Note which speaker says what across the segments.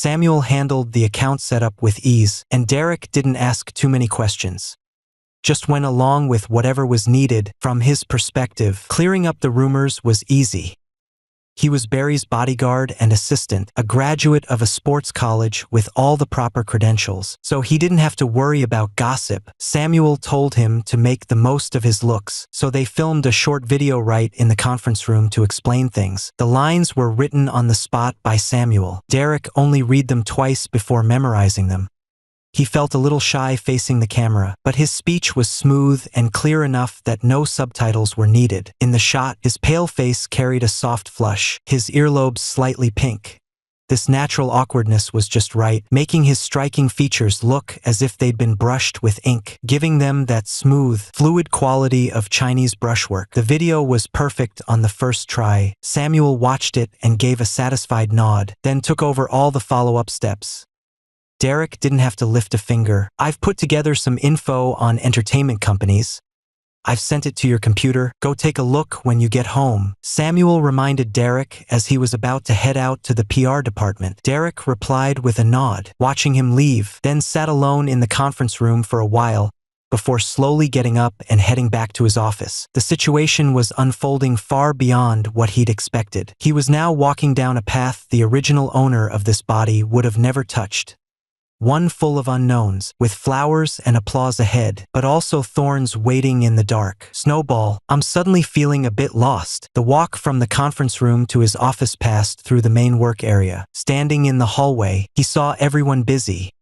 Speaker 1: Samuel handled the account setup with ease, and Derek didn't ask too many questions. Just went along with whatever was needed. From his perspective, clearing up the rumors was easy. He was Barry's bodyguard and assistant, a graduate of a sports college with all the proper credentials, so he didn't have to worry about gossip. Samuel told him to make the most of his looks, so they filmed a short video right in the conference room to explain things. The lines were written on the spot by Samuel. Derek only read them twice before memorizing them. He felt a little shy facing the camera, but his speech was smooth and clear enough that no subtitles were needed. In the shot, his pale face carried a soft flush, his earlobes slightly pink. This natural awkwardness was just right, making his striking features look as if they'd been brushed with ink, giving them that smooth, fluid quality of Chinese brushwork. The video was perfect on the first try. Samuel watched it and gave a satisfied nod, then took over all the follow-up steps. Derek didn't have to lift a finger. I've put together some info on entertainment companies. I've sent it to your computer. Go take a look when you get home. Samuel reminded Derek as he was about to head out to the PR department. Derek replied with a nod, watching him leave, then sat alone in the conference room for a while before slowly getting up and heading back to his office. The situation was unfolding far beyond what he'd expected. He was now walking down a path the original owner of this body would have never touched. One full of unknowns, with flowers and applause ahead, but also thorns waiting in the dark. Snowball, I'm suddenly feeling a bit lost. The walk from the conference room to his office passed through the main work area. Standing in the hallway, he saw everyone busy.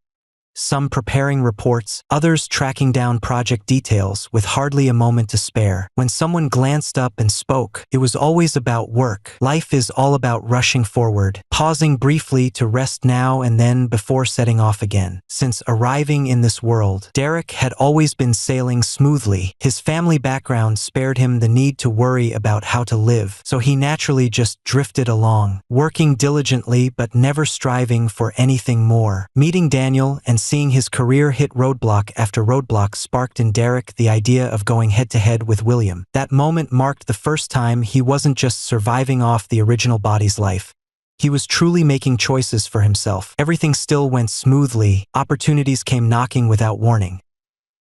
Speaker 1: Some preparing reports, others tracking down project details with hardly a moment to spare. When someone glanced up and spoke, it was always about work. Life is all about rushing forward, pausing briefly to rest now and then before setting off again. Since arriving in this world, Derek had always been sailing smoothly. His family background spared him the need to worry about how to live, so he naturally just drifted along, working diligently but never striving for anything more. Meeting Daniel and seeing his career hit roadblock after roadblock sparked in Derek the idea of going head-to-head with William. That moment marked the first time he wasn't just surviving off the original body's life. He was truly making choices for himself. Everything still went smoothly, opportunities came knocking without warning.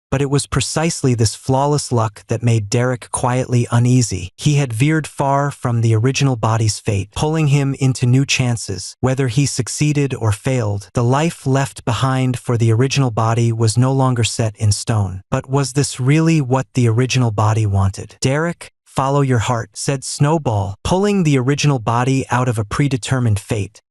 Speaker 1: But it was precisely this flawless luck that made Derek quietly uneasy. He had veered far from the original body's fate, pulling him into new chances. Whether he succeeded or failed, the life left behind for the original body was no longer set in stone. But was this really what the original body wanted? Derek, follow your heart, said Snowball, pulling the original body out of a predetermined fate.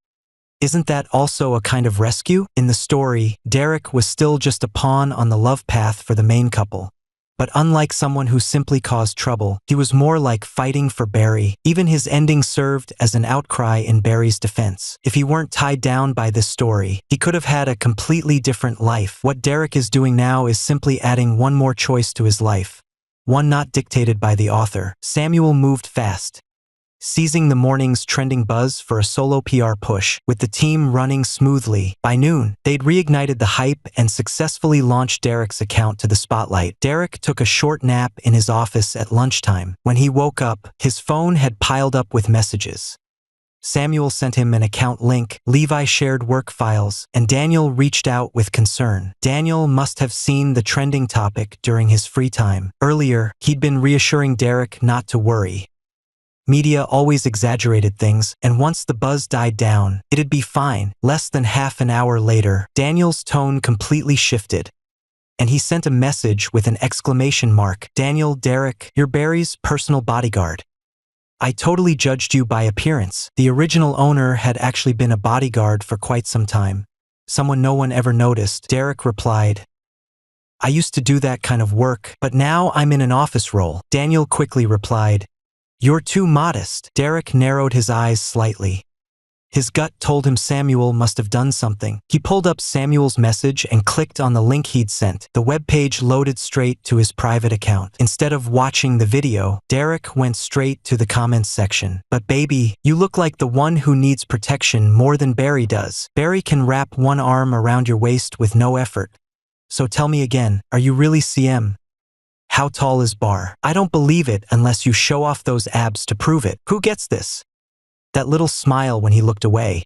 Speaker 1: Isn't that also a kind of rescue? In the story, Derek was still just a pawn on the love path for the main couple. But unlike someone who simply caused trouble, he was more like fighting for Barry. Even his ending served as an outcry in Barry's defense. If he weren't tied down by this story, he could have had a completely different life. What Derek is doing now is simply adding one more choice to his life. One not dictated by the author. Samuel moved fast, seizing the morning's trending buzz for a solo PR push. With the team running smoothly, by noon, they'd reignited the hype and successfully launched Derek's account to the spotlight. Derek took a short nap in his office at lunchtime. When he woke up, his phone had piled up with messages. Samuel sent him an account link, Levi shared work files, and Daniel reached out with concern. Daniel must have seen the trending topic during his free time. Earlier, he'd been reassuring Derek not to worry. Media always exaggerated things, and once the buzz died down, it'd be fine. Less than half an hour later, Daniel's tone completely shifted, and he sent a message with an exclamation mark. Daniel, Derek, you're Barry's personal bodyguard. I totally judged you by appearance. The original owner had actually been a bodyguard for quite some time. Someone no one ever noticed. Derek replied, I used to do that kind of work, but now I'm in an office role. Daniel quickly replied, You're too modest. Derek narrowed his eyes slightly. His gut told him Samuel must have done something. He pulled up Samuel's message and clicked on the link he'd sent. The web page loaded straight to his private account. Instead of watching the video, Derek went straight to the comments section. But baby, you look like the one who needs protection more than Barry does. Barry can wrap one arm around your waist with no effort. So tell me again, are you really CM? How tall is Bar? I don't believe it unless you show off those abs to prove it. Who gets this? That little smile when he looked away.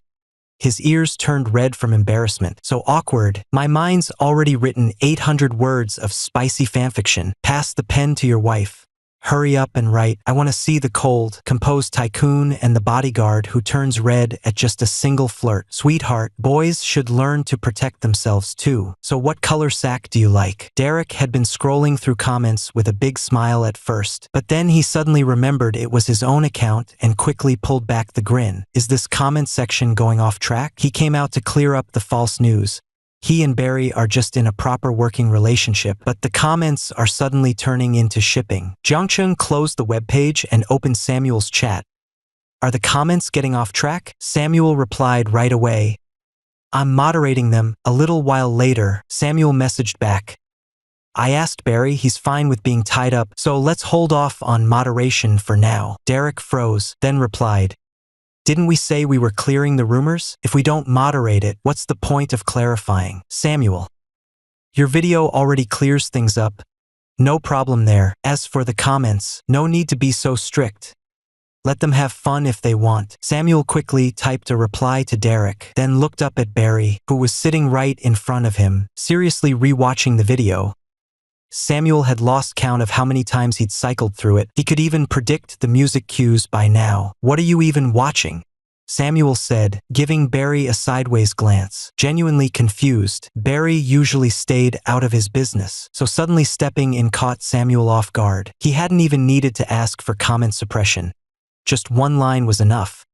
Speaker 1: His ears turned red from embarrassment. So awkward. My mind's already written 800 words of spicy fanfiction. Pass the pen to your wife. Hurry up and write. I want to see the cold, composed tycoon and the bodyguard who turns red at just a single flirt. Sweetheart, boys should learn to protect themselves too. So what color sack do you like? Derek had been scrolling through comments with a big smile at first, but then he suddenly remembered it was his own account and quickly pulled back the grin. Is this comment section going off track? He came out to clear up the false news. He and Barry are just in a proper working relationship, but the comments are suddenly turning into shipping. Chang closed the webpage and opened Samuel's chat. Are the comments getting off track? Samuel replied right away. I'm moderating them. A little while later, Samuel messaged back. I asked Barry, he's fine with being tied up, so let's hold off on moderation for now. Derek froze, then replied. Didn't we say we were clearing the rumors? If we don't moderate it, what's the point of clarifying? Samuel. Your video already clears things up. No problem there. As for the comments, no need to be so strict. Let them have fun if they want. Samuel quickly typed a reply to Derek, then looked up at Barry, who was sitting right in front of him, seriously rewatching the video. Samuel had lost count of how many times he'd cycled through it. He could even predict the music cues by now. What are you even watching? Samuel said, giving Barry a sideways glance. Genuinely confused, Barry usually stayed out of his business, so suddenly stepping in caught Samuel off guard. He hadn't even needed to ask for comment suppression. Just one line was enough.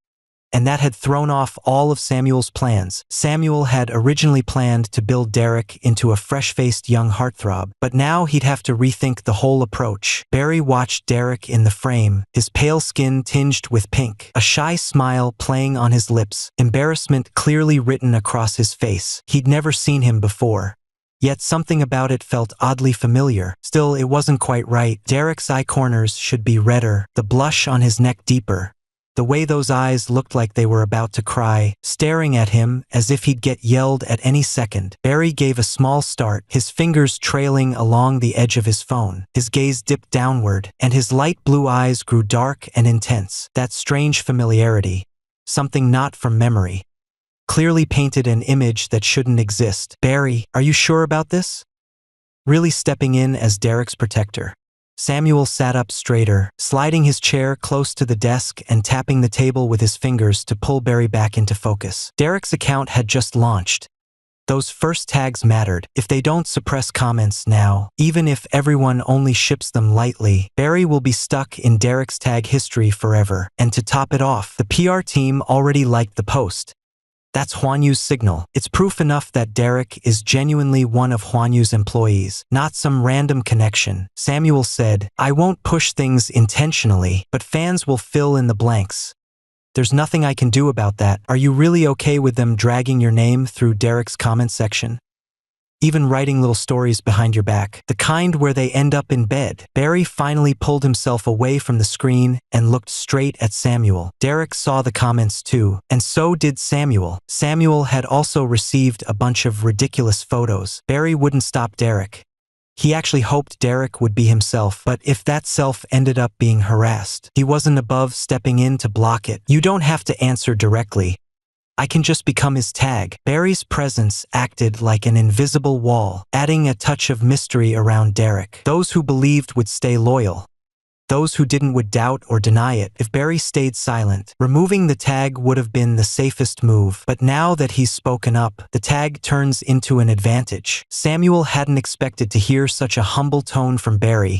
Speaker 1: And that had thrown off all of Samuel's plans. Samuel had originally planned to build Derek into a fresh-faced young heartthrob, but now he'd have to rethink the whole approach. Barry watched Derek in the frame, his pale skin tinged with pink, a shy smile playing on his lips, embarrassment clearly written across his face. He'd never seen him before. Yet something about it felt oddly familiar. Still, it wasn't quite right. Derek's eye corners should be redder, the blush on his neck deeper. The way those eyes looked like they were about to cry, staring at him as if he'd get yelled at any second. Barry gave a small start, his fingers trailing along the edge of his phone. His gaze dipped downward, and his light blue eyes grew dark and intense. That strange familiarity. Something not from memory. Clearly painted an image that shouldn't exist. Barry, are you sure about this? Really stepping in as Derek's protector. Samuel sat up straighter, sliding his chair close to the desk and tapping the table with his fingers to pull Barry back into focus. Derek's account had just launched. Those first tags mattered. If they don't suppress comments now, even if everyone only ships them lightly, Barry will be stuck in Derek's tag history forever. And to top it off, the PR team already liked the post. That's Huanyu's signal. It's proof enough that Derek is genuinely one of Huanyu's employees, not some random connection. Samuel said, I won't push things intentionally, but fans will fill in the blanks. There's nothing I can do about that. Are you really okay with them dragging your name through Derek's comment section? Even writing little stories behind your back, the kind where they end up in bed. Barry finally pulled himself away from the screen and looked straight at Samuel. Derek saw the comments too, and so did Samuel. Samuel had also received a bunch of ridiculous photos. Barry wouldn't stop Derek. He actually hoped Derek would be himself, but if that self ended up being harassed, he wasn't above stepping in to block it. You don't have to answer directly. I can just become his tag. Barry's presence acted like an invisible wall, adding a touch of mystery around Derek. Those who believed would stay loyal. Those who didn't would doubt or deny it. If Barry stayed silent, removing the tag would have been the safest move. But now that he's spoken up, the tag turns into an advantage. Samuel hadn't expected to hear such a humble tone from Barry,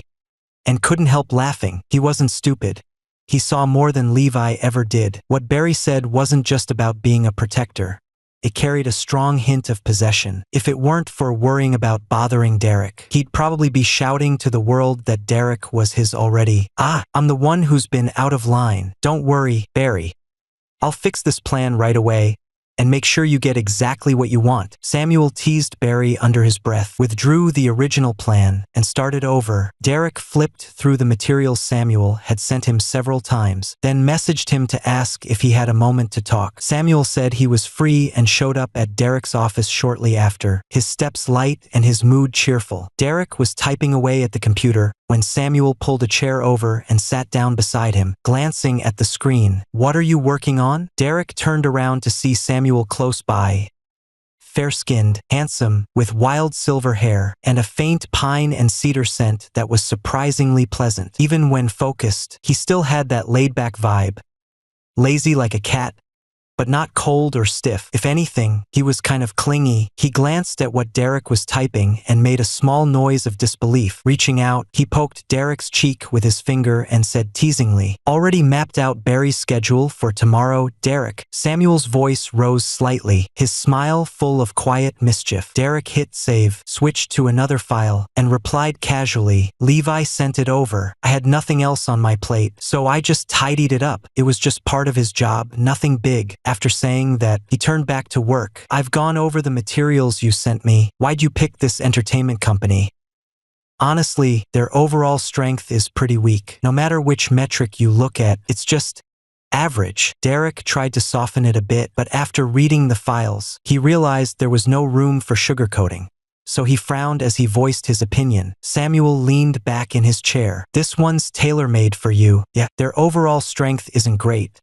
Speaker 1: and couldn't help laughing. He wasn't stupid. He saw more than Levi ever did. What Barry said wasn't just about being a protector. It carried a strong hint of possession. If it weren't for worrying about bothering Derek, he'd probably be shouting to the world that Derek was his already. I'm the one who's been out of line. Don't worry, Barry. I'll fix this plan right away. And make sure you get exactly what you want. Samuel teased Barry under his breath, withdrew the original plan, and started over. Derek flipped through the materials Samuel had sent him several times, then messaged him to ask if he had a moment to talk. Samuel said he was free and showed up at Derek's office shortly after, his steps light and his mood cheerful. Derek was typing away at the computer when Samuel pulled a chair over and sat down beside him, glancing at the screen. What are you working on? Derek turned around to see Samuel Samuel close by. Fair-skinned, handsome, with wild silver hair, and a faint pine and cedar scent that was surprisingly pleasant. Even when focused, he still had that laid-back vibe. Lazy like a cat, but not cold or stiff. If anything, he was kind of clingy. He glanced at what Derek was typing and made a small noise of disbelief. Reaching out, he poked Derek's cheek with his finger and said teasingly, "Already mapped out Barry's schedule for tomorrow, Derek." Samuel's voice rose slightly, his smile full of quiet mischief. Derek hit save, switched to another file, and replied casually, "Levi sent it over. I had nothing else on my plate, so I just tidied it up. It was just part of his job, nothing big." After saying that, he turned back to work. "I've gone over the materials you sent me. Why'd you pick this entertainment company?" Honestly, their overall strength is pretty weak. No matter which metric you look at, it's just average. Derek tried to soften it a bit, but after reading the files, he realized there was no room for sugarcoating. So he frowned as he voiced his opinion. Samuel leaned back in his chair. "This one's tailor-made for you. Yeah, their overall strength isn't great,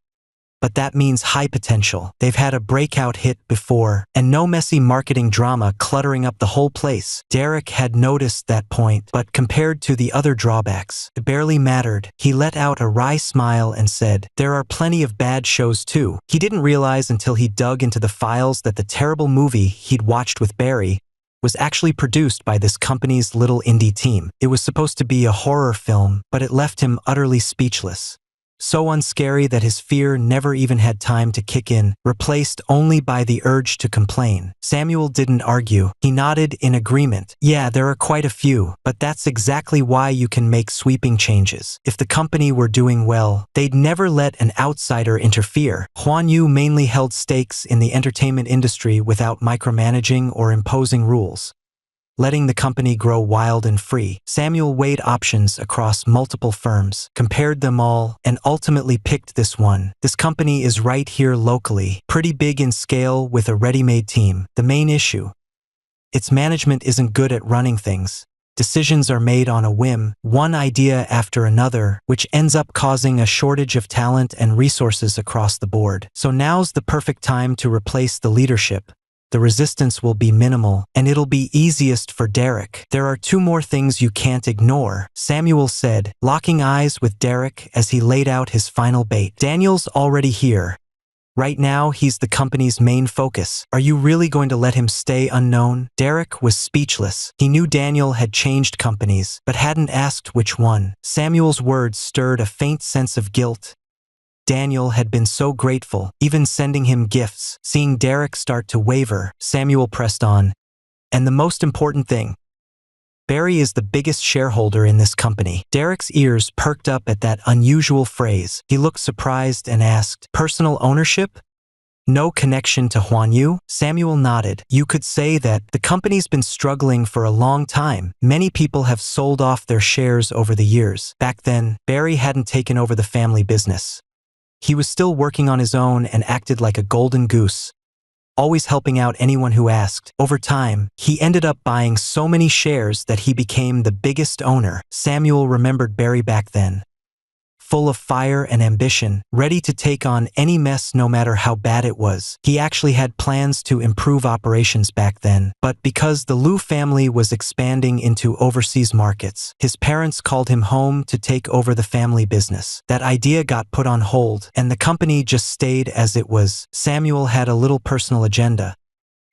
Speaker 1: but that means high potential. They've had a breakout hit before, and no messy marketing drama cluttering up the whole place." Derek had noticed that point, but compared to the other drawbacks, it barely mattered. He let out a wry smile and said, "There are plenty of bad shows too." He didn't realize until he dug into the files that the terrible movie he'd watched with Barry was actually produced by this company's little indie team. It was supposed to be a horror film, but it left him utterly speechless. So unscary that his fear never even had time to kick in, replaced only by the urge to complain. Samuel didn't argue. He nodded in agreement. "Yeah, there are quite a few, but that's exactly why you can make sweeping changes. If the company were doing well, they'd never let an outsider interfere." Huan Yu mainly held stakes in the entertainment industry without micromanaging or imposing rules, letting the company grow wild and free. Samuel weighed options across multiple firms, compared them all, and ultimately picked this one. This company is right here locally, pretty big in scale with a ready-made team. The main issue: its management isn't good at running things. Decisions are made on a whim, one idea after another, which ends up causing a shortage of talent and resources across the board. So now's the perfect time to replace the leadership. The resistance will be minimal, and it'll be easiest for Derek. "There are two more things you can't ignore," Samuel said, locking eyes with Derek as he laid out his final bait. "Daniel's already here. Right now, he's the company's main focus. Are you really going to let him stay unknown?" Derek was speechless. He knew Daniel had changed companies, but hadn't asked which one. Samuel's words stirred a faint sense of guilt. Daniel had been so grateful, even sending him gifts. Seeing Derek start to waver, Samuel pressed on. "And the most important thing, Barry is the biggest shareholder in this company." Derek's ears perked up at that unusual phrase. He looked surprised and asked, "Personal ownership? No connection to Huan Yu?" Samuel nodded. "You could say that the company's been struggling for a long time. Many people have sold off their shares over the years. Back then, Barry hadn't taken over the family business. He was still working on his own and acted like a golden goose, always helping out anyone who asked. Over time, he ended up buying so many shares that he became the biggest owner." Samuel remembered Barry back then, full of fire and ambition, ready to take on any mess no matter how bad it was. He actually had plans to improve operations back then, but because the Liu family was expanding into overseas markets, his parents called him home to take over the family business. That idea got put on hold, and the company just stayed as it was. Samuel had a little personal agenda.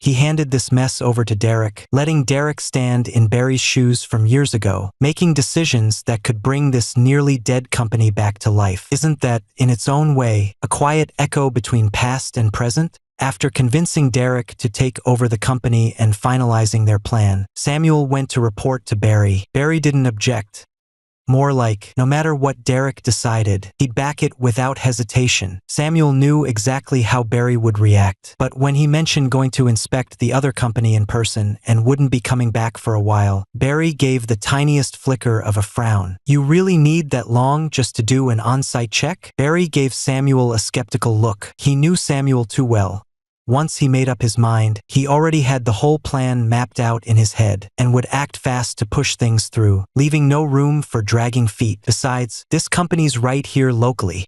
Speaker 1: He handed this mess over to Derek, letting Derek stand in Barry's shoes from years ago, making decisions that could bring this nearly dead company back to life. Isn't that, in its own way, a quiet echo between past and present? After convincing Derek to take over the company and finalizing their plan, Samuel went to report to Barry. Barry didn't object. More like, no matter what Derek decided, he'd back it without hesitation. Samuel knew exactly how Barry would react, but when he mentioned going to inspect the other company in person and wouldn't be coming back for a while, Barry gave the tiniest flicker of a frown. "You really need that long just to do an on-site check?" Barry gave Samuel a skeptical look. He knew Samuel too well. Once he made up his mind, he already had the whole plan mapped out in his head and would act fast to push things through, leaving no room for dragging feet. Besides, this company's right here locally.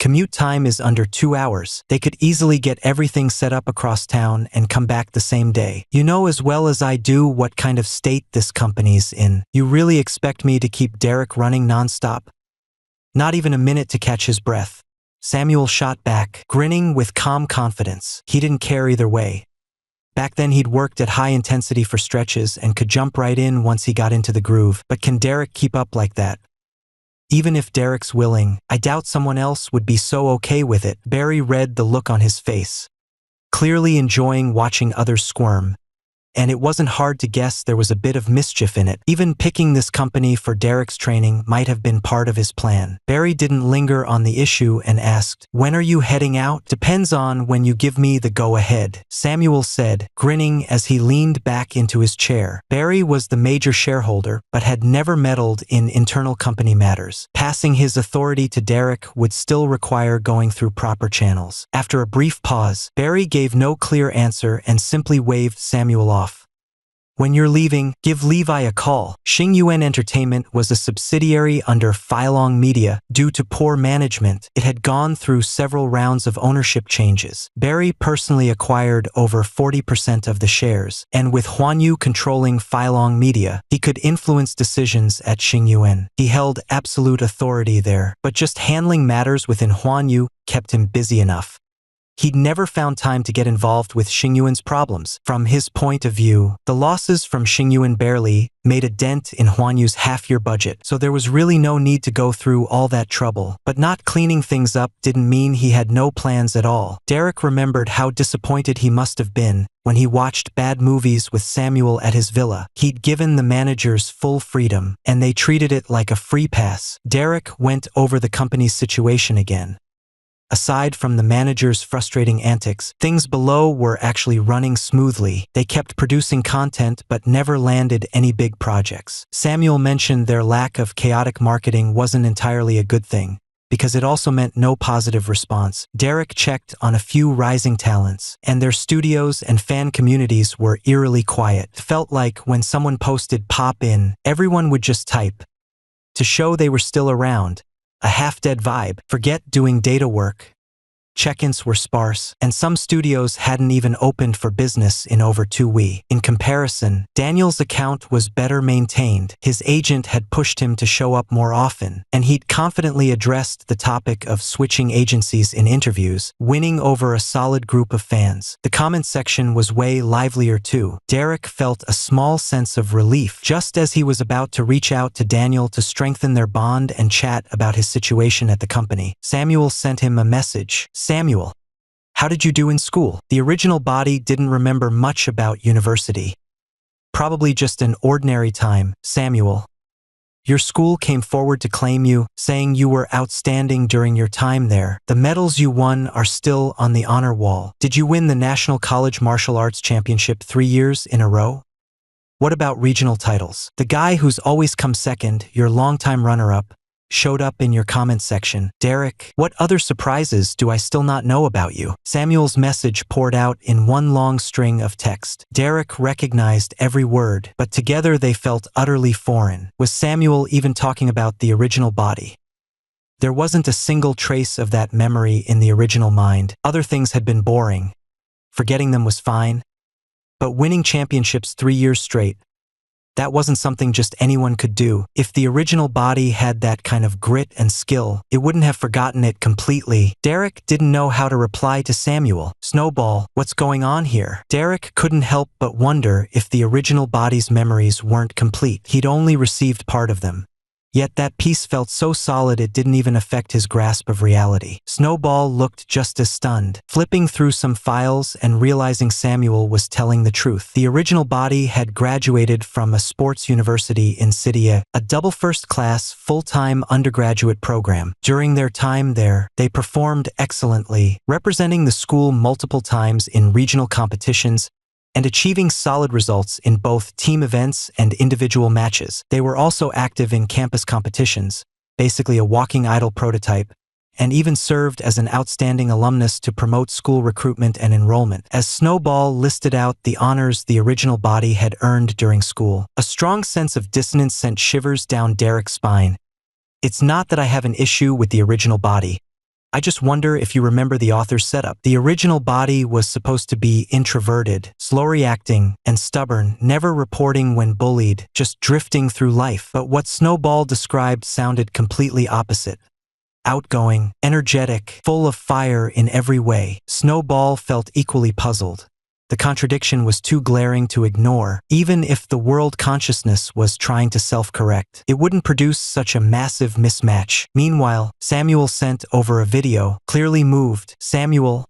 Speaker 1: Commute time is under 2 hours. They could easily get everything set up across town and come back the same day. You know as well as I do what kind of state this company's in. You really expect me to keep Derek running nonstop? Not even a minute to catch his breath. Samuel shot back, grinning with calm confidence. He didn't care either way. Back then he'd worked at high intensity for stretches and could jump right in once he got into the groove. But can Derek keep up like that? Even if Derek's willing, I doubt someone else would be so okay with it. Barry read the look on his face, clearly enjoying watching others squirm. And it wasn't hard to guess there was a bit of mischief in it. Even picking this company for Derek's training might have been part of his plan. Barry didn't linger on the issue and asked, "When are you heading out?" "Depends on when you give me the go-ahead," Samuel said, grinning as he leaned back into his chair. Barry was the major shareholder, but had never meddled in internal company matters. Passing his authority to Derek would still require going through proper channels. After a brief pause, Barry gave no clear answer and simply waved Samuel off. "When you're leaving, give Levi a call." Xingyuan Entertainment was a subsidiary under Filong Media. Due to poor management, it had gone through several rounds of ownership changes. Barry personally acquired over 40% of the shares, and with Huanyu controlling Filong Media, he could influence decisions at Xingyuan. He held absolute authority there, but just handling matters within Huanyu kept him busy enough. He'd never found time to get involved with Xingyuan's problems. From his point of view, the losses from Xingyuan barely made a dent in Huanyu's half-year budget, so there was really no need to go through all that trouble. But not cleaning things up didn't mean he had no plans at all. Derek remembered how disappointed he must have been when he watched bad movies with Samuel at his villa. He'd given the managers full freedom, and they treated it like a free pass. Derek went over the company's situation again. Aside from the manager's frustrating antics, things below were actually running smoothly. They kept producing content but never landed any big projects. Samuel mentioned their lack of chaotic marketing wasn't entirely a good thing, because it also meant no positive response. Derek checked on a few rising talents, and their studios and fan communities were eerily quiet. It felt like when someone posted "pop in," everyone would just type to show they were still around. A half-dead vibe. Forget doing data work. Check-ins were sparse, and some studios hadn't even opened for business in over 2 weeks. In comparison, Daniel's account was better maintained. His agent had pushed him to show up more often, and he'd confidently addressed the topic of switching agencies in interviews, winning over a solid group of fans. The comment section was way livelier too. Derek felt a small sense of relief just as he was about to reach out to Daniel to strengthen their bond and chat about his situation at the company. Samuel sent him a message. "Samuel, how did you do in school?" The original body didn't remember much about university. "Probably just an ordinary time, Samuel. Your school came forward to claim you, saying you were outstanding during your time there. The medals you won are still on the honor wall. Did you win the National College Martial Arts Championship 3 years in a row? What about regional titles? The guy who's always come second, your longtime runner-up, showed up in your comment section. Derek, what other surprises do I still not know about you?" Samuel's message poured out in one long string of text. Derek recognized every word, but together they felt utterly foreign. Was Samuel even talking about the original body? There wasn't a single trace of that memory in the original mind. Other things had been boring. Forgetting them was fine. But winning championships 3 years straight, that wasn't something just anyone could do. If the original body had that kind of grit and skill, it wouldn't have forgotten it completely. Derek didn't know how to reply to Samuel. "Snowball, what's going on here?" Derek couldn't help but wonder if the original body's memories weren't complete. He'd only received part of them. Yet that piece felt so solid it didn't even affect his grasp of reality. Snowball looked just as stunned, flipping through some files and realizing Samuel was telling the truth. The original body had graduated from a sports university in Sidia, a double first-class, full-time undergraduate program. During their time there, they performed excellently, representing the school multiple times in regional competitions and achieving solid results in both team events and individual matches. They were also active in campus competitions, basically a walking idol prototype, and even served as an outstanding alumnus to promote school recruitment and enrollment. As Snowball listed out the honors the original body had earned during school, a strong sense of dissonance sent shivers down Derek's spine. "It's not that I have an issue with the original body. I just wonder if you remember the author's setup. The original body was supposed to be introverted, slow-reacting, and stubborn, never reporting when bullied, just drifting through life. But what Snowball described sounded completely opposite. Outgoing, energetic, full of fire in every way. Snowball felt equally puzzled. The contradiction was too glaring to ignore. Even if the world consciousness was trying to self-correct, it wouldn't produce such a massive mismatch. Meanwhile, Samuel sent over a video, clearly moved. Samuel,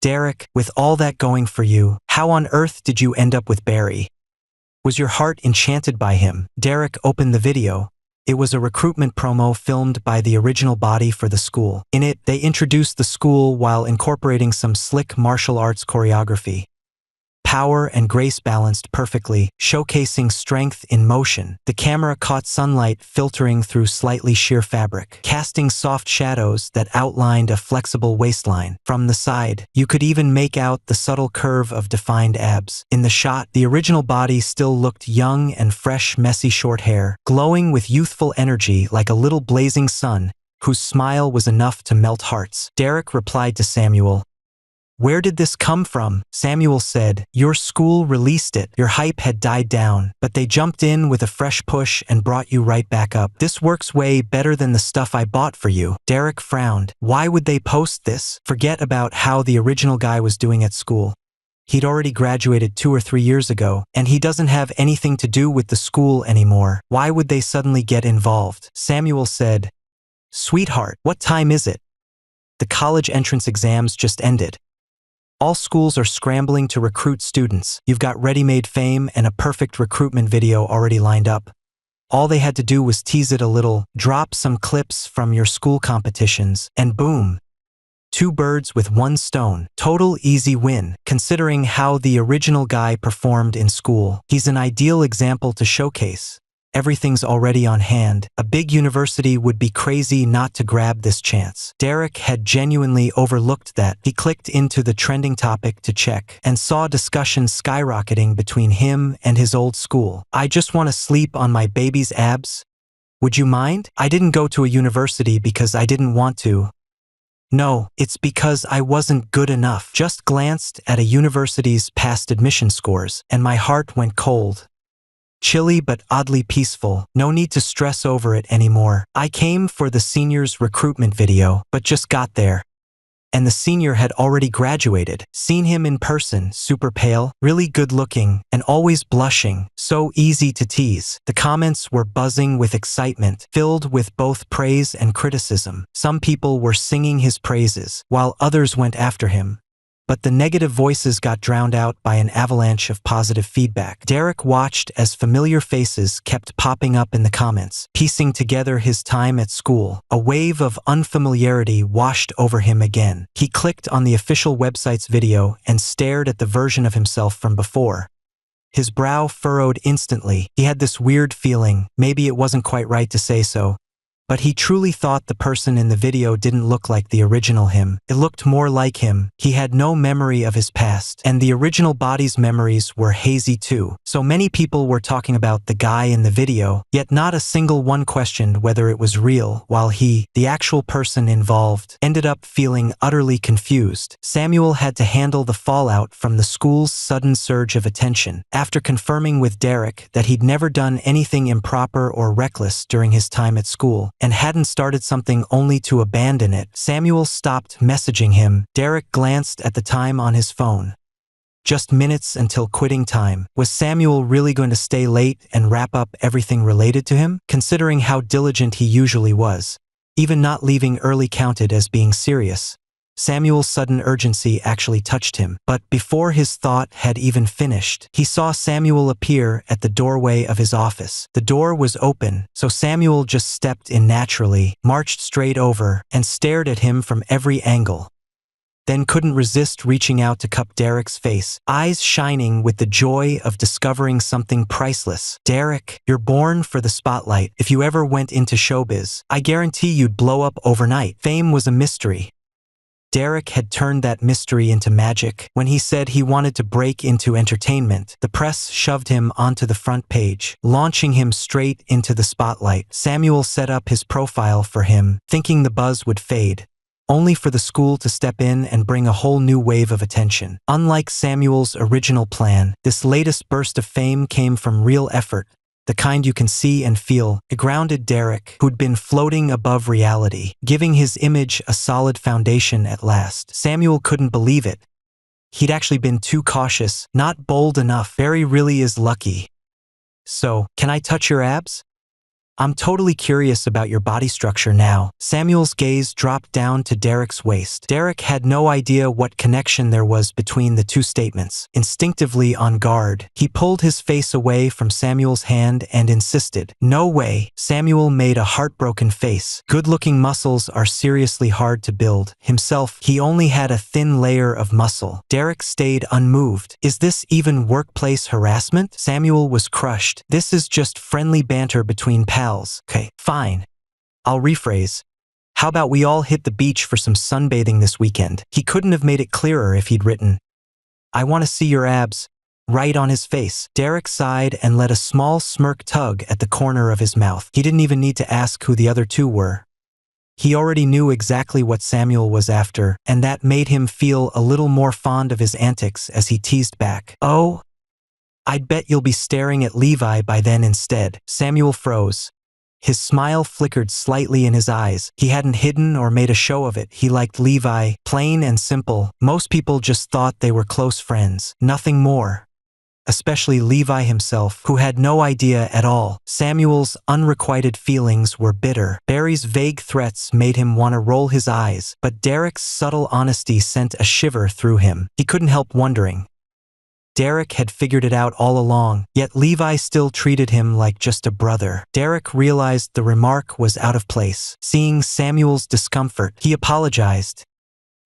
Speaker 1: Derek, with all that going for you, how on earth did you end up with Barry? Was your heart enchanted by him? Derek opened the video. It was a recruitment promo filmed by the original body for the school. In it, they introduced the school while incorporating some slick martial arts choreography. Power and grace balanced perfectly, showcasing strength in motion. The camera caught sunlight filtering through slightly sheer fabric, casting soft shadows that outlined a flexible waistline. From the side, you could even make out the subtle curve of defined abs. In the shot, the original body still looked young and fresh, messy short hair, glowing with youthful energy like a little blazing sun, whose smile was enough to melt hearts. Derek replied to Samuel, "Where did this come from?" Samuel said, "Your school released it. Your hype had died down, but they jumped in with a fresh push and brought you right back up. This works way better than the stuff I bought for you." Derek frowned. Why would they post this? Forget about how the original guy was doing at school. He'd already graduated 2 or 3 years ago, and he doesn't have anything to do with the school anymore. Why would they suddenly get involved? Samuel said, "Sweetheart, what time is it? The college entrance exams just ended. All schools are scrambling to recruit students. You've got ready-made fame and a perfect recruitment video already lined up. All they had to do was tease it a little, drop some clips from your school competitions, and boom. 2 birds with 1 stone. Total easy win, considering how the original guy performed in school. He's an ideal example to showcase. Everything's already on hand. A big university would be crazy not to grab this chance." Derek had genuinely overlooked that. He clicked into the trending topic to check and saw discussion skyrocketing between him and his old school. "I just want to sleep on my baby's abs. Would you mind? I didn't go to a university because I didn't want to. No, it's because I wasn't good enough." Just glanced at a university's past admission scores, and my heart went cold. Chilly but oddly peaceful. No need to stress over it anymore. I came for the senior's recruitment video, but just got there. And the senior had already graduated. Seen him in person, super pale, really good looking, and always blushing, so easy to tease. The comments were buzzing with excitement, filled with both praise and criticism. Some people were singing his praises, while others went after him. But the negative voices got drowned out by an avalanche of positive feedback. Derek watched as familiar faces kept popping up in the comments, piecing together his time at school. A wave of unfamiliarity washed over him again. He clicked on the official website's video and stared at the version of himself from before. His brow furrowed instantly. He had this weird feeling, maybe it wasn't quite right to say so, but he truly thought the person in the video didn't look like the original him. It looked more like him. He had no memory of his past, and the original body's memories were hazy too. So many people were talking about the guy in the video, yet not a single one questioned whether it was real, while he, the actual person involved, ended up feeling utterly confused. Samuel had to handle the fallout from the school's sudden surge of attention. After confirming with Derek that he'd never done anything improper or reckless during his time at school, and hadn't started something only to abandon it, Samuel stopped messaging him. Derek glanced at the time on his phone. Just minutes until quitting time. Was Samuel really going to stay late and wrap up everything related to him? Considering how diligent he usually was, even not leaving early counted as being serious. Samuel's sudden urgency actually touched him, but before his thought had even finished, he saw Samuel appear at the doorway of his office. The door was open, so Samuel just stepped in naturally, marched straight over, and stared at him from every angle. Then couldn't resist reaching out to cup Derek's face, eyes shining with the joy of discovering something priceless. "Derek, you're born for the spotlight. If you ever went into showbiz, I guarantee you'd blow up overnight." Fame was a mystery. Derek had turned that mystery into magic. When he said he wanted to break into entertainment, the press shoved him onto the front page, launching him straight into the spotlight. Samuel set up his profile for him, thinking the buzz would fade. only for the school to step in and bring a whole new wave of attention. Unlike Samuel's original plan, this latest burst of fame came from real effort, the kind you can see and feel. It grounded Derek, who'd been floating above reality, giving his image a solid foundation at last. Samuel couldn't believe it. He'd actually been too cautious, not bold enough. Barry really is lucky. So, can I touch your abs? I'm totally curious about your body structure now. Samuel's gaze dropped down to Derek's waist. Derek had no idea what connection there was between the two statements. Instinctively on guard, he pulled his face away from Samuel's hand and insisted. No way. Samuel made a heartbroken face. Good-looking muscles are seriously hard to build. Himself, he only had a thin layer of muscle. Derek stayed unmoved. Is this even workplace harassment? Samuel was crushed. This is just friendly banter between pals. Okay, fine. I'll rephrase. How about we all hit the beach for some sunbathing this weekend? He couldn't have made it clearer if he'd written, I want to see your abs, right on his face. Derek sighed and let a small smirk tug at the corner of his mouth. He didn't even need to ask who the other two were. He already knew exactly what Samuel was after, and that made him feel a little more fond of his antics as he teased back. Oh, I'd bet you'll be staring at Levi by then instead. Samuel froze. His smile flickered slightly in his eyes. He hadn't hidden or made a show of it. He liked Levi, plain and simple. Most people just thought they were close friends, nothing more. Especially Levi himself, who had no idea at all. Samuel's unrequited feelings were bitter. Barry's vague threats made him want to roll his eyes, but Derek's subtle honesty sent a shiver through him. He couldn't help wondering. Derek had figured it out all along, yet Levi still treated him like just a brother. Derek realized the remark was out of place. Seeing Samuel's discomfort, he apologized.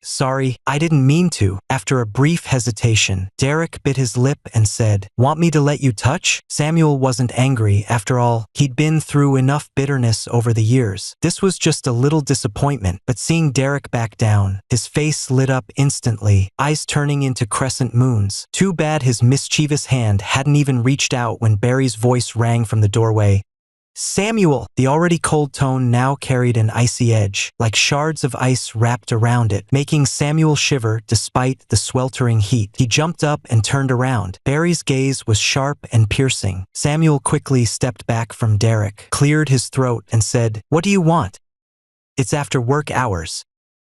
Speaker 1: Sorry, I didn't mean to. After a brief hesitation, Derek bit his lip and said, Want me to let you touch? Samuel wasn't angry. After all, he'd been through enough bitterness over the years. This was just a little disappointment, but seeing Derek back down, his face lit up instantly, eyes turning into crescent moons. Too bad his mischievous hand hadn't even reached out when Barry's voice rang from the doorway. Samuel! The already cold tone now carried an icy edge, like shards of ice wrapped around it, making Samuel shiver despite the sweltering heat. He jumped up and turned around. Barry's gaze was sharp and piercing. Samuel quickly stepped back from Derek, cleared his throat, and said, What do you want? It's after work hours.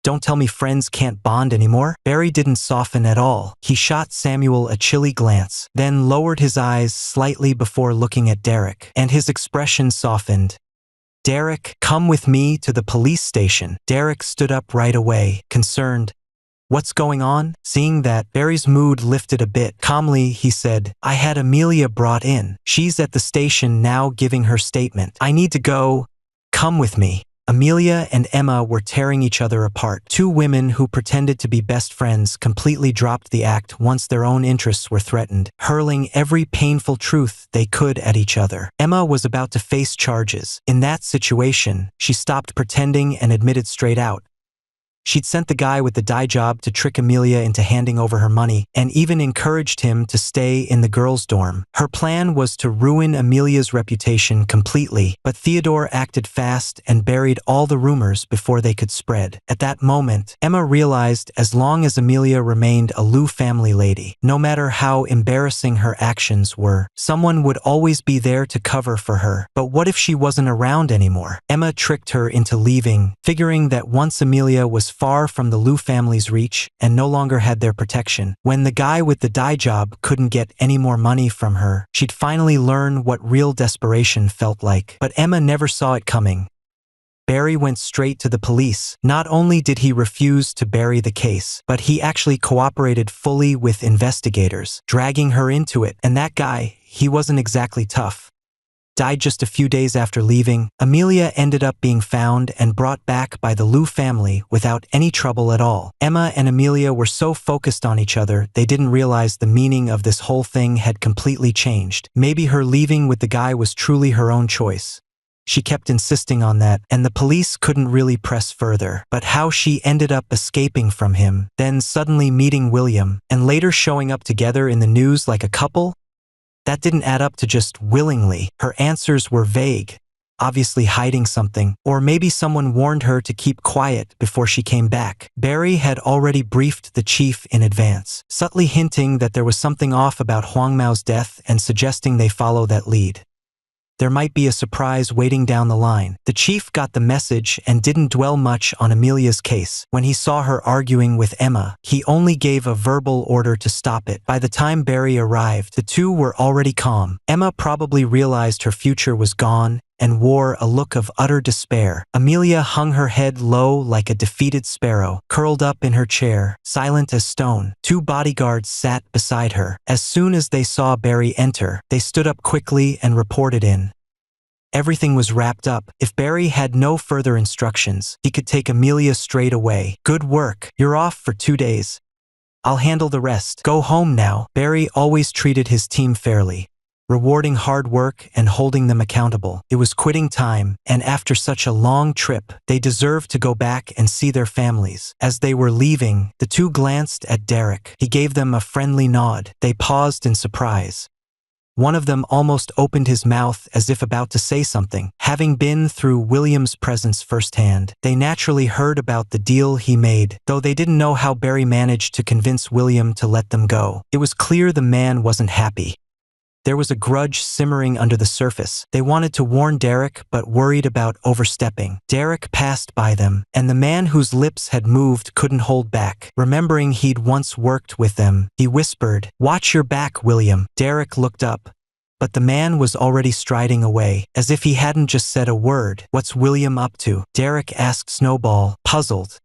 Speaker 1: Don't tell me friends can't bond anymore. Barry didn't soften at all. He shot Samuel a chilly glance, then lowered his eyes slightly before looking at Derek, and his expression softened. Derek, come with me to the police station. Derek stood up right away, concerned. What's going on? Seeing that, Barry's mood lifted a bit. Calmly, he said, I had Amelia brought in. She's at the station now giving her statement. I need to go. Come with me. Amelia and Emma were tearing each other apart. Two women who pretended to be best friends completely dropped the act once their own interests were threatened, hurling every painful truth they could at each other. Emma was about to face charges. In that situation, she stopped pretending and admitted straight out. She'd sent the guy with the dye job to trick Amelia into handing over her money, and even encouraged him to stay in the girls' dorm. Her plan was to ruin Amelia's reputation completely, but Theodore acted fast and buried all the rumors before they could spread. At that moment, Emma realized as long as Amelia remained a Lou family lady, no matter how embarrassing her actions were, someone would always be there to cover for her. But what if she wasn't around anymore? Emma tricked her into leaving, figuring that once Amelia was far from the Lou family's reach and no longer had their protection, when the guy with the dye job couldn't get any more money from her, she'd finally learn what real desperation felt like. But Emma never saw it coming. Barry went straight to the police. Not only did he refuse to bury the case, but he actually cooperated fully with investigators, dragging her into it. And that guy, he wasn't exactly tough. Died just a few days after leaving. Amelia ended up being found and brought back by the Lou family without any trouble at all. Emma and Amelia were so focused on each other, they didn't realize the meaning of this whole thing had completely changed. Maybe her leaving with the guy was truly her own choice. She kept insisting on that, and the police couldn't really press further. But how she ended up escaping from him, then suddenly meeting William, and later showing up together in the news like a couple? That didn't add up to just willingly. Her answers were vague. obviously hiding something, or maybe someone warned her to keep quiet before she came back. Barry had already briefed the chief in advance, subtly hinting that there was something off about Huang Mao's death and suggesting they follow that lead. There might be a surprise waiting down the line. The chief got the message and didn't dwell much on Amelia's case. When he saw her arguing with Emma, he only gave a verbal order to stop it. By the time Barry arrived, the two were already calm. Emma probably realized her future was gone and wore a look of utter despair. Amelia hung her head low like a defeated sparrow, curled up in her chair, silent as stone. Two bodyguards sat beside her. As soon as they saw Barry enter, they stood up quickly and reported in. Everything was wrapped up. If Barry had no further instructions, he could take Amelia straight away. Good work. You're off for 2 days. I'll handle the rest. Go home now. Barry always treated his team fairly, rewarding hard work and holding them accountable. It was quitting time, and after such a long trip, they deserved to go back and see their families. As they were leaving, the two glanced at Derek. He gave them a friendly nod. They paused in surprise. One of them almost opened his mouth as if about to say something. Having been through William's presence firsthand, they naturally heard about the deal he made, though they didn't know how Barry managed to convince William to let them go. It was clear the man wasn't happy. There was a grudge simmering under the surface. They wanted to warn Derek, but worried about overstepping. Derek passed by them, and the man whose lips had moved couldn't hold back. Remembering he'd once worked with them, he whispered, "Watch your back, William." Derek looked up, but the man was already striding away, as if he hadn't just said a word. "What's William up to?" Derek asked Snowball, puzzled.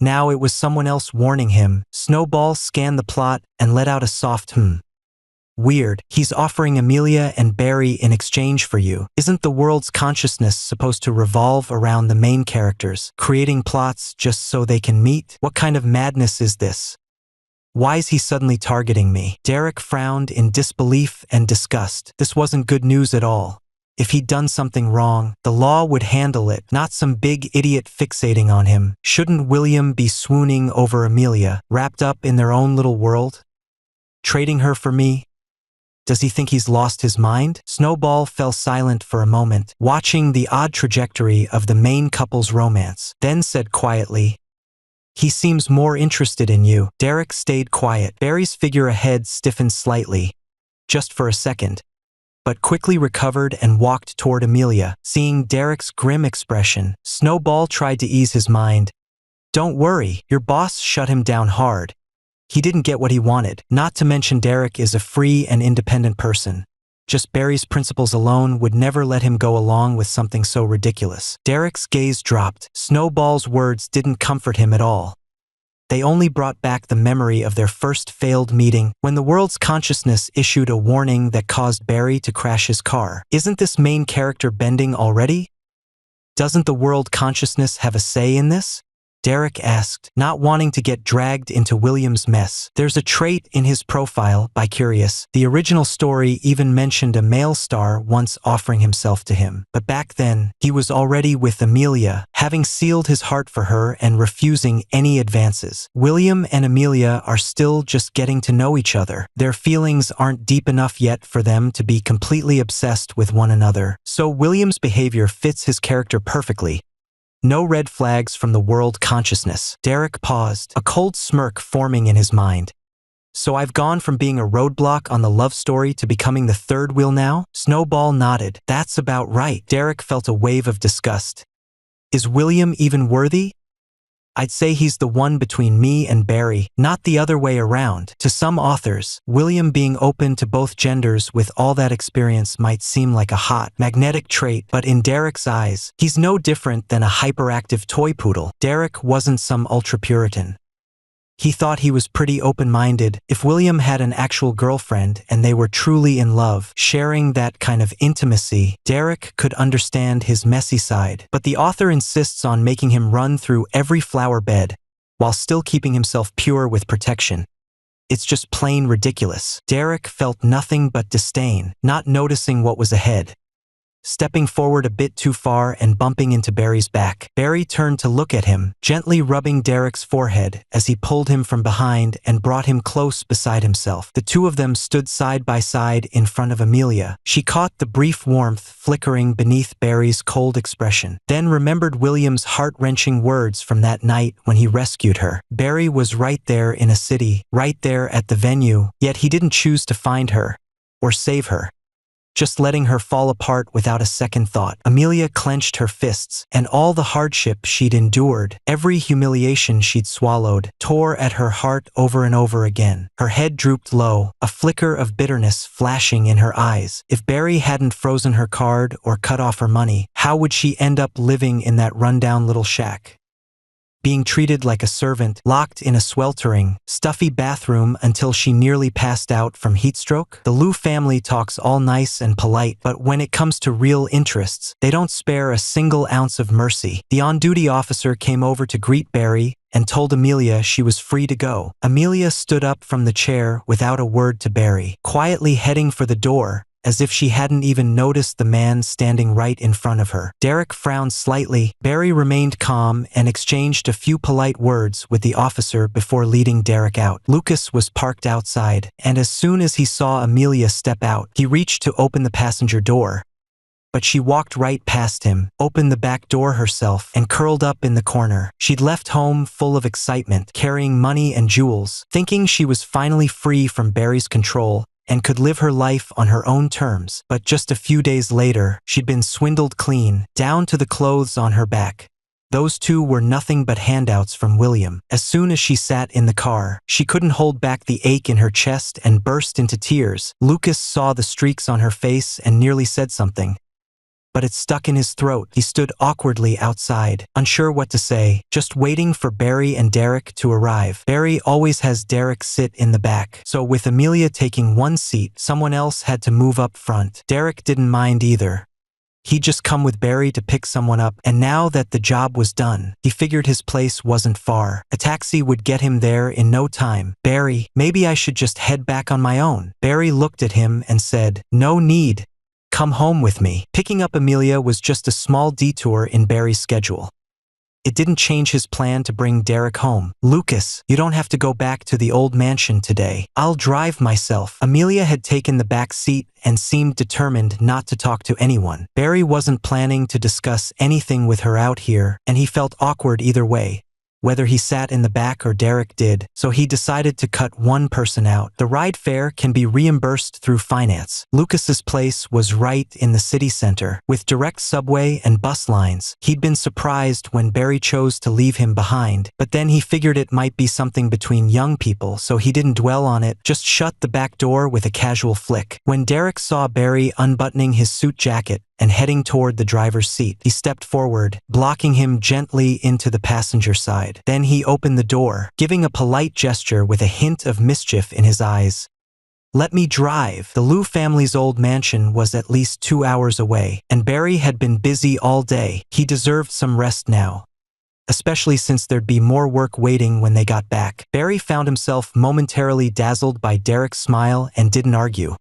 Speaker 1: Now it was someone else warning him. Snowball scanned the plot and let out a soft Weird. He's offering Amelia and Barry in exchange for you. Isn't the world's consciousness supposed to revolve around the main characters, creating plots just so they can meet? What kind of madness is this? Why's he suddenly targeting me? Derek frowned in disbelief and disgust. This wasn't good news at all. If he'd done something wrong, the law would handle it, not some big idiot fixating on him. Shouldn't William be swooning over Amelia, wrapped up in their own little world? Trading her for me? Does he think he's lost his mind? Snowball fell silent for a moment, watching the odd trajectory of the main couple's romance, then said quietly, "He seems more interested in you." Derek stayed quiet. Barry's figure ahead stiffened slightly, just for a second, but quickly recovered and walked toward Amelia. Seeing Derek's grim expression, Snowball tried to ease his mind. "Don't worry, your boss shut him down hard. He didn't get what he wanted. Not to mention Derek is a free and independent person. Just Barry's principles alone would never let him go along with something so ridiculous." Derek's gaze dropped. Snowball's words didn't comfort him at all. They only brought back the memory of their first failed meeting, when the world's consciousness issued a warning that caused Barry to crash his car. Isn't this main character bending already? Doesn't the world consciousness have a say in this? Derek asked, not wanting to get dragged into William's mess. There's a trait in his profile, bi-curious. The original story even mentioned a male star once offering himself to him. But back then, he was already with Amelia, having sealed his heart for her and refusing any advances. William and Amelia are still just getting to know each other. Their feelings aren't deep enough yet for them to be completely obsessed with one another. So William's behavior fits his character perfectly. No red flags from the world consciousness. Derek paused, a cold smirk forming in his mind. So I've gone from being a roadblock on the love story to becoming the third wheel now? Snowball nodded. That's about right. Derek felt a wave of disgust. Is William even worthy? I'd say he's the one between me and Barry, not the other way around. To some authors, William being open to both genders with all that experience might seem like a hot, magnetic trait, but in Derek's eyes, he's no different than a hyperactive toy poodle. Derek wasn't some ultra-Puritan. He thought he was pretty open-minded. If William had an actual girlfriend and they were truly in love, sharing that kind of intimacy, Derek could understand his messy side. But the author insists on making him run through every flower bed, while still keeping himself pure with protection. It's just plain ridiculous. Derek felt nothing but disdain, not noticing what was ahead. stepping forward a bit too far and bumping into Barry's back. Barry turned to look at him, gently rubbing Derek's forehead as he pulled him from behind and brought him close beside himself. The two of them stood side by side in front of Amelia. She caught the brief warmth flickering beneath Barry's cold expression, then remembered William's heart-wrenching words from that night when he rescued her. Barry was right there in a city, right there at the venue, yet he didn't choose to find her or save her, just letting her fall apart without a second thought. Amelia clenched her fists, and all the hardship she'd endured, every humiliation she'd swallowed, tore at her heart over and over again. Her head drooped low, a flicker of bitterness flashing in her eyes. If Barry hadn't frozen her card or cut off her money, how would she end up living in that rundown little shack? Being treated like a servant, locked in a sweltering, stuffy bathroom until she nearly passed out from heatstroke? The Liu family talks all nice and polite, but when it comes to real interests, they don't spare a single ounce of mercy. The on-duty officer came over to greet Barry and told Amelia she was free to go. Amelia stood up from the chair without a word to Barry, quietly heading for the door, as if she hadn't even noticed the man standing right in front of her. Derek frowned slightly. Barry remained calm and exchanged a few polite words with the officer before leading Derek out. Lucas was parked outside, and as soon as he saw Amelia step out, he reached to open the passenger door. But she walked right past him, opened the back door herself, and curled up in the corner. She'd left home full of excitement, carrying money and jewels, thinking she was finally free from Barry's control and could live her life on her own terms. But just a few days later, she'd been swindled clean, down to the clothes on her back. Those two were nothing but handouts from William. As soon as she sat in the car, she couldn't hold back the ache in her chest and burst into tears. Lucas saw the streaks on her face and nearly said something, but it stuck in his throat. He stood awkwardly outside, unsure what to say, just waiting for Barry and Derek to arrive. Barry always has Derek sit in the back, so with Amelia taking one seat, someone else had to move up front. Derek didn't mind either. He'd just come with Barry to pick someone up, and now that the job was done, he figured his place wasn't far. A taxi would get him there in no time. Barry, maybe I should just head back on my own. Barry looked at him and said, "No need. Come home with me." Picking up Amelia was just a small detour in Barry's schedule. It didn't change his plan to bring Derek home. "Lucas, you don't have to go back to the old mansion today. I'll drive myself." Amelia had taken the back seat and seemed determined not to talk to anyone. Barry wasn't planning to discuss anything with her out here, and he felt awkward either way, whether he sat in the back or Derek did, so he decided to cut one person out. The ride fare can be reimbursed through finance. Lucas's place was right in the city center, with direct subway and bus lines. He'd been surprised when Barry chose to leave him behind, but then he figured it might be something between young people, so he didn't dwell on it, just shut the back door with a casual flick. When Derek saw Barry unbuttoning his suit jacket and heading toward the driver's seat, he stepped forward, blocking him gently into the passenger side. Then he opened the door, giving a polite gesture with a hint of mischief in his eyes. "Let me drive." The Liu family's old mansion was at least 2 hours away, and Barry had been busy all day. He deserved some rest now, especially since there'd be more work waiting when they got back. Barry found himself momentarily dazzled by Derek's smile and didn't argue.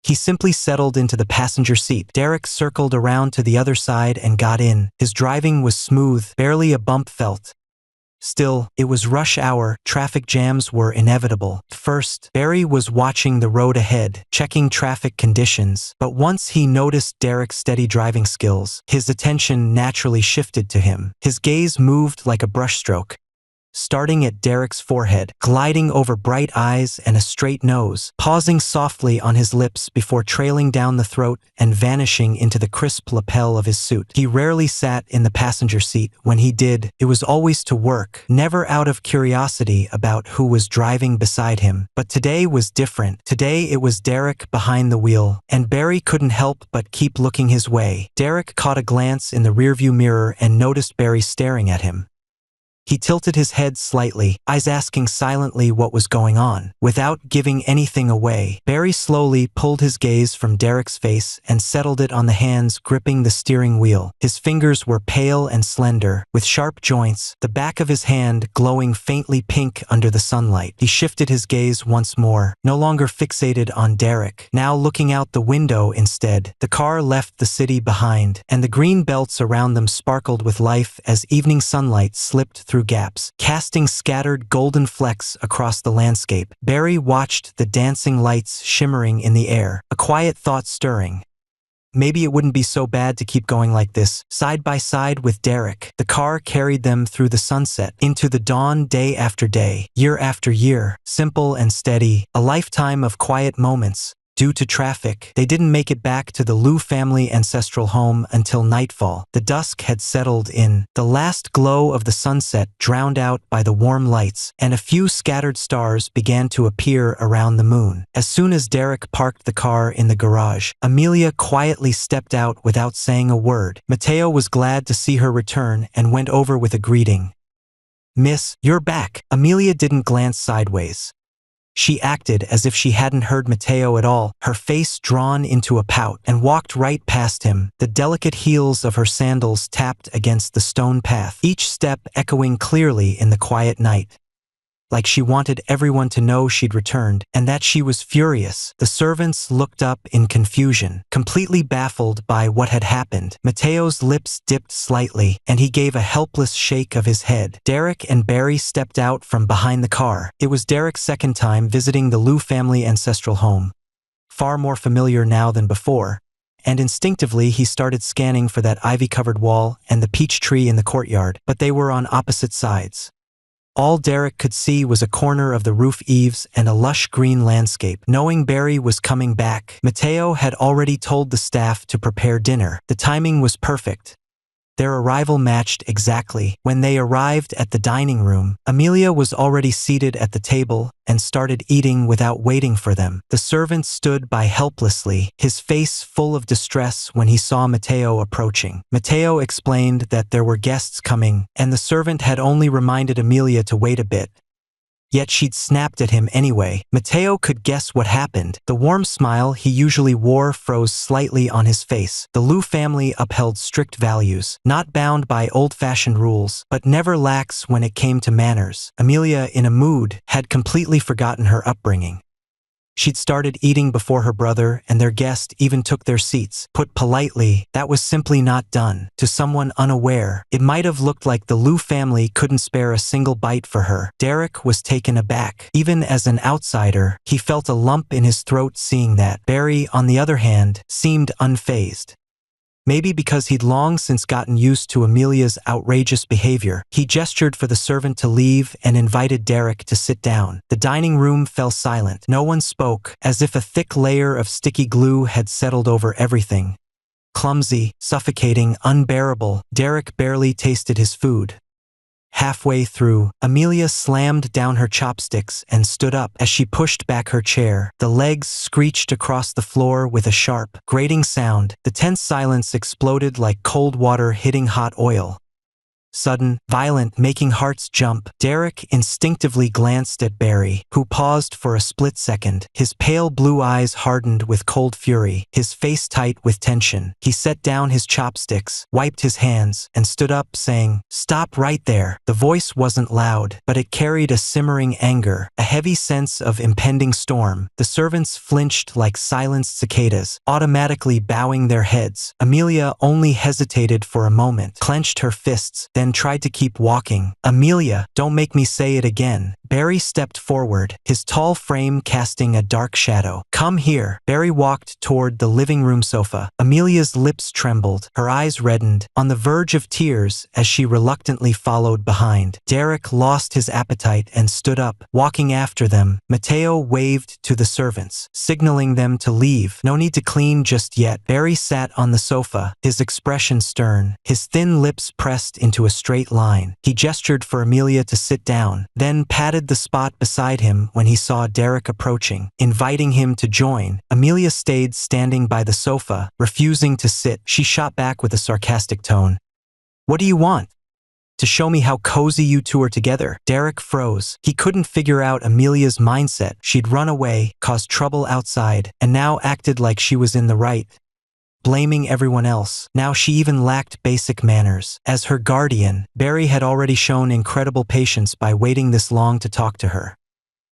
Speaker 1: He simply settled into the passenger seat. Derek circled around to the other side and got in. His driving was smooth, barely a bump felt. Still, it was rush hour. Traffic jams were inevitable. First, Barry was watching the road ahead, checking traffic conditions, but once he noticed Derek's steady driving skills, his attention naturally shifted to him. His gaze moved like a brushstroke, starting at Derek's forehead, gliding over bright eyes and a straight nose, pausing softly on his lips before trailing down the throat and vanishing into the crisp lapel of his suit. He rarely sat in the passenger seat. When he did, it was always to work, never out of curiosity about who was driving beside him. But today was different. Today it was Derek behind the wheel, and Barry couldn't help but keep looking his way. Derek caught a glance in the rearview mirror and noticed Barry staring at him. He tilted his head slightly, eyes asking silently what was going on. Without giving anything away, Barry slowly pulled his gaze from Derek's face and settled it on the hands gripping the steering wheel. His fingers were pale and slender, with sharp joints, the back of his hand glowing faintly pink under the sunlight. He shifted his gaze once more, no longer fixated on Derek, now looking out the window instead. The car left the city behind, and the green belts around them sparkled with life as evening sunlight slipped through gaps, casting scattered golden flecks across the landscape. Barry watched the dancing lights shimmering in the air, a quiet thought stirring. Maybe it wouldn't be so bad to keep going like this, side by side with Derek. The car carried them through the sunset, into the dawn, day after day, year after year, simple and steady, a lifetime of quiet moments. Due to traffic, they didn't make it back to the Liu family ancestral home until nightfall. The dusk had settled in, the last glow of the sunset drowned out by the warm lights, and a few scattered stars began to appear around the moon. As soon as Derek parked the car in the garage, Amelia quietly stepped out without saying a word. Mateo was glad to see her return and went over with a greeting. "Miss, you're back." Amelia didn't glance sideways. She acted as if she hadn't heard Mateo at all, her face drawn into a pout, and walked right past him. The delicate heels of her sandals tapped against the stone path, each step echoing clearly in the quiet night. Like she wanted everyone to know she'd returned, and that she was furious. The servants looked up in confusion, completely baffled by what had happened. Mateo's lips dipped slightly, and he gave a helpless shake of his head. Derek and Barry stepped out from behind the car. It was Derek's second time visiting the Liu family ancestral home. Far more familiar now than before, and instinctively he started scanning for that ivy-covered wall and the peach tree in the courtyard, but they were on opposite sides. All Derek could see was a corner of the roof eaves and a lush green landscape. Knowing Barry was coming back, Mateo had already told the staff to prepare dinner. The timing was perfect. Their arrival matched exactly. When they arrived at the dining room, Amelia was already seated at the table and started eating without waiting for them. The servant stood by helplessly, his face full of distress when he saw Mateo approaching. Mateo explained that there were guests coming, and the servant had only reminded Amelia to wait a bit. Yet she'd snapped at him anyway. Mateo could guess what happened. The warm smile he usually wore froze slightly on his face. The Liu family upheld strict values, not bound by old-fashioned rules, but never lax when it came to manners. Amelia, in a mood, had completely forgotten her upbringing. She'd started eating before her brother, and their guest even took their seats. Put politely, that was simply not done. To someone unaware, it might have looked like the Liu family couldn't spare a single bite for her. Derek was taken aback. Even as an outsider, he felt a lump in his throat seeing that. Barry, on the other hand, seemed unfazed. Maybe because he'd long since gotten used to Amelia's outrageous behavior. He gestured for the servant to leave and invited Derek to sit down. The dining room fell silent. No one spoke, as if a thick layer of sticky glue had settled over everything. Clumsy, suffocating, unbearable, Derek barely tasted his food. Halfway through, Amelia slammed down her chopsticks and stood up. As she pushed back her chair, the legs screeched across the floor with a sharp, grating sound. The tense silence exploded like cold water hitting hot oil. Sudden, violent, making hearts jump. Derek instinctively glanced at Barry, who paused for a split second. His pale blue eyes hardened with cold fury, his face tight with tension. He set down his chopsticks, wiped his hands, and stood up, saying, "Stop right there." The voice wasn't loud, but it carried a simmering anger, a heavy sense of impending storm. The servants flinched like silenced cicadas, automatically bowing their heads. Amelia only hesitated for a moment, clenched her fists, then tried to keep walking. "Amelia, don't make me say it again." Barry stepped forward, his tall frame casting a dark shadow. "Come here." Barry walked toward the living room sofa. Amelia's lips trembled, her eyes reddened, on the verge of tears as she reluctantly followed behind. Derek lost his appetite and stood up, walking after them. Mateo waved to the servants, signaling them to leave. No need to clean just yet. Barry sat on the sofa, his expression stern, his thin lips pressed into a straight line. He gestured for Amelia to sit down, then patted the spot beside him when he saw Derek approaching, inviting him to join. Amelia stayed standing by the sofa, refusing to sit. She shot back with a sarcastic tone. "What do you want?" to show me how cozy you two are together. Derek froze. He couldn't figure out Amelia's mindset. She'd run away, caused trouble outside, and now acted like she was in the right, blaming everyone else. Now she even lacked basic manners. As her guardian, Barry had already shown incredible patience by waiting this long to talk to her.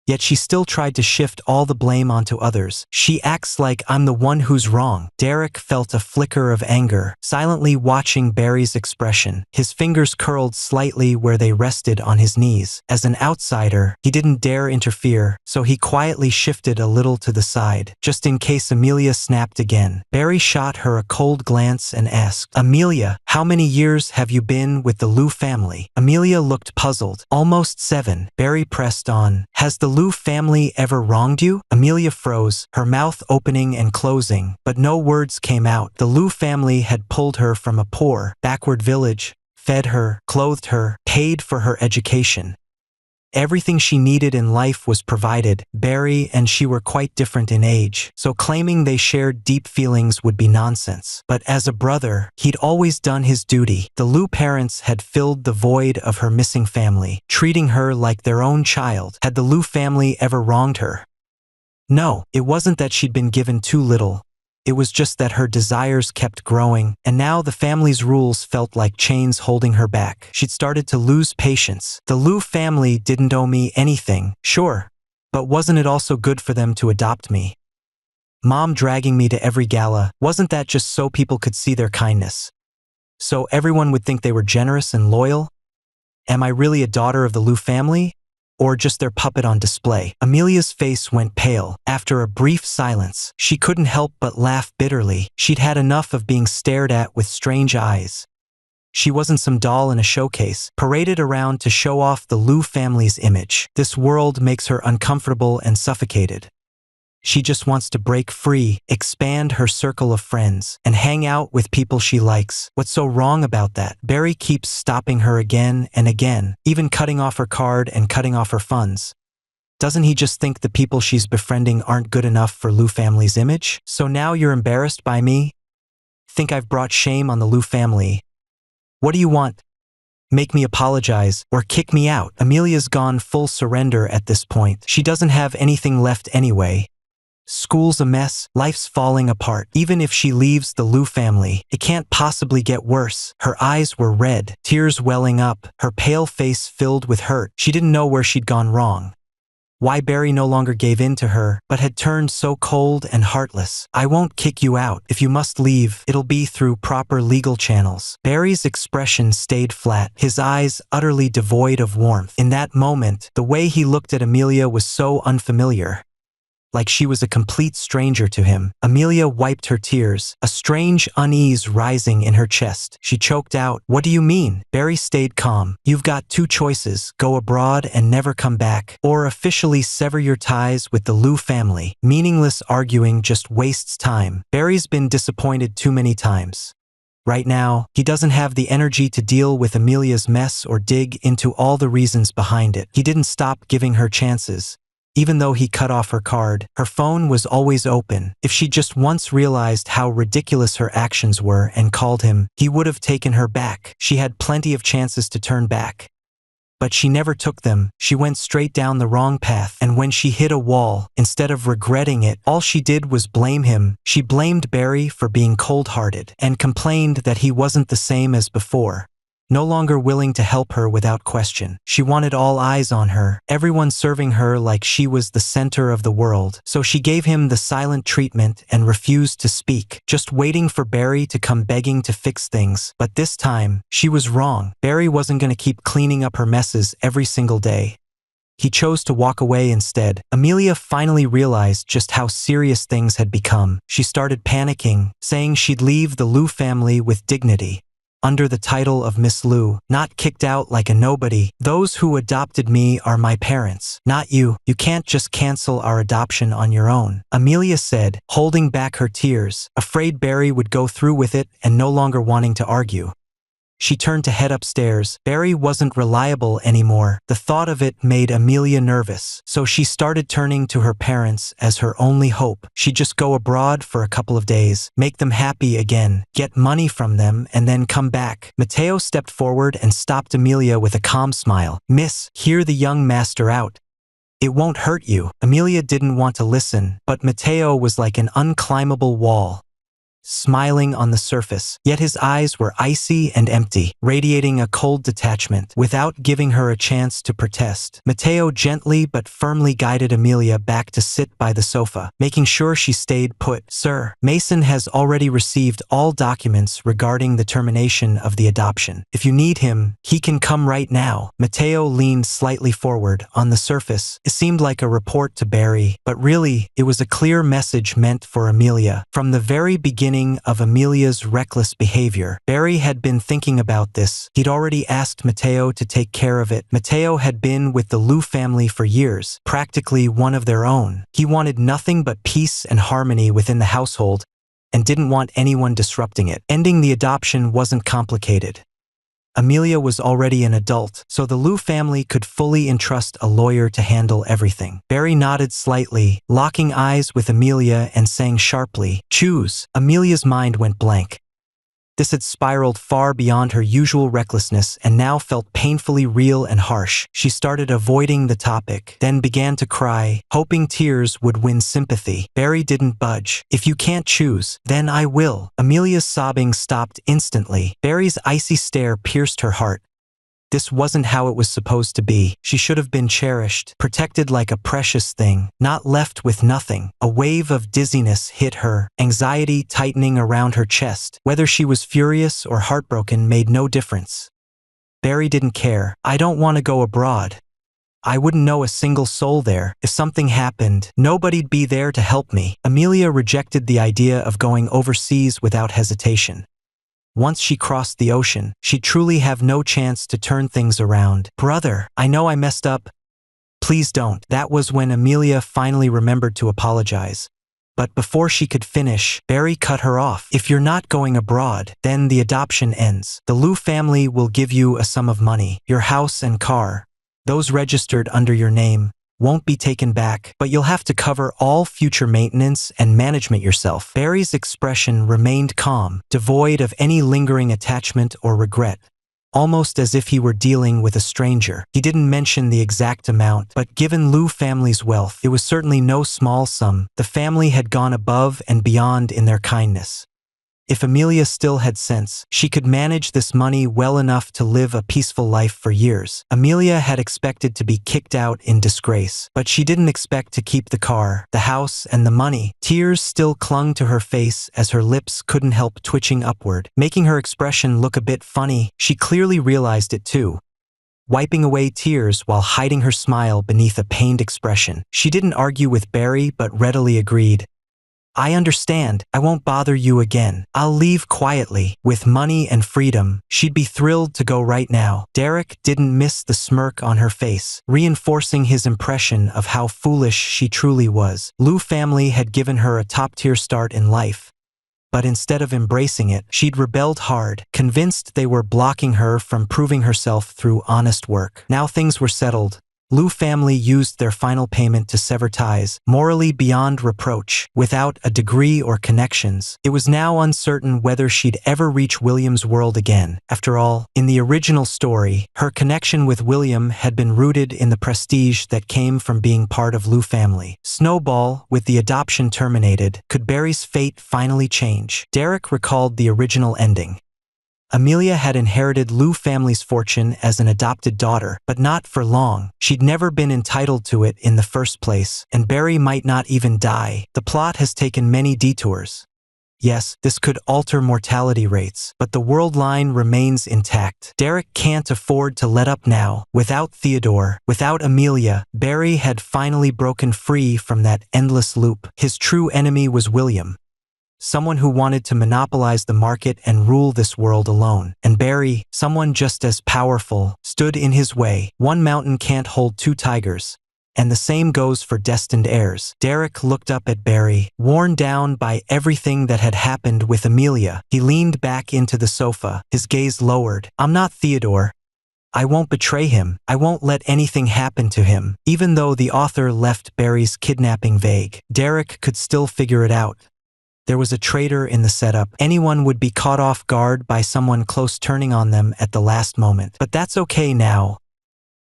Speaker 1: Yet she still tried to shift all the blame onto others. She acts like I'm the one who's wrong. Derek felt a flicker of anger, silently watching Barry's expression. His fingers curled slightly where they rested on his knees. As an outsider, he didn't dare interfere, so he quietly shifted a little to the side, just in case Amelia snapped again. Barry shot her a cold glance and asked, "Amelia, how many years have you been with the Liu family?" Amelia looked puzzled. "Almost 7. Barry pressed on. "Has the Liu family ever wronged you?" Amelia froze, her mouth opening and closing, but no words came out. The Liu family had pulled her from a poor, backward village, fed her, clothed her, paid for her education. Everything she needed in life was provided. Barry and she were quite different in age, so claiming they shared deep feelings would be nonsense. But as a brother, he'd always done his duty. The Liu parents had filled the void of her missing family, treating her like their own child. Had the Liu family ever wronged her? No, it wasn't that she'd been given too little. It was just that her desires kept growing, and now the family's rules felt like chains holding her back. She'd started to lose patience. The Liu family didn't owe me anything, sure, but wasn't it also good for them to adopt me? Mom dragging me to every gala, wasn't that just so people could see their kindness? So everyone would think they were generous and loyal? Am I really a daughter of the Liu family? Or just their puppet on display? Amelia's face went pale. After a brief silence, she couldn't help but laugh bitterly. She'd had enough of being stared at with strange eyes. She wasn't some doll in a showcase, paraded around to show off the Liu family's image. This world makes her uncomfortable and suffocated. She just wants to break free, expand her circle of friends, and hang out with people she likes. What's so wrong about that? Barry keeps stopping her again and again, even cutting off her card and cutting off her funds. Doesn't he just think the people she's befriending aren't good enough for Liu family's image? So now you're embarrassed by me? Think I've brought shame on the Liu family? What do you want? Make me apologize or kick me out? Amelia's gone full surrender at this point. She doesn't have anything left anyway. School's a mess, life's falling apart. Even if she leaves the Liu family, it can't possibly get worse. Her eyes were red, tears welling up, her pale face filled with hurt. She didn't know where she'd gone wrong. Why Barry no longer gave in to her, but had turned so cold and heartless. "I won't kick you out. If you must leave, it'll be through proper legal channels." Barry's expression stayed flat, his eyes utterly devoid of warmth. In that moment, the way he looked at Amelia was so unfamiliar, like she was a complete stranger to him. Amelia wiped her tears, a strange unease rising in her chest. She choked out, "What do you mean?" Barry stayed calm. "You've got 2 choices, go abroad and never come back, or officially sever your ties with the Liu family. Meaningless arguing just wastes time." Barry's been disappointed too many times. Right now, he doesn't have the energy to deal with Amelia's mess or dig into all the reasons behind it. He didn't stop giving her chances. Even though he cut off her card, her phone was always open. If she just once realized how ridiculous her actions were and called him, he would have taken her back. She had plenty of chances to turn back. But she never took them. She went straight down the wrong path, and when she hit a wall, instead of regretting it, all she did was blame him. She blamed Barry for being cold-hearted, and complained that he wasn't the same as before. No longer willing to help her without question. She wanted all eyes on her, everyone serving her like she was the center of the world. So she gave him the silent treatment and refused to speak, just waiting for Barry to come begging to fix things. But this time, she was wrong. Barry wasn't going to keep cleaning up her messes every single day. He chose to walk away instead. Amelia finally realized just how serious things had become. She started panicking, saying she'd leave the Liu family with dignity, under the title of Miss Liu, not kicked out like a nobody. "Those who adopted me are my parents, not you. You can't just cancel our adoption on your own," Amelia said, holding back her tears, afraid Barry would go through with it and no longer wanting to argue. She turned to head upstairs. Barry wasn't reliable anymore. The thought of it made Amelia nervous, so she started turning to her parents as her only hope. She'd just go abroad for a couple of days, make them happy again, get money from them, and then come back. Mateo stepped forward and stopped Amelia with a calm smile. "Miss, hear the young master out. It won't hurt you." Amelia didn't want to listen, but Mateo was like an unclimbable wall, smiling on the surface, yet his eyes were icy and empty, radiating a cold detachment. Without giving her a chance to protest, Mateo gently but firmly guided Amelia back to sit by the sofa, making sure she stayed put. "Sir, Mason has already received all documents regarding the termination of the adoption. If you need him, he can come right now." Mateo leaned slightly forward. On the surface, it seemed like a report to Barry, but really, it was a clear message meant for Amelia. From the very beginning of Amelia's reckless behavior, Barry had been thinking about this. He'd already asked Mateo to take care of it. Mateo had been with the Liu family for years, practically one of their own. He wanted nothing but peace and harmony within the household, and didn't want anyone disrupting it. Ending the adoption wasn't complicated. Amelia was already an adult, so the Liu family could fully entrust a lawyer to handle everything. Barry nodded slightly, locking eyes with Amelia and saying sharply, "Choose." Amelia's mind went blank. This had spiraled far beyond her usual recklessness and now felt painfully real and harsh. She started avoiding the topic, then began to cry, hoping tears would win sympathy. Barry didn't budge. "If you can't choose, then I will." Amelia's sobbing stopped instantly. Barry's icy stare pierced her heart. This wasn't how it was supposed to be. She should have been cherished, protected like a precious thing, not left with nothing. A wave of dizziness hit her, anxiety tightening around her chest. Whether she was furious or heartbroken made no difference. Barry didn't care. "I don't want to go abroad. I wouldn't know a single soul there. If something happened, nobody'd be there to help me." Amelia rejected the idea of going overseas without hesitation. Once she crossed the ocean, she'd truly have no chance to turn things around. "Brother, I know I messed up. Please don't." That was when Amelia finally remembered to apologize. But before she could finish, Barry cut her off. "If you're not going abroad, then the adoption ends. The Liu family will give you a sum of money. Your house and car, those registered under your name, won't be taken back, but you'll have to cover all future maintenance and management yourself." Barry's expression remained calm, devoid of any lingering attachment or regret, almost as if he were dealing with a stranger. He didn't mention the exact amount, but given Liu family's wealth, it was certainly no small sum. The family had gone above and beyond in their kindness. If Amelia still had sense, she could manage this money well enough to live a peaceful life for years. Amelia had expected to be kicked out in disgrace, but she didn't expect to keep the car, the house, and the money. Tears still clung to her face as her lips couldn't help twitching upward, making her expression look a bit funny. She clearly realized it too, wiping away tears while hiding her smile beneath a pained expression. She didn't argue with Barry but readily agreed. "I understand. I won't bother you again. I'll leave quietly." With money and freedom, she'd be thrilled to go right now. Derek didn't miss the smirk on her face, reinforcing his impression of how foolish she truly was. Liu family had given her a top-tier start in life, but instead of embracing it, she'd rebelled hard, convinced they were blocking her from proving herself through honest work. Now things were settled. Liu family used their final payment to sever ties, morally beyond reproach. Without a degree or connections, it was now uncertain whether she'd ever reach William's world again. After all, in the original story, her connection with William had been rooted in the prestige that came from being part of Liu family. Snowball, with the adoption terminated, could Barry's fate finally change? Derek recalled the original ending. Amelia had inherited Liu family's fortune as an adopted daughter, but not for long. She'd never been entitled to it in the first place, and Barry might not even die. The plot has taken many detours. Yes, this could alter mortality rates, but the world line remains intact. Derek can't afford to let up now. Without Theodore, without Amelia, Barry had finally broken free from that endless loop. His true enemy was William, someone who wanted to monopolize the market and rule this world alone. And Barry, someone just as powerful, stood in his way. One mountain can't hold two tigers, and the same goes for destined heirs. Derek looked up at Barry, worn down by everything that had happened with Amelia. He leaned back into the sofa, his gaze lowered. "I'm not Theodore. I won't betray him. I won't let anything happen to him." Even though the author left Barry's kidnapping vague, Derek could still figure it out. There was a traitor in the setup. Anyone would be caught off guard by someone close turning on them at the last moment. But that's okay now.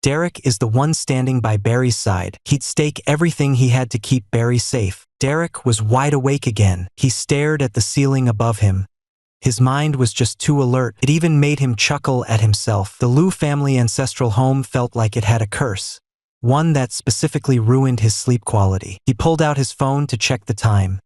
Speaker 1: Derek is the one standing by Barry's side. He'd stake everything he had to keep Barry safe. Derek was wide awake again. He stared at the ceiling above him. His mind was just too alert. It even made him chuckle at himself. The Liu family ancestral home felt like it had a curse, one that specifically ruined his sleep quality. He pulled out his phone to check the time.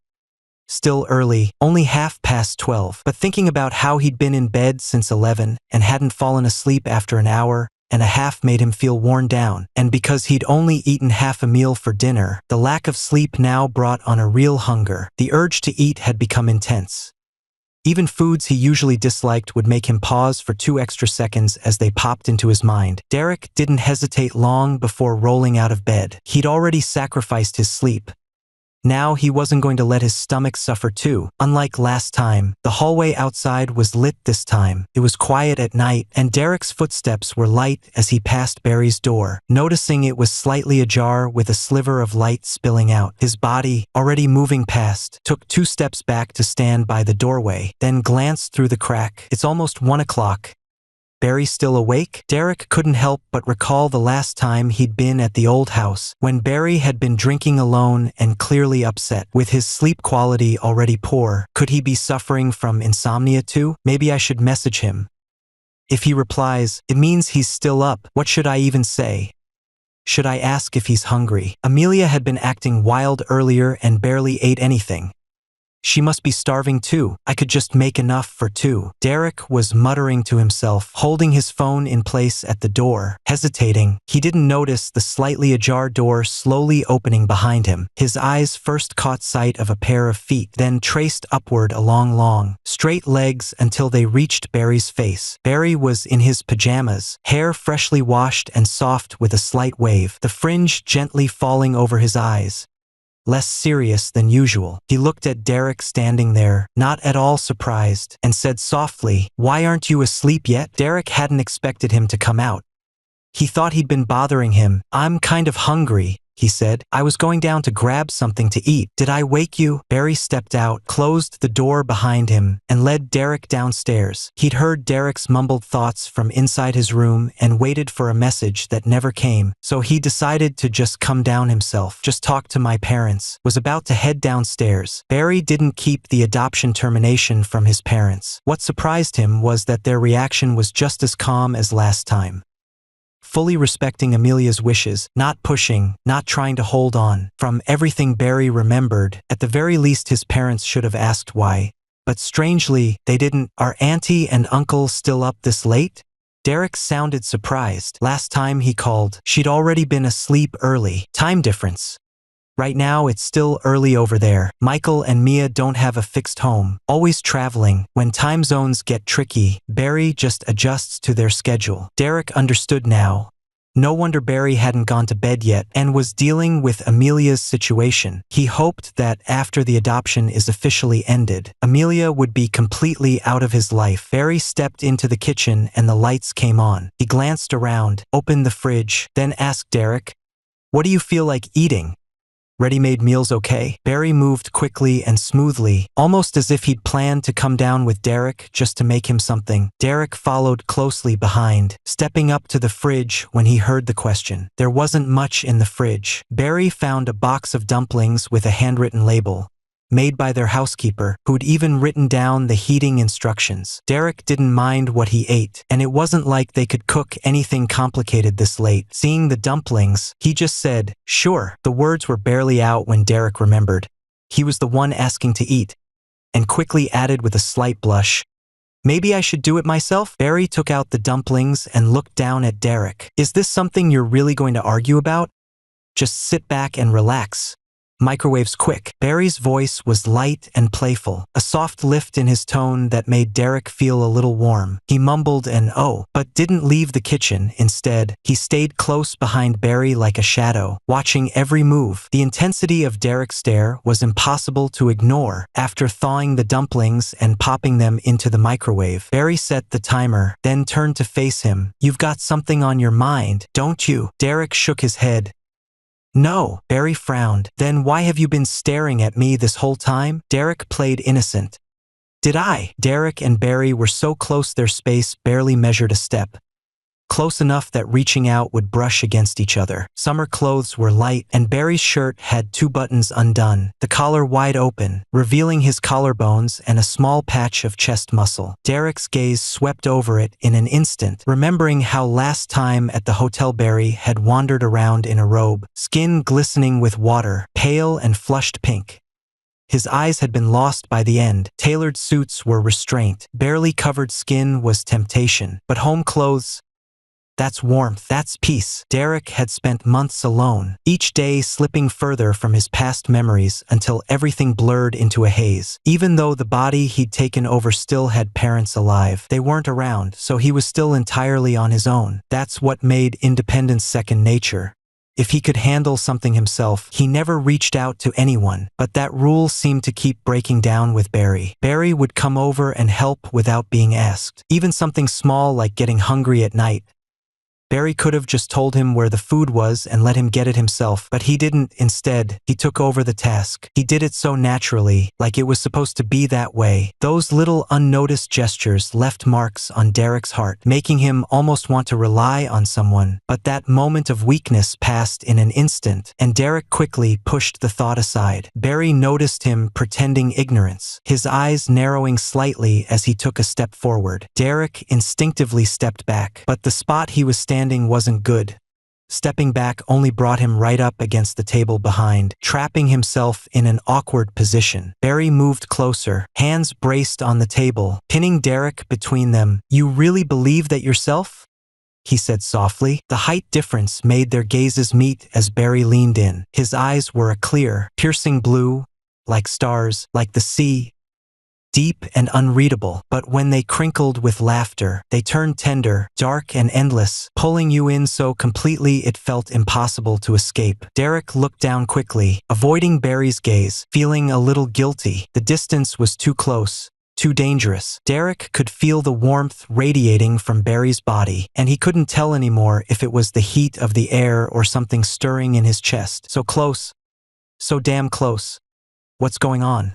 Speaker 1: Still early, only 12:30, but thinking about how he'd been in bed since 11 and hadn't fallen asleep after an hour and a half made him feel worn down. And because he'd only eaten half a meal for dinner, the lack of sleep now brought on a real hunger. The urge to eat had become intense. Even foods he usually disliked would make him pause for 2 extra seconds as they popped into his mind. Derek didn't hesitate long before rolling out of bed. He'd already sacrificed his sleep. Now he wasn't going to let his stomach suffer too. Unlike last time, the hallway outside was lit this time. It was quiet at night, and Derek's footsteps were light as he passed Barry's door. Noticing it was slightly ajar with a sliver of light spilling out, his body, already moving past, took 2 steps back to stand by the doorway, then glanced through the crack. It's almost 1 o'clock. Barry still awake? Derek couldn't help but recall the last time he'd been at the old house, when Barry had been drinking alone and clearly upset. With his sleep quality already poor, could he be suffering from insomnia too? Maybe I should message him. If he replies, it means he's still up. What should I even say? Should I ask if he's hungry? Amelia had been acting wild earlier and barely ate anything. She must be starving too. I could just make enough for 2. Derek was muttering to himself, holding his phone in place at the door. Hesitating, he didn't notice the slightly ajar door slowly opening behind him. His eyes first caught sight of a pair of feet, then traced upward along long, straight legs until they reached Barry's face. Barry was in his pajamas, hair freshly washed and soft with a slight wave, the fringe gently falling over his eyes. Less serious than usual. He looked at Derek standing there, not at all surprised, and said softly, "Why aren't you asleep yet?" Derek hadn't expected him to come out. He thought he'd been bothering him. "I'm kind of hungry," he said. "I was going down to grab something to eat. Did I wake you?" Barry stepped out, closed the door behind him, and led Derek downstairs. He'd heard Derek's mumbled thoughts from inside his room and waited for a message that never came, so he decided to just come down himself. "Just talk to my parents." Was about to head downstairs. Barry didn't keep the adoption termination from his parents. What surprised him was that their reaction was just as calm as last time. Fully respecting Amelia's wishes, not pushing, not trying to hold on. From everything Barry remembered, at the very least his parents should have asked why. But strangely, they didn't. "Are auntie and uncle still up this late?" Derek sounded surprised. Last time he called, she'd already been asleep early. Time difference. Right now it's still early over there. Michael and Mia don't have a fixed home, always traveling. When time zones get tricky, Barry just adjusts to their schedule. Derek understood now. No wonder Barry hadn't gone to bed yet and was dealing with Amelia's situation. He hoped that after the adoption is officially ended, Amelia would be completely out of his life. Barry stepped into the kitchen and the lights came on. He glanced around, opened the fridge, then asked Derek, "What do you feel like eating? Ready-made meals okay?" Barry moved quickly and smoothly, almost as if he'd planned to come down with Derek just to make him something. Derek followed closely behind, stepping up to the fridge when he heard the question. There wasn't much in the fridge. Barry found a box of dumplings with a handwritten label, made by their housekeeper, who'd even written down the heating instructions. Derek didn't mind what he ate, and it wasn't like they could cook anything complicated this late. Seeing the dumplings, he just said, "Sure." The words were barely out when Derek remembered. He was the one asking to eat, and quickly added with a slight blush, "Maybe I should do it myself?" Barry took out the dumplings and looked down at Derek. "Is this something you're really going to argue about? Just sit back and relax." Microwaves quick. Barry's voice was light and playful, a soft lift in his tone that made Derek feel a little warm. He mumbled an "oh," but didn't leave the kitchen. Instead, he stayed close behind Barry like a shadow, watching every move. The intensity of Derek's stare was impossible to ignore. After thawing the dumplings and popping them into the microwave, Barry set the timer, then turned to face him. "You've got something on your mind, don't you?" Derek shook his head. "No," Barry frowned. "Then why have you been staring at me this whole time?" Derek played innocent. "Did I?" Derek and Barry were so close their space barely measured a step. Close enough that reaching out would brush against each other. Summer clothes were light, and Barry's shirt had 2 buttons undone, the collar wide open, revealing his collarbones and a small patch of chest muscle. Derek's gaze swept over it in an instant, remembering how last time at the hotel Barry had wandered around in a robe, skin glistening with water, pale and flushed pink. His eyes had been lost by the end. Tailored suits were restraint, barely covered skin was temptation, but home clothes, that's warmth, that's peace. Derek had spent months alone, each day slipping further from his past memories until everything blurred into a haze. Even though the body he'd taken over still had parents alive, they weren't around, so he was still entirely on his own. That's what made independence second nature. If he could handle something himself, he never reached out to anyone, but that rule seemed to keep breaking down with Barry. Barry would come over and help without being asked. Even something small like getting hungry at night. Barry could have just told him where the food was and let him get it himself, but he didn't. Instead, he took over the task. He did it so naturally, like it was supposed to be that way. Those little unnoticed gestures left marks on Derek's heart, making him almost want to rely on someone. But that moment of weakness passed in an instant, and Derek quickly pushed the thought aside. Barry noticed him pretending ignorance, his eyes narrowing slightly as he took a step forward. Derek instinctively stepped back, but the spot he was standing wasn't good. Stepping back only brought him right up against the table behind, trapping himself in an awkward position. Barry moved closer, hands braced on the table, pinning Derek between them. "You really believe that yourself?" he said softly. The height difference made their gazes meet as Barry leaned in. His eyes were a clear, piercing blue, like stars, like the sea. Deep and unreadable, but when they crinkled with laughter, they turned tender, dark and endless, pulling you in so completely it felt impossible to escape. Derek looked down quickly, avoiding Barry's gaze, feeling a little guilty. The distance was too close, too dangerous. Derek could feel the warmth radiating from Barry's body, and he couldn't tell anymore if it was the heat of the air or something stirring in his chest. So close, so damn close. What's going on?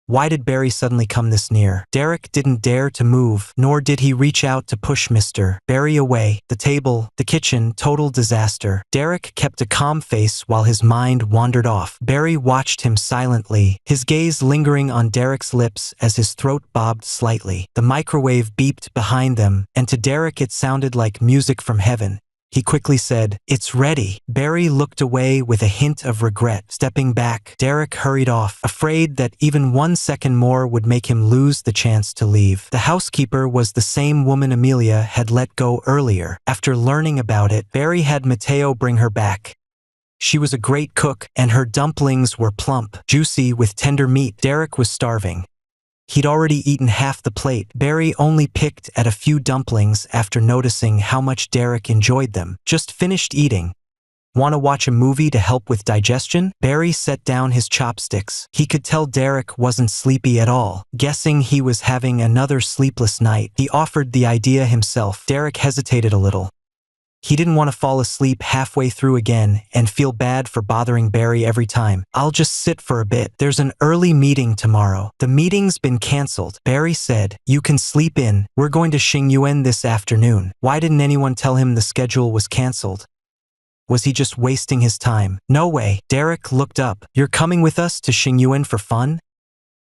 Speaker 1: Why did Barry suddenly come this near? Derek didn't dare to move, nor did he reach out to push Mr. Barry away. The table, the kitchen, total disaster. Derek kept a calm face while his mind wandered off. Barry watched him silently, his gaze lingering on Derek's lips as his throat bobbed slightly. The microwave beeped behind them, and to Derek it sounded like music from heaven. He quickly said, "It's ready." Barry looked away with a hint of regret. Stepping back, Derek hurried off, afraid that even 1 second more would make him lose the chance to leave. The housekeeper was the same woman Amelia had let go earlier. After learning about it, Barry had Mateo bring her back. She was a great cook, and her dumplings were plump, juicy with tender meat. Derek was starving. He'd already eaten half the plate. Barry only picked at a few dumplings after noticing how much Derek enjoyed them. "Just finished eating. Want to watch a movie to help with digestion?" Barry set down his chopsticks. He could tell Derek wasn't sleepy at all. Guessing he was having another sleepless night, he offered the idea himself. Derek hesitated a little. He didn't want to fall asleep halfway through again and feel bad for bothering Barry every time. "I'll just sit for a bit. There's an early meeting tomorrow." "The meeting's been canceled," Barry said. "You can sleep in. We're going to Xingyuan this afternoon." Why didn't anyone tell him the schedule was canceled? Was he just wasting his time? "No way." Derek looked up. "You're coming with us to Xingyuan for fun?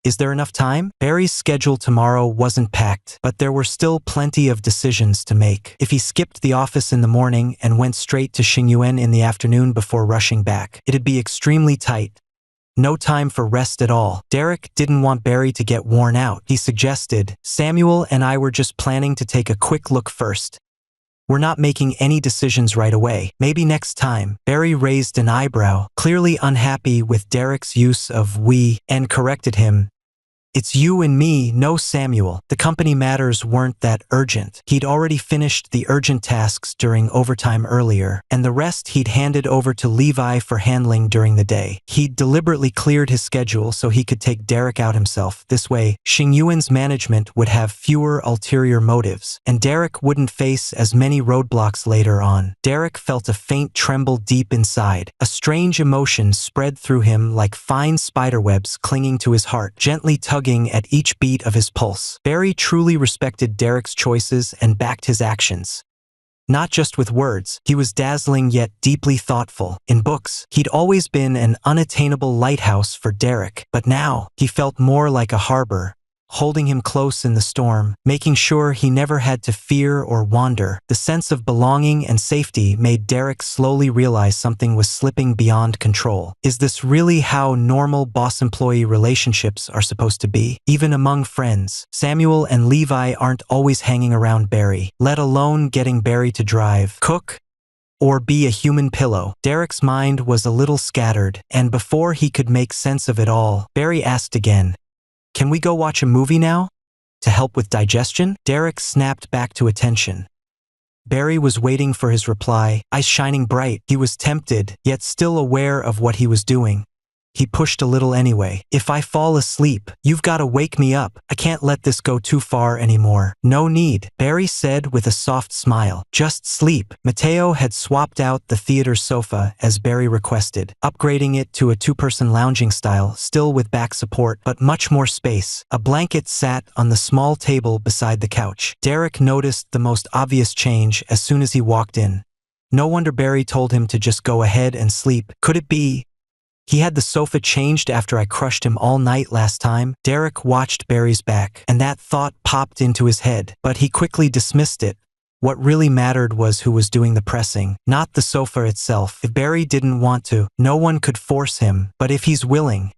Speaker 1: Is there enough time?" Barry's schedule tomorrow wasn't packed, but there were still plenty of decisions to make. If he skipped the office in the morning and went straight to Xingyuan in the afternoon before rushing back, it'd be extremely tight. No time for rest at all. Derek didn't want Barry to get worn out. He suggested, "Samuel and I were just planning to take a quick look first. We're not making any decisions right away. Maybe next time. Barry raised an eyebrow, clearly unhappy with Derek's use of we, and corrected him. It's you and me, no Samuel. The company matters weren't that urgent. He'd already finished the urgent tasks during overtime earlier, and the rest he'd handed over to Levi for handling during the day. He'd deliberately cleared his schedule so he could take Derek out himself. This way, Xingyuan's management would have fewer ulterior motives, and Derek wouldn't face as many roadblocks later on. Derek felt a faint tremble deep inside. A strange emotion spread through him like fine spiderwebs clinging to his heart, gently tugging at each beat of his pulse. Barry truly respected Derek's choices and backed his actions. Not just with words, he was dazzling yet deeply thoughtful. In books, he'd always been an unattainable lighthouse for Derek, but now he felt more like a harbor, holding him close in the storm, making sure he never had to fear or wander. The sense of belonging and safety made Derek slowly realize something was slipping beyond control. Is this really how normal boss-employee relationships are supposed to be? Even among friends, Samuel and Levi aren't always hanging around Barry, let alone getting Barry to drive, cook, or be a human pillow. Derek's mind was a little scattered, and before he could make sense of it all, Barry asked again, "Can we go watch a movie now? To help with digestion?" Derek snapped back to attention. Barry was waiting for his reply, eyes shining bright. He was tempted, yet still aware of what he was doing. He pushed a little anyway. "If I fall asleep, you've got to wake me up. I can't let this go too far anymore." "No need," Barry said with a soft smile. "Just sleep." Mateo had swapped out the theater sofa as Barry requested, upgrading it to a two-person lounging style, still with back support, but much more space. A blanket sat on the small table beside the couch. Derek noticed the most obvious change as soon as he walked in. No wonder Barry told him to just go ahead and sleep. Could it be he had the sofa changed after I crushed him all night last time? Derek watched Barry's back, and that thought popped into his head, but he quickly dismissed it. What really mattered was who was doing the pressing, not the sofa itself. If Barry didn't want to, no one could force him, but if he's willing,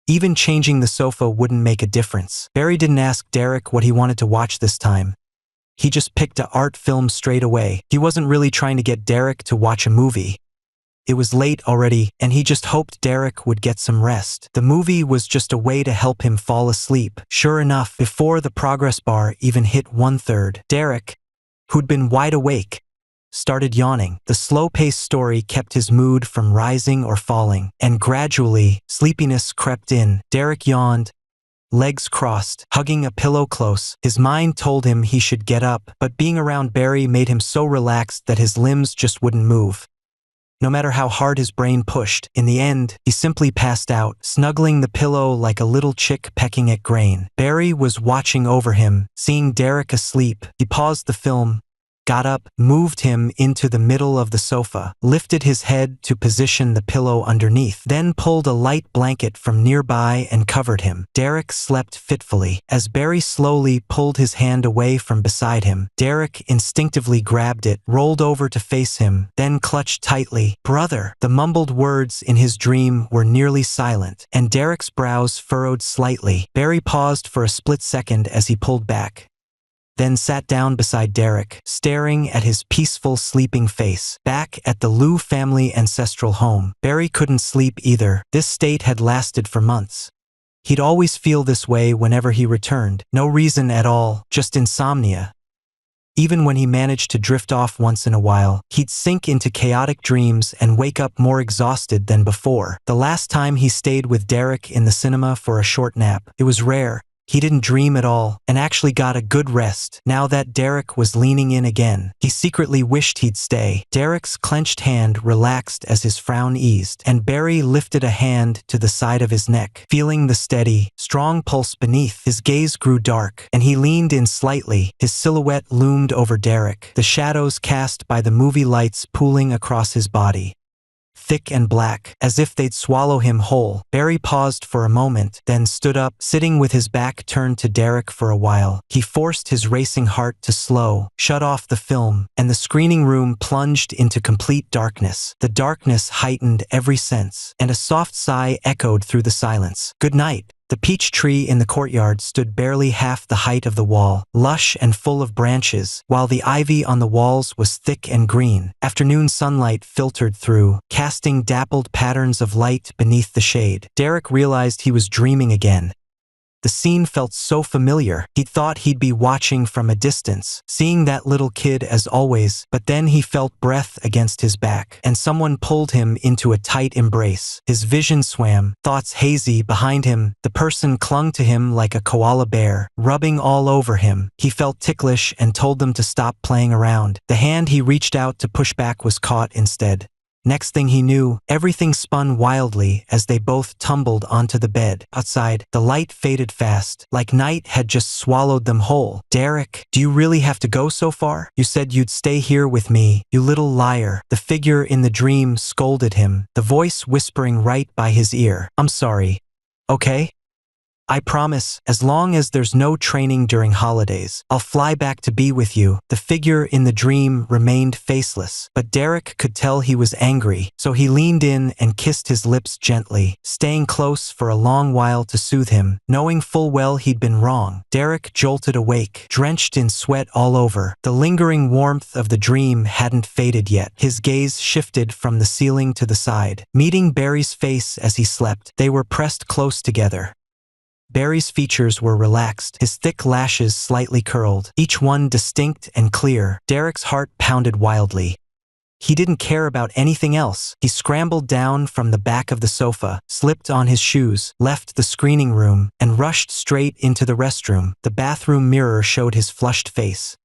Speaker 1: even changing the sofa wouldn't make a difference. Barry didn't ask Derek what he wanted to watch this time. He just picked an art film straight away. He wasn't really trying to get Derek to watch a movie. It was late already, and he just hoped Derek would get some rest. The movie was just a way to help him fall asleep. Sure enough, before the progress bar even hit 1/3, Derek, who'd been wide awake, started yawning. The slow-paced story kept his mood from rising or falling, and gradually, sleepiness crept in. Derek yawned, legs crossed, hugging a pillow close. His mind told him he should get up, but being around Barry made him so relaxed that his limbs just wouldn't move. No matter how hard his brain pushed, in the end, he simply passed out, snuggling the pillow like a little chick pecking at grain. Barry was watching over him, seeing Derek asleep. He paused the film, got up, moved him into the middle of the sofa, lifted his head to position the pillow underneath, then pulled a light blanket from nearby and covered him. Derek slept fitfully. As Barry slowly pulled his hand away from beside him, Derek instinctively grabbed it, rolled over to face him, then clutched tightly. "Brother!" The mumbled words in his dream were nearly silent, and Derek's brows furrowed slightly. Barry paused for a split second as he pulled back, then sat down beside Derek, staring at his peaceful sleeping face. Back at the Liu family ancestral home, Barry couldn't sleep either. This state had lasted for months. He'd always feel this way whenever he returned. No reason at all, just insomnia. Even when he managed to drift off once in a while, he'd sink into chaotic dreams and wake up more exhausted than before. The last time he stayed with Derek in the cinema for a short nap, it was rare. He didn't dream at all, and actually got a good rest. Now that Derek was leaning in again, he secretly wished he'd stay. Derek's clenched hand relaxed as his frown eased, and Barry lifted a hand to the side of his neck. Feeling the steady, strong pulse beneath, his gaze grew dark, and he leaned in slightly. His silhouette loomed over Derek, the shadows cast by the movie lights pooling across his body, thick and black, as if they'd swallow him whole. Barry paused for a moment, then stood up, sitting with his back turned to Derek for a while. He forced his racing heart to slow, shut off the film, and the screening room plunged into complete darkness. The darkness heightened every sense, and a soft sigh echoed through the silence. "Good night," The peach tree in the courtyard stood barely half the height of the wall, lush and full of branches, while the ivy on the walls was thick and green. Afternoon sunlight filtered through, casting dappled patterns of light beneath the shade. Derek realized he was dreaming again. The scene felt so familiar. He thought he'd be watching from a distance, seeing that little kid as always, but then he felt breath against his back, and someone pulled him into a tight embrace. His vision swam, thoughts hazy behind him. The person clung to him like a koala bear, rubbing all over him. He felt ticklish and told them to stop playing around. The hand he reached out to push back was caught instead. Next thing he knew, everything spun wildly as they both tumbled onto the bed. Outside, the light faded fast, like night had just swallowed them whole. "Derek, do you really have to go so far? You said you'd stay here with me, you little liar." The figure in the dream scolded him, the voice whispering right by his ear. "I'm sorry. Okay? I promise, as long as there's no training during holidays, I'll fly back to be with you." The figure in the dream remained faceless, but Derek could tell he was angry, so he leaned in and kissed his lips gently, staying close for a long while to soothe him. Knowing full well he'd been wrong, Derek jolted awake, drenched in sweat all over. The lingering warmth of the dream hadn't faded yet. His gaze shifted from the ceiling to the side, meeting Barry's face as he slept. They were pressed close together. Barry's features were relaxed, his thick lashes slightly curled, each one distinct and clear. Derek's heart pounded wildly. He didn't care about anything else. He scrambled down from the back of the sofa, slipped on his shoes, left the screening room, and rushed straight into the restroom. The bathroom mirror showed his flushed face.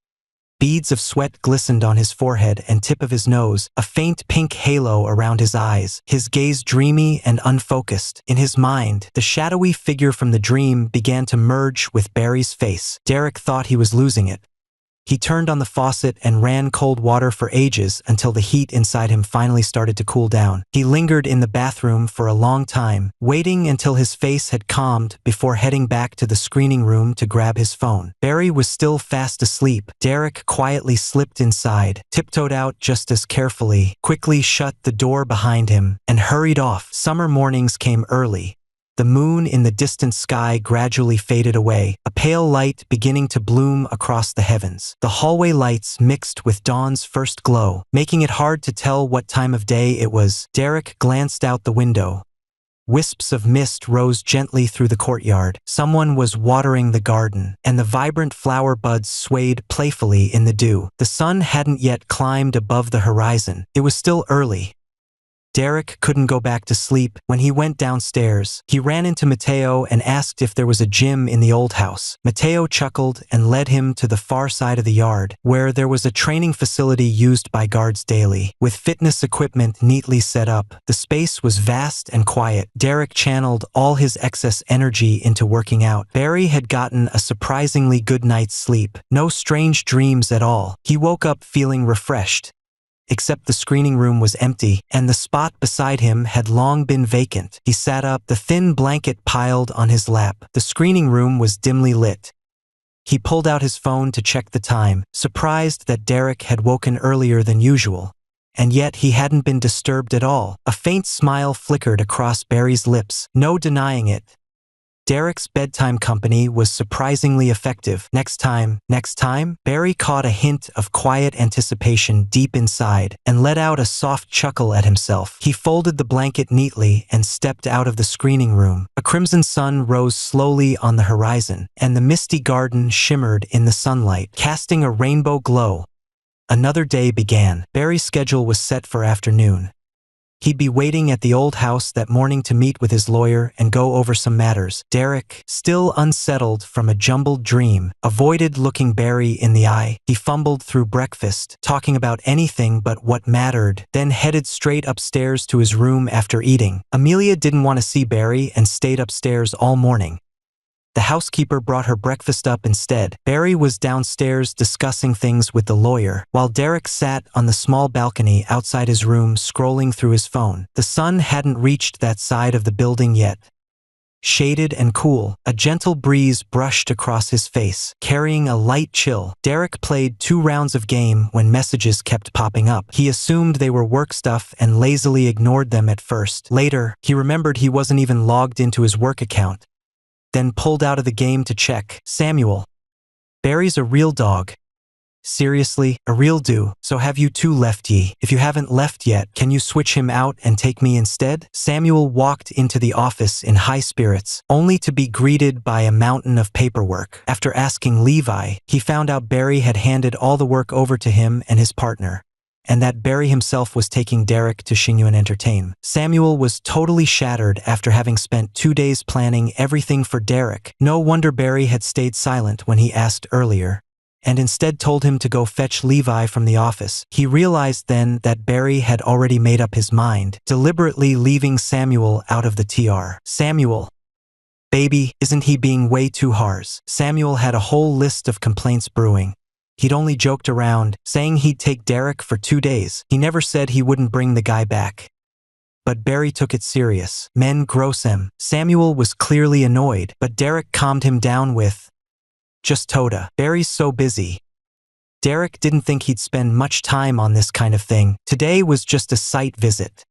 Speaker 1: Beads of sweat glistened on his forehead and tip of his nose, a faint pink halo around his eyes, his gaze dreamy and unfocused. In his mind, the shadowy figure from the dream began to merge with Barry's face. Derek thought he was losing it. He turned on the faucet and ran cold water for ages until the heat inside him finally started to cool down. He lingered in the bathroom for a long time, waiting until his face had calmed before heading back to the screening room to grab his phone. Barry was still fast asleep. Derek quietly slipped inside, tiptoed out just as carefully, quickly shut the door behind him, and hurried off. Summer mornings came early. The moon in the distant sky gradually faded away, a pale light beginning to bloom across the heavens. The hallway lights mixed with dawn's first glow, making it hard to tell what time of day it was. Derek glanced out the window. Wisps of mist rose gently through the courtyard. Someone was watering the garden, and the vibrant flower buds swayed playfully in the dew. The sun hadn't yet climbed above the horizon. It was still early. Derek couldn't go back to sleep. When he went downstairs, he ran into Mateo and asked if there was a gym in the old house. Mateo chuckled and led him to the far side of the yard, where there was a training facility used by guards daily. With fitness equipment neatly set up, the space was vast and quiet. Derek channeled all his excess energy into working out. Barry had gotten a surprisingly good night's sleep. No strange dreams at all. He woke up feeling refreshed. Except the screening room was empty, and the spot beside him had long been vacant. He sat up, the thin blanket piled on his lap. The screening room was dimly lit. He pulled out his phone to check the time, surprised that Derek had woken earlier than usual. And yet he hadn't been disturbed at all. A faint smile flickered across Barry's lips, no denying it. Derek's bedtime company was surprisingly effective. Next time, Barry caught a hint of quiet anticipation deep inside and let out a soft chuckle at himself. He folded the blanket neatly and stepped out of the screening room. A crimson sun rose slowly on the horizon, and the misty garden shimmered in the sunlight, casting a rainbow glow. Another day began. Barry's schedule was set for afternoon. He'd be waiting at the old house that morning to meet with his lawyer and go over some matters. Derek, still unsettled from a jumbled dream, avoided looking Barry in the eye. He fumbled through breakfast, talking about anything but what mattered, then headed straight upstairs to his room after eating. Amelia didn't want to see Barry and stayed upstairs all morning. The housekeeper brought her breakfast up instead. Barry was downstairs discussing things with the lawyer, while Derek sat on the small balcony outside his room scrolling through his phone. The sun hadn't reached that side of the building yet. Shaded and cool, a gentle breeze brushed across his face, carrying a light chill. Derek played 2 rounds of game when messages kept popping up. He assumed they were work stuff and lazily ignored them at first. Later, he remembered he wasn't even logged into his work account. then pulled out of the game to check. Samuel. Barry's a real dog. Seriously, a real do. So have you two left ye? If you haven't left yet, can you switch him out and take me instead? Samuel walked into the office in high spirits, only to be greeted by a mountain of paperwork. After asking Levi, he found out Barry had handed all the work over to him and his partner, and that Barry himself was taking Derek to Xingyuan Entertainment. Samuel was totally shattered after having spent 2 days planning everything for Derek. No wonder Barry had stayed silent when he asked earlier, and instead told him to go fetch Levi from the office. He realized then that Barry had already made up his mind, deliberately leaving Samuel out of the TR. Samuel. Baby, isn't he being way too harsh? Samuel had a whole list of complaints brewing. He'd only joked around, saying he'd take Derek for 2 days. He never said he wouldn't bring the guy back. But Barry took it serious. Men gross him. Samuel was clearly annoyed, but Derek calmed him down with, "Just Toda. Barry's so busy." Derek didn't think he'd spend much time on this kind of thing. Today was just a site visit.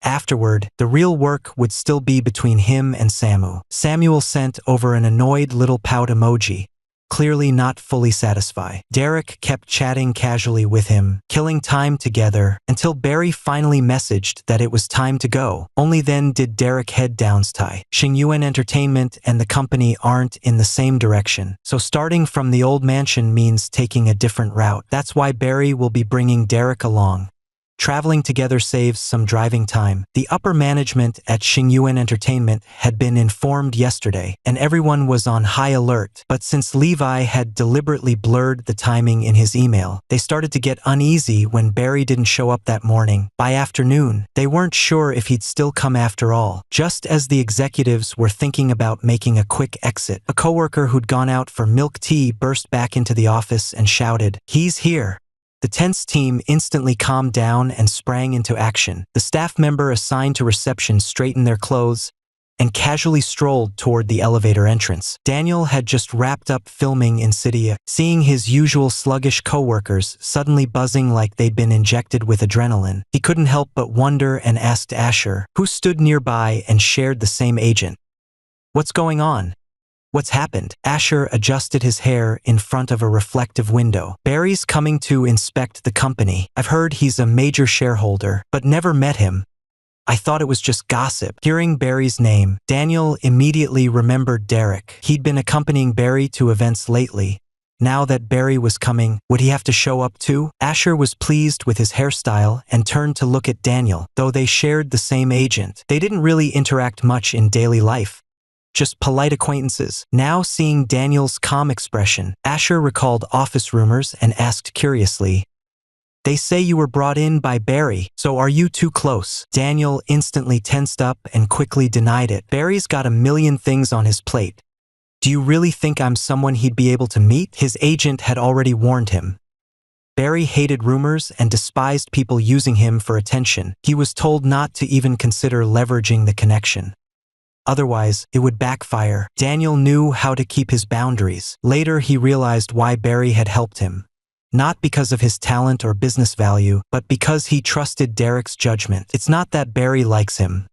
Speaker 1: Afterward, the real work would still be between him and Samu. Samuel sent over an annoyed little pout emoji, clearly not fully satisfied. Derek kept chatting casually with him, killing time together, until Barry finally messaged that it was time to go. Only then did Derek head downstairs. Xingyuan Entertainment and the company aren't in the same direction, so starting from the old mansion means taking a different route. That's why Barry will be bringing Derek along. Traveling together saves some driving time. The upper management at Xingyuan Entertainment had been informed yesterday, and everyone was on high alert. But since Levi had deliberately blurred the timing in his email, they started to get uneasy when Barry didn't show up that morning. By afternoon, they weren't sure if he'd still come after all. Just as the executives were thinking about making a quick exit, a coworker who'd gone out for milk tea burst back into the office and shouted, "He's here!" The tense team instantly calmed down and sprang into action. The staff member assigned to reception straightened their clothes and casually strolled toward the elevator entrance. Daniel had just wrapped up filming in Cydia. Seeing his usual sluggish coworkers suddenly buzzing like they'd been injected with adrenaline, he couldn't help but wonder and asked Asher, who stood nearby and shared the same agent, "What's going on? What's happened?" Asher adjusted his hair in front of a reflective window. "Barry's coming to inspect the company. I've heard he's a major shareholder, but never met him. I thought it was just gossip." Hearing Barry's name, Daniel immediately remembered Derek. He'd been accompanying Barry to events lately. Now that Barry was coming, would he have to show up too? Asher was pleased with his hairstyle and turned to look at Daniel. Though they shared the same agent, they didn't really interact much in daily life. Just polite acquaintances. Now seeing Daniel's calm expression, Asher recalled office rumors and asked curiously, "They say you were brought in by Barry, so are you too close?" Daniel instantly tensed up and quickly denied it. "Barry's got a million things on his plate. Do you really think I'm someone he'd be able to meet?" His agent had already warned him. Barry hated rumors and despised people using him for attention. He was told not to even consider leveraging the connection. Otherwise, it would backfire. Daniel knew how to keep his boundaries. Later, he realized why Barry had helped him. Not because of his talent or business value, but because he trusted Derek's judgment. It's not that Barry likes him.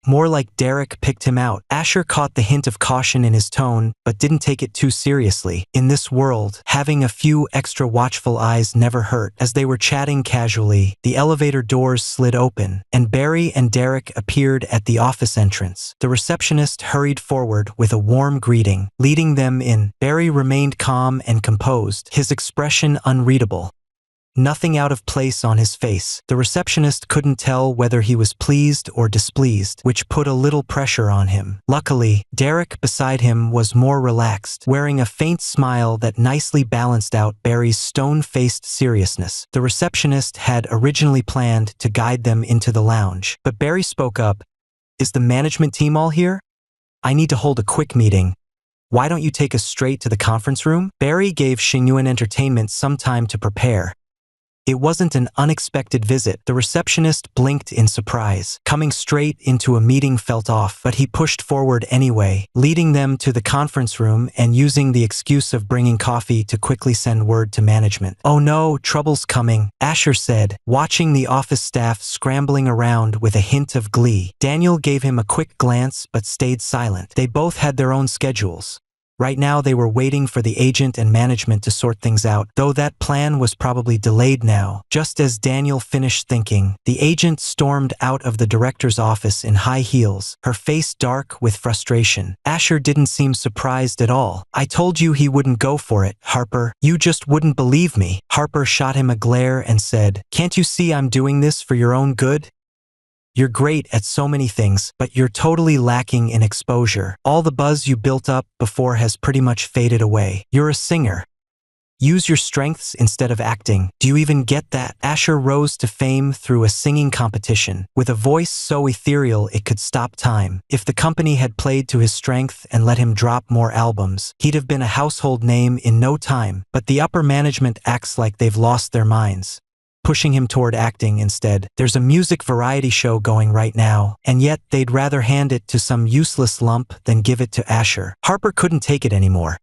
Speaker 1: More like Derek picked him out. Asher caught the hint of caution in his tone, but didn't take it too seriously. In this world, having a few extra watchful eyes never hurt. As they were chatting casually, the elevator doors slid open, and Barry and Derek appeared at the office entrance. The receptionist hurried forward with a warm greeting, leading them in. Barry remained calm and composed, his expression unreadable. Nothing out of place on his face. The receptionist couldn't tell whether he was pleased or displeased, which put a little pressure on him. Luckily, Derek beside him was more relaxed, wearing a faint smile that nicely balanced out Barry's stone-faced seriousness. The receptionist had originally planned to guide them into the lounge, but Barry spoke up. "Is the management team all here? I need to hold a quick meeting. Why don't you take us straight to the conference room?" Barry gave Xingyuan Entertainment some time to prepare. It wasn't an unexpected visit. The receptionist blinked in surprise. Coming straight into a meeting felt off, but he pushed forward anyway, leading them to the conference room and using the excuse of bringing coffee to quickly send word to management. "Oh no, trouble's coming," Asher said, watching the office staff scrambling around with a hint of glee. Daniel gave him a quick glance but stayed silent. They both had their own schedules. Right now they were waiting for the agent and management to sort things out, though that plan was probably delayed now. Just as Daniel finished thinking, the agent stormed out of the director's office in high heels, her face dark with frustration. Asher didn't seem surprised at all. "I told you he wouldn't go for it, Harper. You just wouldn't believe me." Harper shot him a glare and said, "Can't you see I'm doing this for your own good? You're great at so many things, but you're totally lacking in exposure. All the buzz you built up before has pretty much faded away. You're a singer. Use your strengths instead of acting. Do you even get that?" Asher rose to fame through a singing competition, with a voice so ethereal it could stop time. If the company had played to his strength and let him drop more albums, he'd have been a household name in no time. But the upper management acts like they've lost their minds, pushing him toward acting instead. There's a music variety show going right now, and yet they'd rather hand it to some useless lump than give it to Asher. Harper couldn't take it anymore.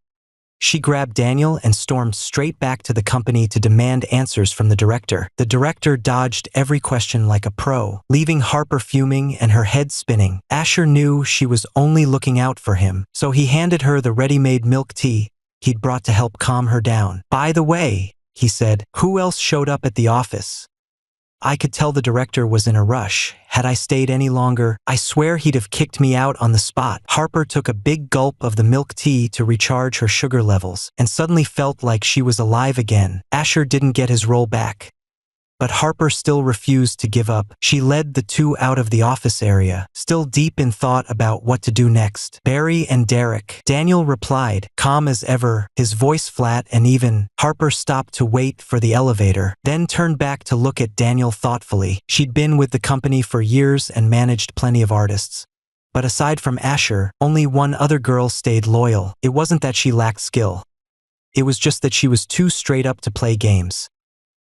Speaker 1: She grabbed Daniel and stormed straight back to the company to demand answers from the director. The director dodged every question like a pro, leaving Harper fuming and her head spinning. Asher knew she was only looking out for him, so he handed her the ready-made milk tea he'd brought to help calm her down. "By the way," he said, "who else showed up at the office? I could tell the director was in a rush. Had I stayed any longer, I swear he'd have kicked me out on the spot." Harper took a big gulp of the milk tea to recharge her sugar levels, and suddenly felt like she was alive again. Asher didn't get his role back, but Harper still refused to give up. She led the two out of the office area, still deep in thought about what to do next. "Barry and Derek," Daniel replied, calm as ever, his voice flat and even. Harper stopped to wait for the elevator, then turned back to look at Daniel thoughtfully. She'd been with the company for years and managed plenty of artists. But aside from Asher, only one other girl stayed loyal. It wasn't that she lacked skill. It was just that she was too straight up to play games.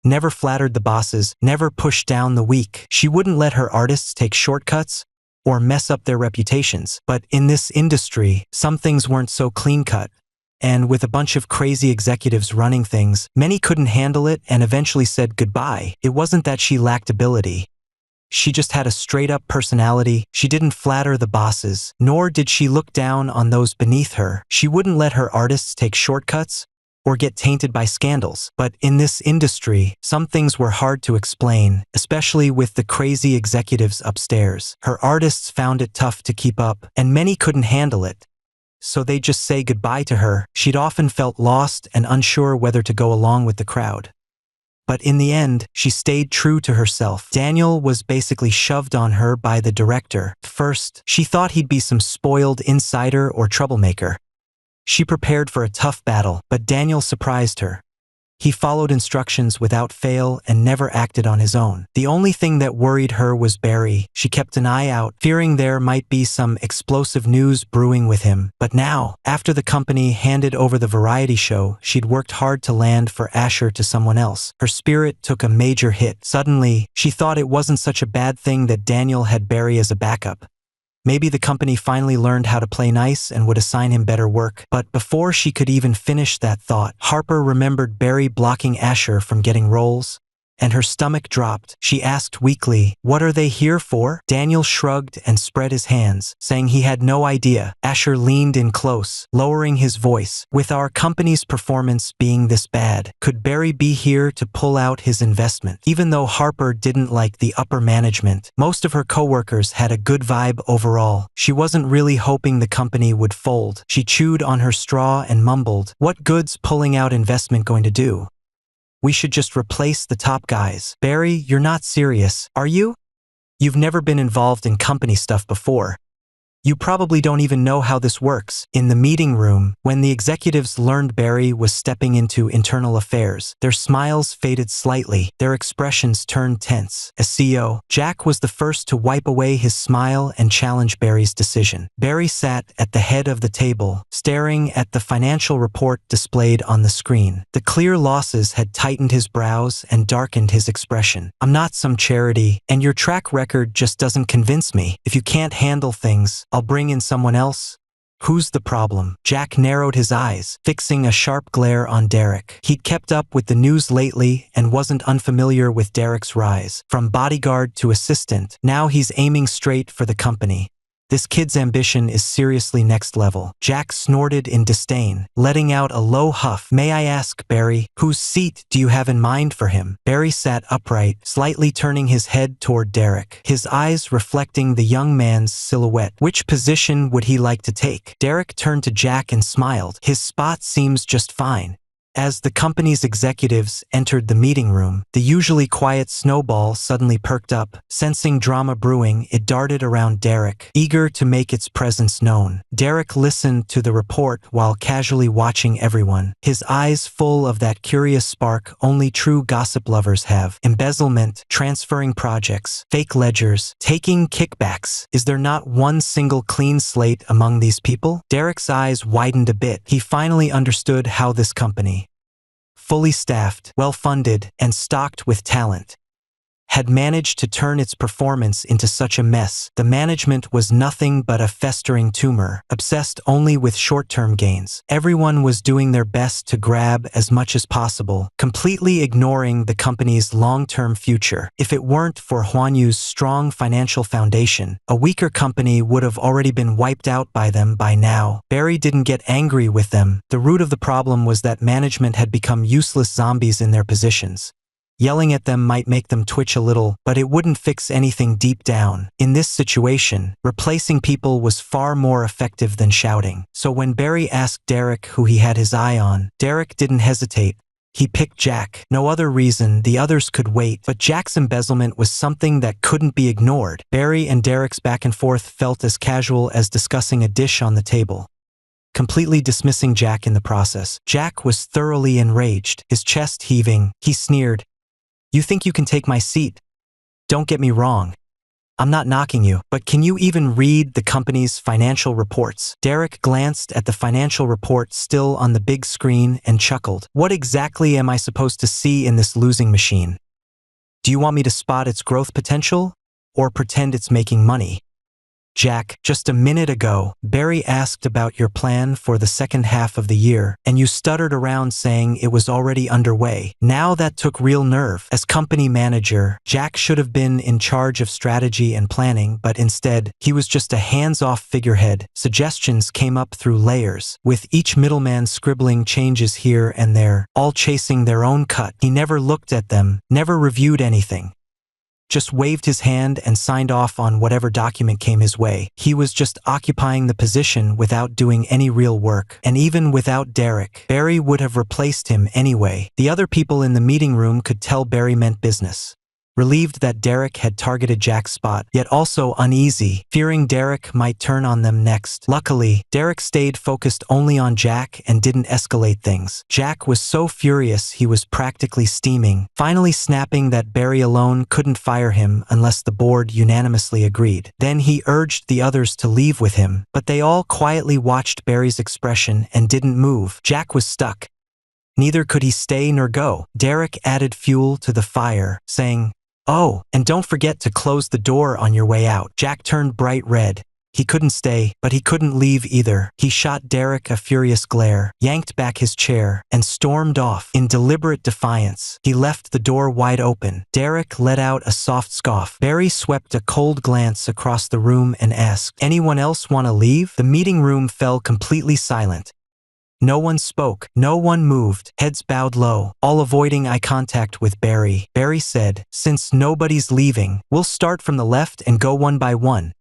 Speaker 1: Never flattered the bosses, never pushed down the weak. She wouldn't let her artists take shortcuts or mess up their reputations. But in this industry, some things weren't so clean-cut. And with a bunch of crazy executives running things, many couldn't handle it and eventually said goodbye. It wasn't that she lacked ability. She just had a straight-up personality. She didn't flatter the bosses, nor did she look down on those beneath her. She wouldn't let her artists take shortcuts or get tainted by scandals. But in this industry, some things were hard to explain, especially with the crazy executives upstairs. Her artists found it tough to keep up, and many couldn't handle it, so they'd just say goodbye to her. She'd often felt lost and unsure whether to go along with the crowd. But in the end, she stayed true to herself. Daniel was basically shoved on her by the director. First, she thought he'd be some spoiled insider or troublemaker. She prepared for a tough battle, but Daniel surprised her. He followed instructions without fail and never acted on his own. The only thing that worried her was Barry. She kept an eye out, fearing there might be some explosive news brewing with him. But now, after the company handed over the variety show she'd worked hard to land for Asher to someone else, her spirit took a major hit. Suddenly, she thought it wasn't such a bad thing that Daniel had Barry as a backup. Maybe the company finally learned how to play nice and would assign him better work. But before she could even finish that thought, Harper remembered Barry blocking Asher from getting roles, and her stomach dropped. She asked weakly, "What are they here for?" Daniel shrugged and spread his hands, saying he had no idea. Asher leaned in close, lowering his voice. "With our company's performance being this bad, could Barry be here to pull out his investment?" Even though Harper didn't like the upper management, most of her coworkers had a good vibe overall. She wasn't really hoping the company would fold. She chewed on her straw and mumbled, "What good's pulling out investment going to do? We should just replace the top guys." "Barry, you're not serious, are you? You've never been involved in company stuff before. You probably don't even know how this works. In the meeting room, when the executives learned Barry was stepping into internal affairs, their smiles faded slightly, their expressions turned tense. As CEO, Jack was the first to wipe away his smile and challenge Barry's decision. Barry sat at the head of the table, staring at the financial report displayed on the screen. The clear losses had tightened his brows and darkened his expression. "I'm not some charity, and your track record just doesn't convince me. If you can't handle things, I'll bring in someone else." "Who's the problem?" Jack narrowed his eyes, fixing a sharp glare on Derek. He'd kept up with the news lately and wasn't unfamiliar with Derek's rise. From bodyguard to assistant, now he's aiming straight for the company. This kid's ambition is seriously next level. Jack snorted in disdain, letting out a low huff. "May I ask, Barry, whose seat do you have in mind for him?" Barry sat upright, slightly turning his head toward Derek, his eyes reflecting the young man's silhouette. "Which position would he like to take?" Derek turned to Jack and smiled. "His spot seems just fine." As the company's executives entered the meeting room, the usually quiet Snowball suddenly perked up. Sensing drama brewing, it darted around Derek, eager to make its presence known. Derek listened to the report while casually watching everyone, his eyes full of that curious spark only true gossip lovers have. Embezzlement, transferring projects, fake ledgers, taking kickbacks. Is there not one single clean slate among these people? Derek's eyes widened a bit. He finally understood how this company, fully staffed, well-funded, and stocked with talent, had managed to turn its performance into such a mess. The management was nothing but a festering tumor, obsessed only with short-term gains. Everyone was doing their best to grab as much as possible, completely ignoring the company's long-term future. If it weren't for Huanyu's strong financial foundation, a weaker company would have already been wiped out by them by now. Barry didn't get angry with them. The root of the problem was that management had become useless zombies in their positions. Yelling at them might make them twitch a little, but it wouldn't fix anything deep down. In this situation, replacing people was far more effective than shouting. So when Barry asked Derek who he had his eye on, Derek didn't hesitate. He picked Jack. No other reason, the others could wait, but Jack's embezzlement was something that couldn't be ignored. Barry and Derek's back and forth felt as casual as discussing a dish on the table, completely dismissing Jack in the process. Jack was thoroughly enraged, his chest heaving. He sneered, "You think you can take my seat? Don't get me wrong. I'm not knocking you, but can you even read the company's financial reports?" Derek glanced at the financial report still on the big screen and chuckled. "What exactly am I supposed to see in this losing machine? Do you want me to spot its growth potential, or pretend it's making money?" "Jack, just a minute ago, Barry asked about your plan for the second half of the year, and you stuttered around saying it was already underway. Now that took real nerve. As company manager, Jack should have been in charge of strategy and planning, but instead, he was just a hands-off figurehead. Suggestions came up through layers, with each middleman scribbling changes here and there, all chasing their own cut. He never looked at them, never reviewed anything. Just waved his hand and signed off on whatever document came his way. He was just occupying the position without doing any real work. And even without Derek, Barry would have replaced him anyway. The other people in the meeting room could tell Barry meant business. Relieved that Derek had targeted Jack's spot, yet also uneasy, fearing Derek might turn on them next. Luckily, Derek stayed focused only on Jack and didn't escalate things. Jack was so furious he was practically steaming, finally snapping that Barry alone couldn't fire him unless the board unanimously agreed. Then he urged the others to leave with him, but they all quietly watched Barry's expression and didn't move. Jack was stuck. Neither could he stay nor go. Derek added fuel to the fire, saying, "Oh, and don't forget to close the door on your way out." Jack turned bright red. He couldn't stay, but he couldn't leave either. He shot Derek a furious glare, yanked back his chair, and stormed off. In deliberate defiance, he left the door wide open. Derek let out a soft scoff. Barry swept a cold glance across the room and asked, "Anyone else want to leave?" The meeting room fell completely silent. No one spoke, no one moved, heads bowed low, all avoiding eye contact with Barry. Barry said, "Since nobody's leaving, we'll start from the left and go one by one.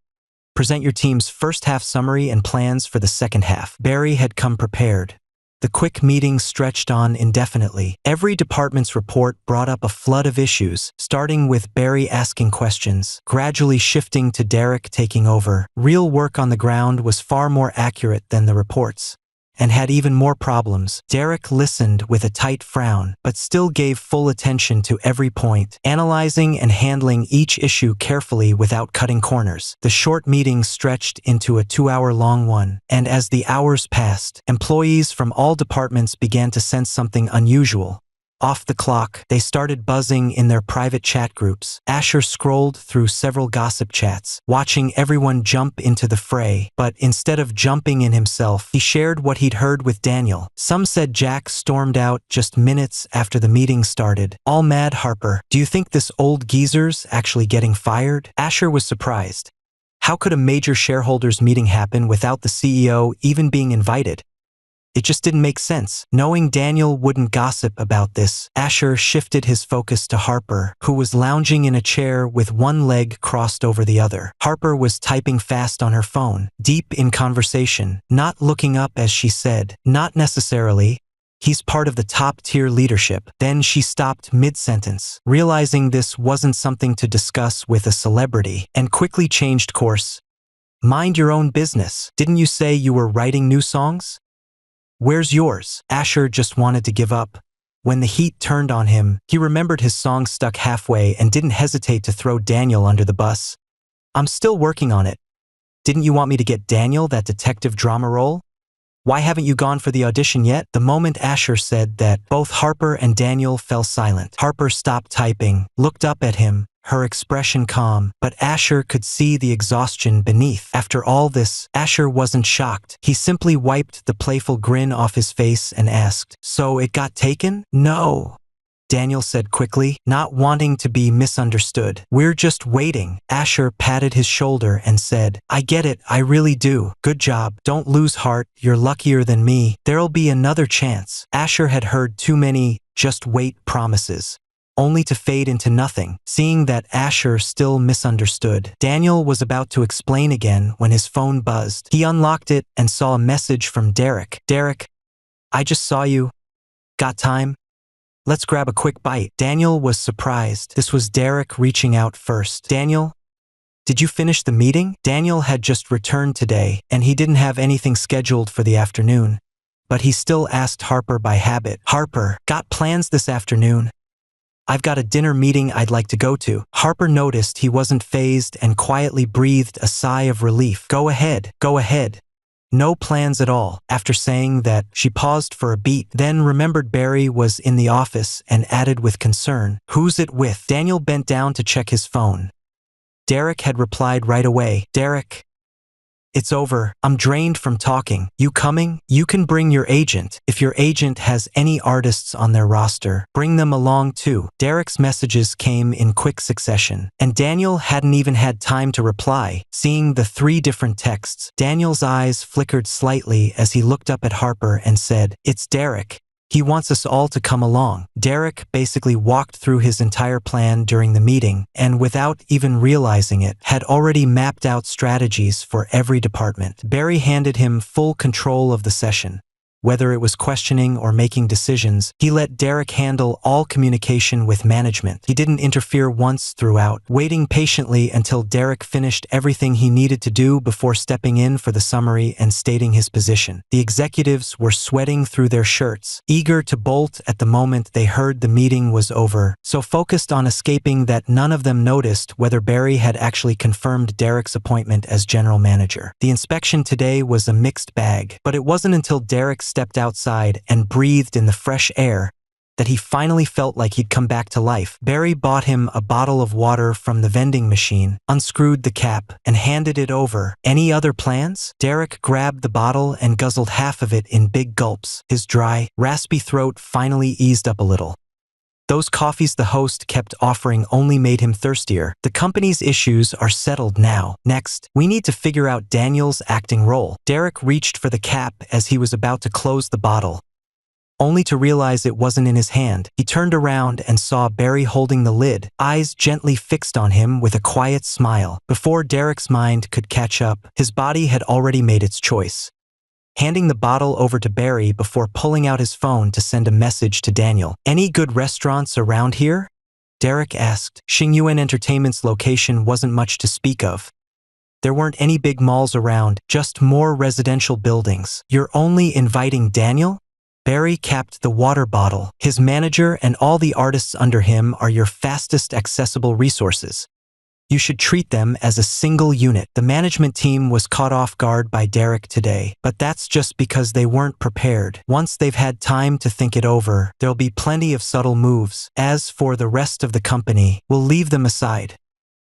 Speaker 1: Present your team's first half summary and plans for the second half." Barry had come prepared. The quick meeting stretched on indefinitely. Every department's report brought up a flood of issues, starting with Barry asking questions, gradually shifting to Derek taking over. Real work on the ground was far more accurate than the reports, and had even more problems. Derek listened with a tight frown, but still gave full attention to every point, analyzing and handling each issue carefully without cutting corners. The short meeting stretched into a 2-hour-long one, and as the hours passed, employees from all departments began to sense something unusual. Off the clock, they started buzzing in their private chat groups. Asher scrolled through several gossip chats, watching everyone jump into the fray, but instead of jumping in himself, he shared what he'd heard with Daniel. Some said Jack stormed out just minutes after the meeting started. All mad Harper. Do you think this old geezer's actually getting fired? Asher was surprised. How could a major shareholders meeting happen without the CEO even being invited? It just didn't make sense. Knowing Daniel wouldn't gossip about this, Asher shifted his focus to Harper, who was lounging in a chair with one leg crossed over the other. Harper was typing fast on her phone, deep in conversation, not looking up as she said, "Not necessarily. He's part of the top-tier leadership." Then she stopped mid-sentence, realizing this wasn't something to discuss with a celebrity, and quickly changed course. "Mind your own business. Didn't you say you were writing new songs? Where's yours?" Asher just wanted to give up. When the heat turned on him, he remembered his song stuck halfway and didn't hesitate to throw Daniel under the bus. "I'm still working on it. Didn't you want me to get Daniel that detective drama role? Why haven't you gone for the audition yet?" The moment Asher said that, both Harper and Daniel fell silent. Harper stopped typing, looked up at him, her expression calm, but Asher could see the exhaustion beneath. After all this, Asher wasn't shocked. He simply wiped the playful grin off his face and asked, "So it got taken?" "No," Daniel said quickly, not wanting to be misunderstood. "We're just waiting." Asher patted his shoulder and said, "I get it, I really do. Good job. Don't lose heart, you're luckier than me. There'll be another chance." Asher had heard too many "just wait" promises, only to fade into nothing. Seeing that Asher still misunderstood, Daniel was about to explain again when his phone buzzed. He unlocked it and saw a message from Derek. "Derek, I just saw you. Got time? Let's grab a quick bite." Daniel was surprised. This was Derek reaching out first. "Daniel, did you finish the meeting?" Daniel had just returned today, and he didn't have anything scheduled for the afternoon, but he still asked Harper by habit. "Harper, got plans this afternoon? I've got a dinner meeting I'd like to go to." Harper noticed he wasn't fazed and quietly breathed a sigh of relief. Go ahead. No plans at all." After saying that, she paused for a beat, then remembered Barry was in the office and added with concern, "Who's it with?" Daniel bent down to check his phone. Derek had replied right away. "Derek, it's over. I'm drained from talking. You coming? You can bring your agent. If your agent has any artists on their roster, bring them along too." Derek's messages came in quick succession, and Daniel hadn't even had time to reply. Seeing the 3 different texts, Daniel's eyes flickered slightly as he looked up at Harper and said, "It's Derek. He wants us all to come along." Derek basically walked through his entire plan during the meeting, and without even realizing it, had already mapped out strategies for every department. Barry handed him full control of the session. Whether it was questioning or making decisions, he let Derek handle all communication with management. He didn't interfere once throughout, waiting patiently until Derek finished everything he needed to do before stepping in for the summary and stating his position. The executives were sweating through their shirts, eager to bolt at the moment they heard the meeting was over, so focused on escaping that none of them noticed whether Barry had actually confirmed Derek's appointment as general manager. The inspection today was a mixed bag, but it wasn't until Derek stepped outside and breathed in the fresh air that he finally felt like he'd come back to life. Barry bought him a bottle of water from the vending machine, unscrewed the cap, and handed it over. "Any other plans?" Derek grabbed the bottle and guzzled half of it in big gulps. His dry, raspy throat finally eased up a little. Those coffees the host kept offering only made him thirstier. "The company's issues are settled now. Next, we need to figure out Daniel's acting role." Derek reached for the cap as he was about to close the bottle, only to realize it wasn't in his hand. He turned around and saw Barry holding the lid, eyes gently fixed on him with a quiet smile. Before Derek's mind could catch up, his body had already made its choice. handing the bottle over to Barry before pulling out his phone to send a message to Daniel. "Any good restaurants around here?" Derek asked. Xingyuan Entertainment's location wasn't much to speak of. There weren't any big malls around, just more residential buildings. "You're only inviting Daniel?" Barry capped the water bottle. "His manager and all the artists under him are your fastest accessible resources. You should treat them as a single unit." The management team was caught off guard by Derek today, but that's just because they weren't prepared. Once they've had time to think it over, there'll be plenty of subtle moves. As for the rest of the company, we'll leave them aside.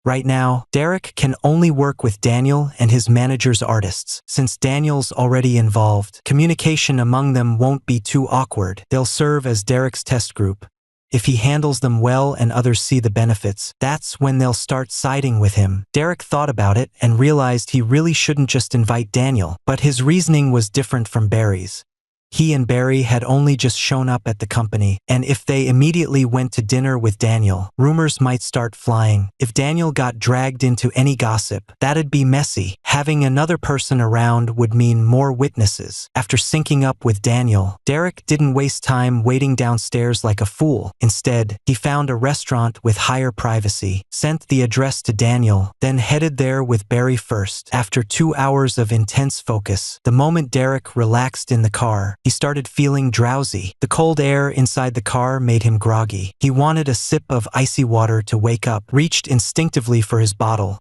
Speaker 1: Right now, Derek can only work with Daniel and his manager's artists. Since Daniel's already involved, communication among them won't be too awkward. They'll serve as Derek's test group. If he handles them well and others see the benefits, that's when they'll start siding with him. Derek thought about it and realized he really shouldn't just invite Daniel, but his reasoning was different from Barry's. He and Barry had only just shown up at the company, and if they immediately went to dinner with Daniel, rumors might start flying. If Daniel got dragged into any gossip, that'd be messy. Having another person around would mean more witnesses. After syncing up with Daniel, Derek didn't waste time waiting downstairs like a fool. Instead, he found a restaurant with higher privacy, sent the address to Daniel, then headed there with Barry first. After 2 hours of intense focus, the moment Derek relaxed in the car, he started feeling drowsy. The cold air inside the car made him groggy. He wanted a sip of icy water to wake up, reached instinctively for his bottle,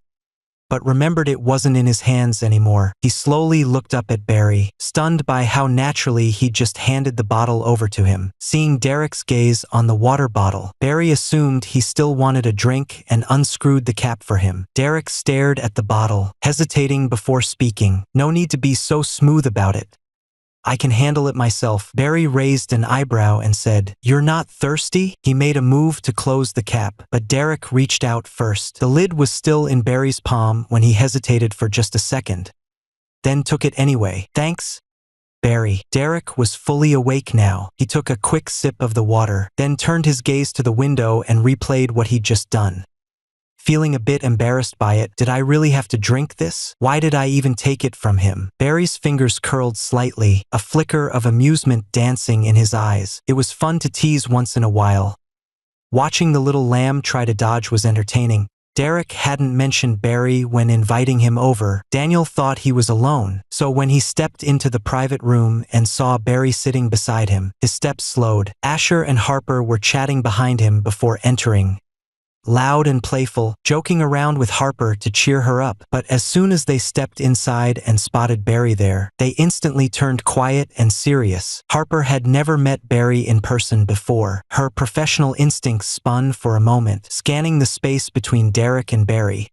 Speaker 1: but remembered it wasn't in his hands anymore. He slowly looked up at Barry, stunned by how naturally he'd just handed the bottle over to him. Seeing Derek's gaze on the water bottle, Barry assumed he still wanted a drink and unscrewed the cap for him. Derek stared at the bottle, hesitating before speaking. "No need to be so smooth about it. I can handle it myself." Barry raised an eyebrow and said, "You're not thirsty?" He made a move to close the cap, but Derek reached out first. The lid was still in Barry's palm when he hesitated for just a second, then took it anyway. "Thanks, Barry." Derek was fully awake now. He took a quick sip of the water, then turned his gaze to the window and replayed what he'd just done. Feeling a bit embarrassed by it, "Did I really have to drink this? Why did I even take it from him?" Barry's fingers curled slightly, a flicker of amusement dancing in his eyes. It was fun to tease once in a while. Watching the little lamb try to dodge was entertaining. Derek hadn't mentioned Barry when inviting him over. Daniel thought he was alone, so when he stepped into the private room and saw Barry sitting beside him, his steps slowed. Asher and Harper were chatting behind him before entering, loud and playful, joking around with Harper to cheer her up. But as soon as they stepped inside and spotted Barry there, they instantly turned quiet and serious. Harper had never met Barry in person before. Her professional instincts spun for a moment, scanning the space between Derek and Barry.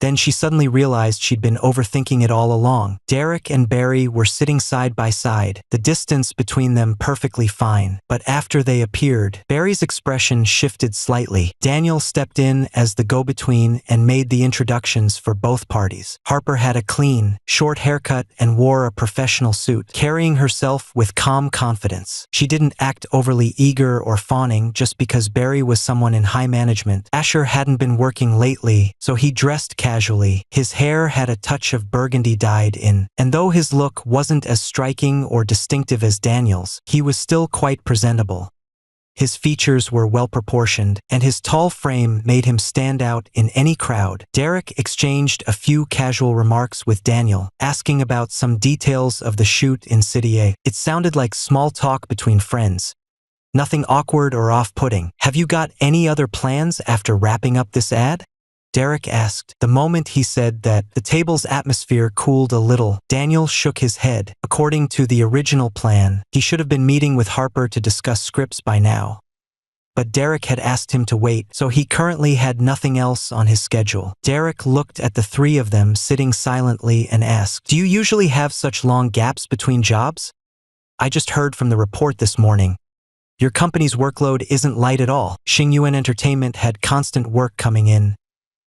Speaker 1: Then she suddenly realized she'd been overthinking it all along. Derek and Barry were sitting side by side, the distance between them perfectly fine. But after they appeared, Barry's expression shifted slightly. Daniel stepped in as the go-between and made the introductions for both parties. Harper had a clean, short haircut and wore a professional suit, carrying herself with calm confidence. She didn't act overly eager or fawning just because Barry was someone in high management. Asher hadn't been working lately, so he dressed casually. His hair had a touch of burgundy dyed in, and though his look wasn't as striking or distinctive as Daniel's, he was still quite presentable. His features were well-proportioned, and his tall frame made him stand out in any crowd. Derek exchanged a few casual remarks with Daniel, asking about some details of the shoot in City A. It sounded like small talk between friends. Nothing awkward or off-putting. "Have you got any other plans after wrapping up this ad?" Derek asked. The moment he said that, the table's atmosphere cooled a little. Daniel shook his head. According to the original plan, he should have been meeting with Harper to discuss scripts by now. But Derek had asked him to wait, so he currently had nothing else on his schedule. Derek looked at the three of them sitting silently and asked, "Do you usually have such long gaps between jobs? I just heard from the report this morning. Your company's workload isn't light at all." Xingyuan Entertainment had constant work coming in.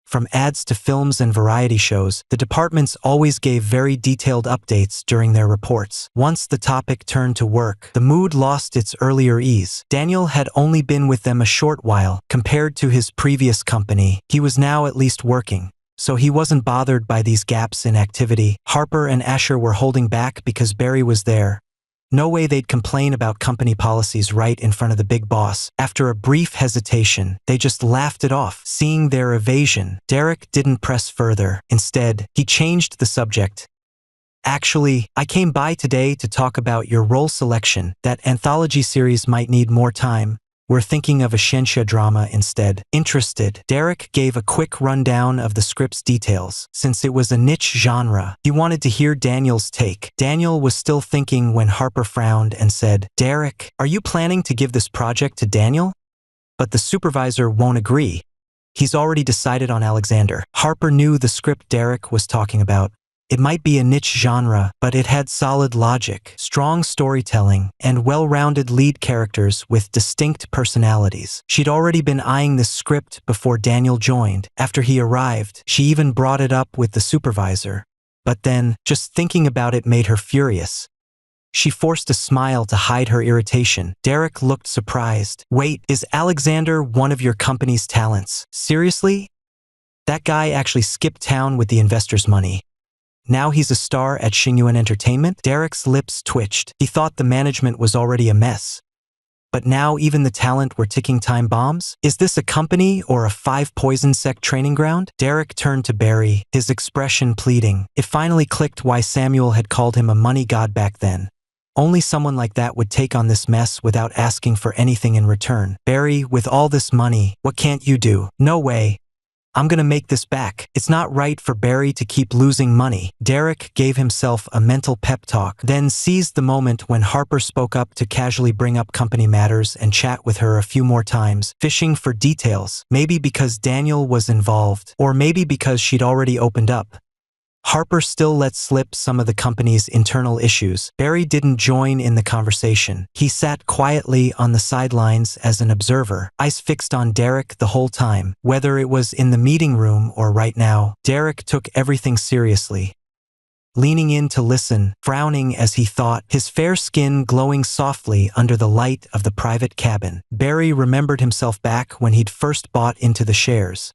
Speaker 1: From ads to films and variety shows, the departments always gave very detailed updates during their reports. Once the topic turned to work, the mood lost its earlier ease. Daniel had only been with them a short while. Compared to his previous company, he was now at least working. so he wasn't bothered by these gaps in activity. Harper and Asher were holding back because Barry was there. No way they'd complain about company policies right in front of the big boss. After a brief hesitation, they just laughed it off. Seeing their evasion, Derek didn't press further. Instead, he changed the subject. Actually, I came by today to talk about your role selection. That anthology series might need more time. We're thinking of a Shensha drama instead. Interested, Derek gave a quick rundown of the script's details. Since it was a niche genre, he wanted to hear Daniel's take. Daniel was still thinking when Harper frowned and said, "Derek, are you planning to give this project to Daniel?" But the supervisor won't agree. He's already decided on Alexander. Harper knew the script Derek was talking about. It might be a niche genre, but it had solid logic, strong storytelling, and well-rounded lead characters with distinct personalities. She'd already been eyeing this script before Daniel joined. After he arrived, she even brought it up with the supervisor. But then, just thinking about it made her furious. She forced a smile to hide her irritation. Derek looked surprised. "Wait, is Alexander one of your company's talents? Seriously? That guy actually skipped town with the investors' money. Now he's a star at Xingyuan Entertainment?" Derek's lips twitched. He thought the management was already a mess. But now even the talent were ticking time bombs? Is this a company or a five-poison sect training ground? Derek turned to Barry, his expression pleading. It finally clicked why Samuel had called him a money god back then. Only someone like that would take on this mess without asking for anything in return. "Barry, with all this money, what can't you do?" "No way. I'm gonna make this back. It's not right for Barry to keep losing money." Derek gave himself a mental pep talk, then seized the moment when Harper spoke up to casually bring up company matters and chat with her a few more times, fishing for details. Maybe because Daniel was involved, or maybe because she'd already opened up. Harper still let slip some of the company's internal issues. Barry didn't join in the conversation. He sat quietly on the sidelines as an observer, eyes fixed on Derek the whole time. Whether it was in the meeting room or right now, Derek took everything seriously. Leaning in to listen, frowning as he thought, his fair skin glowing softly under the light of the private cabin. Barry remembered himself back when he'd first bought into the shares.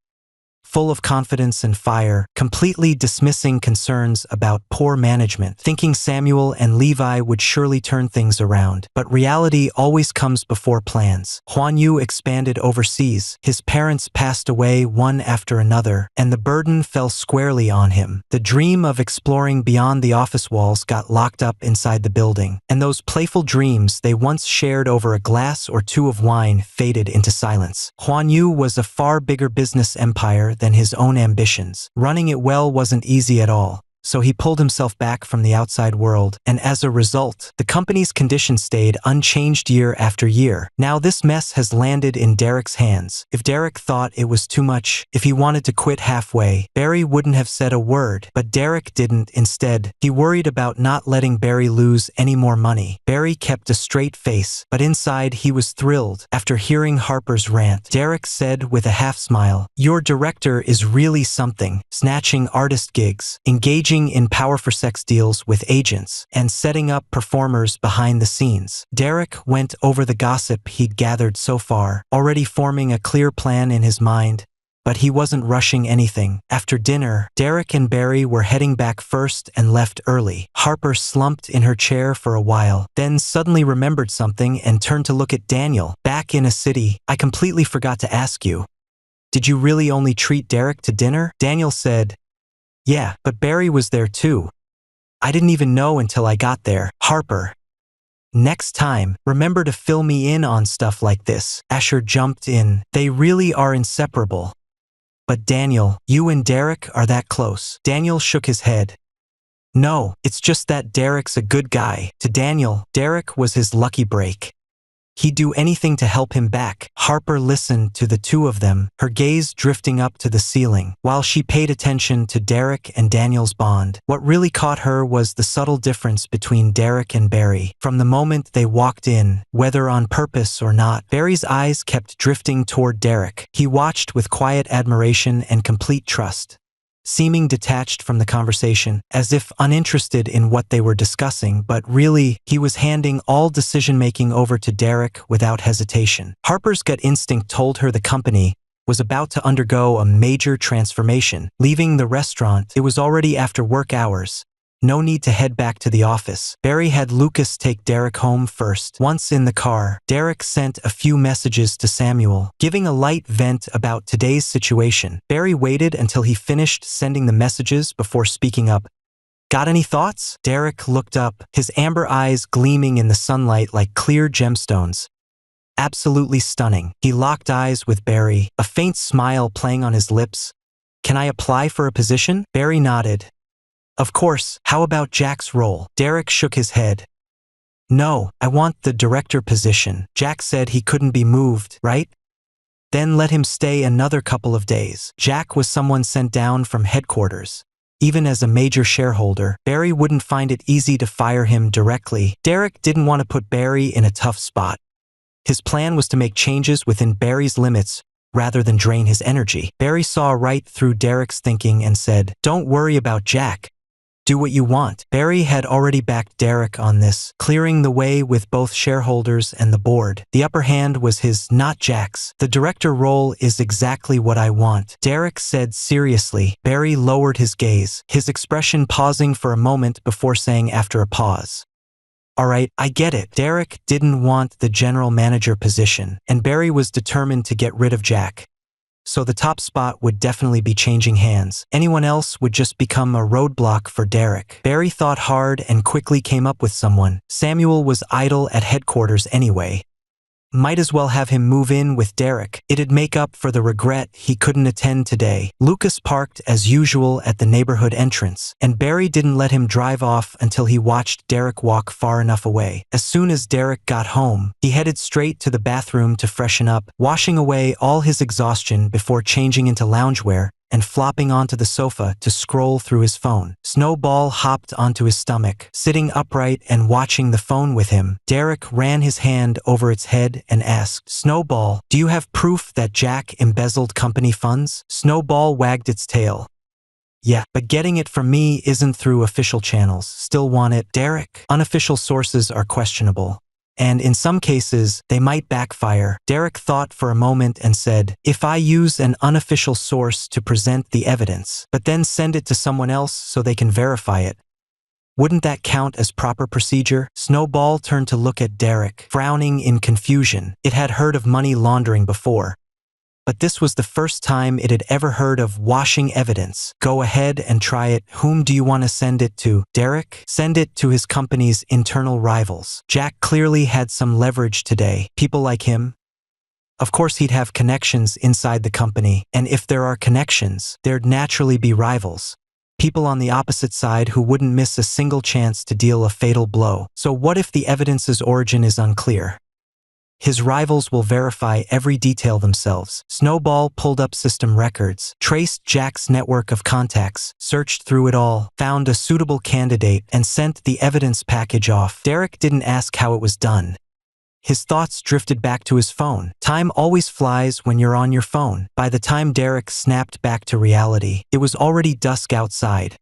Speaker 1: Full of confidence and fire, completely dismissing concerns about poor management, thinking Samuel and Levi would surely turn things around. But reality always comes before plans. Huan Yu expanded overseas. His parents passed away one after another, and the burden fell squarely on him. The dream of exploring beyond the office walls got locked up inside the building, and those playful dreams they once shared over a glass or two of wine faded into silence. Huan Yu was a far bigger business empire than his own ambitions. Running it well wasn't easy at all, so he pulled himself back from the outside world, and as a result, the company's condition stayed unchanged year after year. Now this mess has landed in Derek's hands. If Derek thought it was too much, if he wanted to quit halfway, Barry wouldn't have said a word, but Derek didn't. Instead, he worried about not letting Barry lose any more money. Barry kept a straight face, but inside he was thrilled. After hearing Harper's rant, Derek said with a half smile, "Your director is really something, snatching artist gigs, engaging in power for sex deals with agents, and setting up performers behind the scenes." Derek went over the gossip he'd gathered so far, already forming a clear plan in his mind. But he wasn't rushing anything. After dinner, Derek and Barry were heading back first and left early. Harper slumped in her chair for a while, then suddenly remembered something and turned to look at Daniel. "Back in a city, I completely forgot to ask you. Did you really only treat Derek to dinner?" Daniel said, "Yeah, but Barry was there too. I didn't even know until I got there." Harper, "Next time, remember to fill me in on stuff like this." Asher jumped in. "They really are inseparable." "But Daniel, you and Derek are that close." Daniel shook his head. "No, it's just that Derek's a good guy." To Daniel, Derek was his lucky break. He'd do anything to help him back. Harper listened to the two of them, her gaze drifting up to the ceiling, while she paid attention to Derek and Daniel's bond. What really caught her was the subtle difference between Derek and Barry. From the moment they walked in, whether on purpose or not, Barry's eyes kept drifting toward Derek. He watched with quiet admiration and complete trust, seeming detached from the conversation, as if uninterested in what they were discussing, but really, he was handing all decision-making over to Derek without hesitation. Harper's gut instinct told her the company was about to undergo a major transformation. Leaving the restaurant, it was already after work hours. No need to head back to the office. Barry had Lucas take Derek home first. Once in the car, Derek sent a few messages to Samuel, giving a light vent about today's situation. Barry waited until he finished sending the messages before speaking up. "Got any thoughts?" Derek looked up, his amber eyes gleaming in the sunlight like clear gemstones. Absolutely stunning. He locked eyes with Barry, a faint smile playing on his lips. "Can I apply for a position?" Barry nodded. "Of course, how about Jack's role?" Derek shook his head. "No, I want the director position. Jack said he couldn't be moved, right? Then let him stay another couple of days." Jack was someone sent down from headquarters. Even as a major shareholder, Barry wouldn't find it easy to fire him directly. Derek didn't want to put Barry in a tough spot. His plan was to make changes within Barry's limits rather than drain his energy. Barry saw right through Derek's thinking and said, "Don't worry about Jack. Do what you want." Barry had already backed Derek on this, clearing the way with both shareholders and the board. The upper hand was his, not Jack's. "The director role is exactly what I want," Derek said seriously. Barry lowered his gaze, his expression pausing for a moment before saying after a pause, "All right, I get it." Derek didn't want the general manager position, and Barry was determined to get rid of Jack. So the top spot would definitely be changing hands. Anyone else would just become a roadblock for Derek. Barry thought hard and quickly came up with someone. Samuel was idle at headquarters anyway. Might as well have him move in with Derek. It'd make up for the regret he couldn't attend today. Lucas parked as usual at the neighborhood entrance, and Barry didn't let him drive off until he watched Derek walk far enough away. As soon as Derek got home, he headed straight to the bathroom to freshen up, washing away all his exhaustion before changing into loungewear and flopping onto the sofa to scroll through his phone. Snowball hopped onto his stomach, sitting upright and watching the phone with him. Derek ran his hand over its head and asked, "Snowball, do you have proof that Jack embezzled company funds?" Snowball wagged its tail. "Yeah, but getting it from me isn't through official channels. Still want it, Derek? Unofficial sources are questionable. And in some cases, they might backfire." Derek thought for a moment and said, "If I use an unofficial source to present the evidence, but then send it to someone else so they can verify it, wouldn't that count as proper procedure?" Snowball turned to look at Derek, frowning in confusion. It had heard of money laundering before, but this was the first time it had ever heard of washing evidence. "Go ahead and try it. Whom do you want to send it to?" "Derek, send it to his company's internal rivals. Jack clearly had some leverage today. People like him. Of course he'd have connections inside the company, and if there are connections, there'd naturally be rivals. People on the opposite side who wouldn't miss a single chance to deal a fatal blow. So what if the evidence's origin is unclear? His rivals will verify every detail themselves." Snowball pulled up system records, traced Jack's network of contacts, searched through it all, found a suitable candidate, and sent the evidence package off. Derek didn't ask how it was done. His thoughts drifted back to his phone. Time always flies when you're on your phone. By the time Derek snapped back to reality, it was already dusk outside.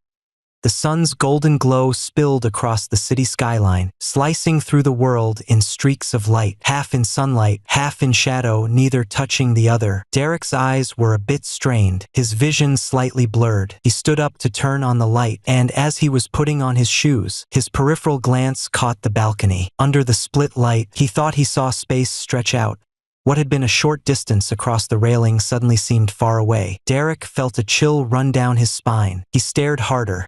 Speaker 1: The sun's golden glow spilled across the city skyline, slicing through the world in streaks of light, half in sunlight, half in shadow, neither touching the other. Derek's eyes were a bit strained, his vision slightly blurred. He stood up to turn on the light, and as he was putting on his shoes, his peripheral glance caught the balcony. Under the split light, he thought he saw space stretch out. What had been a short distance across the railing suddenly seemed far away. Derek felt a chill run down his spine. He stared harder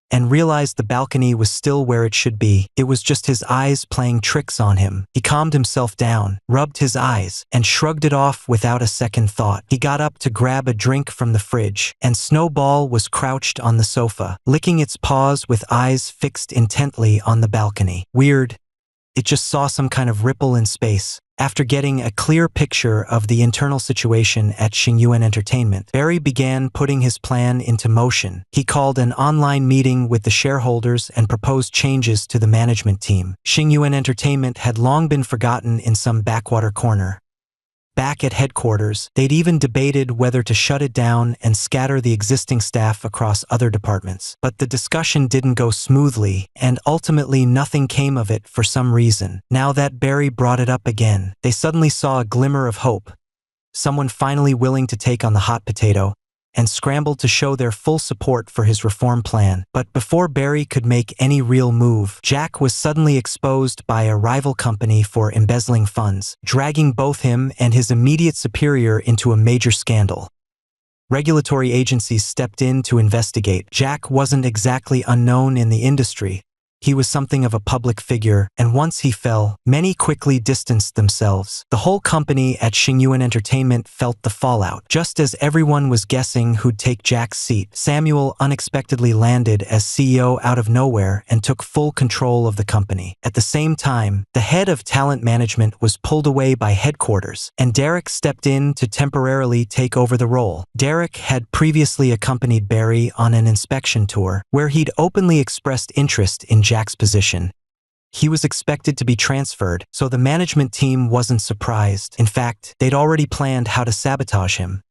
Speaker 1: and realized the balcony was still where it should be. It was just his eyes playing tricks on him. He calmed himself down, rubbed his eyes, and shrugged it off without a second thought. He got up to grab a drink from the fridge, and Snowball was crouched on the sofa, licking its paws with eyes fixed intently on the balcony. Weird. It just saw some kind of ripple in space. After getting a clear picture of the internal situation at Xingyuan Entertainment, Barry began putting his plan into motion. He called an online meeting with the shareholders and proposed changes to the management team. Xingyuan Entertainment had long been forgotten in some backwater corner. Back at headquarters, they'd even debated whether to shut it down and scatter the existing staff across other departments. But the discussion didn't go smoothly, and ultimately nothing came of it for some reason. Now that Barry brought it up again, they suddenly saw a glimmer of hope. someone finally willing to take on the hot potato, and scrambled to show their full support for his reform plan. But before Barry could make any real move, Jack was suddenly exposed by a rival company for embezzling funds, dragging both him and his immediate superior into a major scandal. Regulatory agencies stepped in to investigate. Jack wasn't exactly unknown in the industry. He was something of a public figure, and once he fell, many quickly distanced themselves. The whole company at Xingyuan Entertainment felt the fallout. Just as everyone was guessing who'd take Jack's seat, Samuel unexpectedly landed as CEO out of nowhere and took full control of the company. At the same time, the head of talent management was pulled away by headquarters, and Derek stepped in to temporarily take over the role. Derek had previously accompanied Barry on an inspection tour, where he'd openly expressed interest in Jack's position. He was expected to be transferred, so the management team wasn't surprised. In fact, they'd already planned how to sabotage him.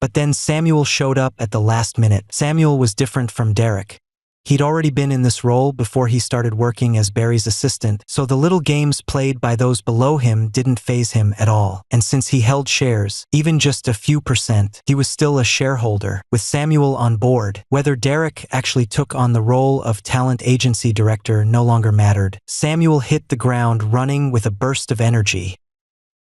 Speaker 1: But then Samuel showed up at the last minute. Samuel was different from Derek. He'd already been in this role before he started working as Barry's assistant, so the little games played by those below him didn't faze him at all. And since he held shares, even just a few %, he was still a shareholder. With Samuel on board, whether Derek actually took on the role of talent agency director no longer mattered. Samuel hit the ground running with a burst of energy,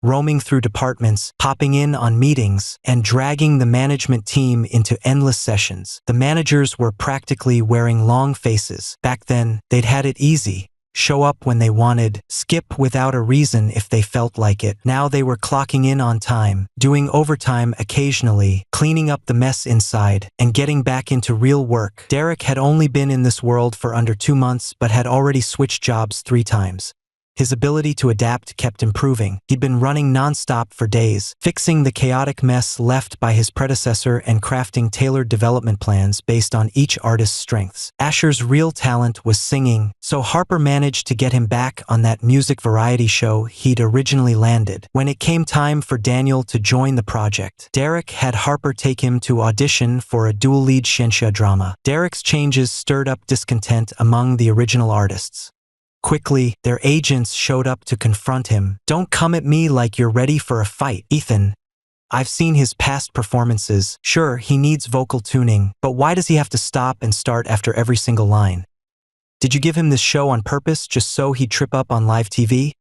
Speaker 1: roaming through departments, hopping in on meetings, and dragging the management team into endless sessions. The managers were practically wearing long faces. Back then, they'd had it easy. Show up when they wanted, skip without a reason if they felt like it. Now they were clocking in on time, doing overtime occasionally, cleaning up the mess inside, and getting back into real work. Derek had only been in this world for under 2 months but had already switched jobs 3 times. His ability to adapt kept improving. He'd been running non-stop for days, fixing the chaotic mess left by his predecessor and crafting tailored development plans based on each artist's strengths. Asher's real talent was singing, so Harper managed to get him back on that music variety show he'd originally landed. When it came time for Daniel to join the project, Derek had Harper take him to audition for a dual-lead xianxia drama. Derek's changes stirred up discontent among the original artists. Quickly, their agents showed up to confront him. "Don't come at me like you're ready for a fight, Ethan. I've seen his past performances. Sure, he needs vocal tuning, but why does he have to stop and start after every single line? Did you give him this show on purpose just so he'd trip up on live TV?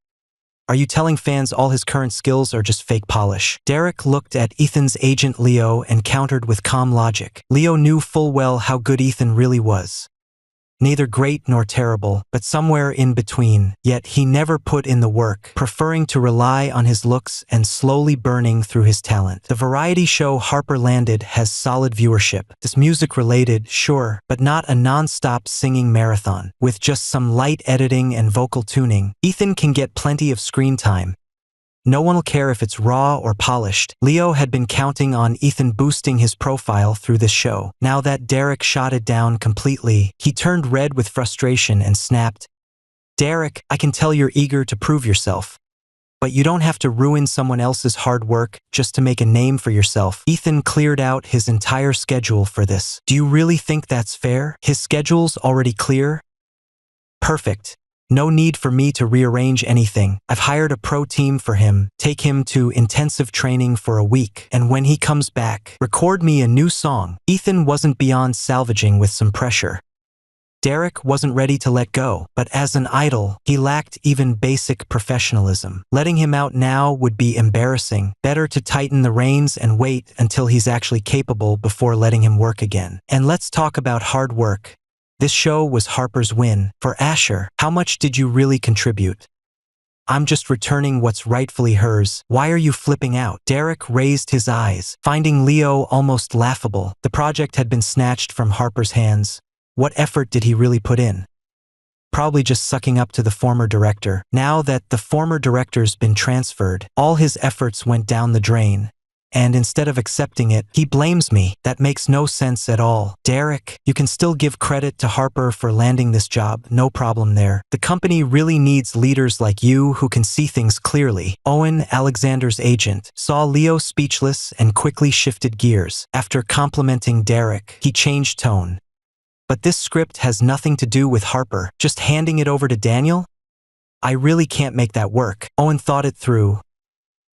Speaker 1: Are you telling fans all his current skills are just fake polish?" Derek looked at Ethan's agent Leo and countered with calm logic. Leo knew full well how good Ethan really was. Neither great nor terrible, but somewhere in between, yet he never put in the work, preferring to rely on his looks and slowly burning through his talent. The variety show Harper landed has solid viewership. This music-related, sure, but not a non-stop singing marathon. With just some light editing and vocal tuning, Ethan can get plenty of screen time. No one will care if it's raw or polished. Leo had been counting on Ethan boosting his profile through this show. Now that Derek shot it down completely, he turned red with frustration and snapped, "Derek, I can tell you're eager to prove yourself. But you don't have to ruin someone else's hard work just to make a name for yourself." Ethan cleared out his entire schedule for this. "Do you really think that's fair? His schedule's already clear? Perfect. No need for me to rearrange anything. I've hired a pro team for him, take him to intensive training for a week, and when he comes back, record me a new song." Ethan wasn't beyond salvaging with some pressure. Derek wasn't ready to let go, but as an idol, he lacked even basic professionalism. Letting him out now would be embarrassing. Better to tighten the reins and wait until he's actually capable before letting him work again. And let's talk about hard work. This show was Harper's win. For Asher, how much did you really contribute? "I'm just returning what's rightfully hers. Why are you flipping out?" Derek raised his eyes, finding Leo almost laughable. The project had been snatched from Harper's hands. What effort did he really put in? Probably just sucking up to the former director. Now that the former director's been transferred, all his efforts went down the drain. And instead of accepting it, he blames me. That makes no sense at all. Derek, you can still give credit to Harper for landing this job, no problem there. The company really needs leaders like you who can see things clearly. Owen, Alexander's agent, saw Leo speechless and quickly shifted gears. After complimenting Derek, he changed tone. "But this script has nothing to do with Harper. Just handing it over to Daniel? I really can't make that work." Owen thought it through.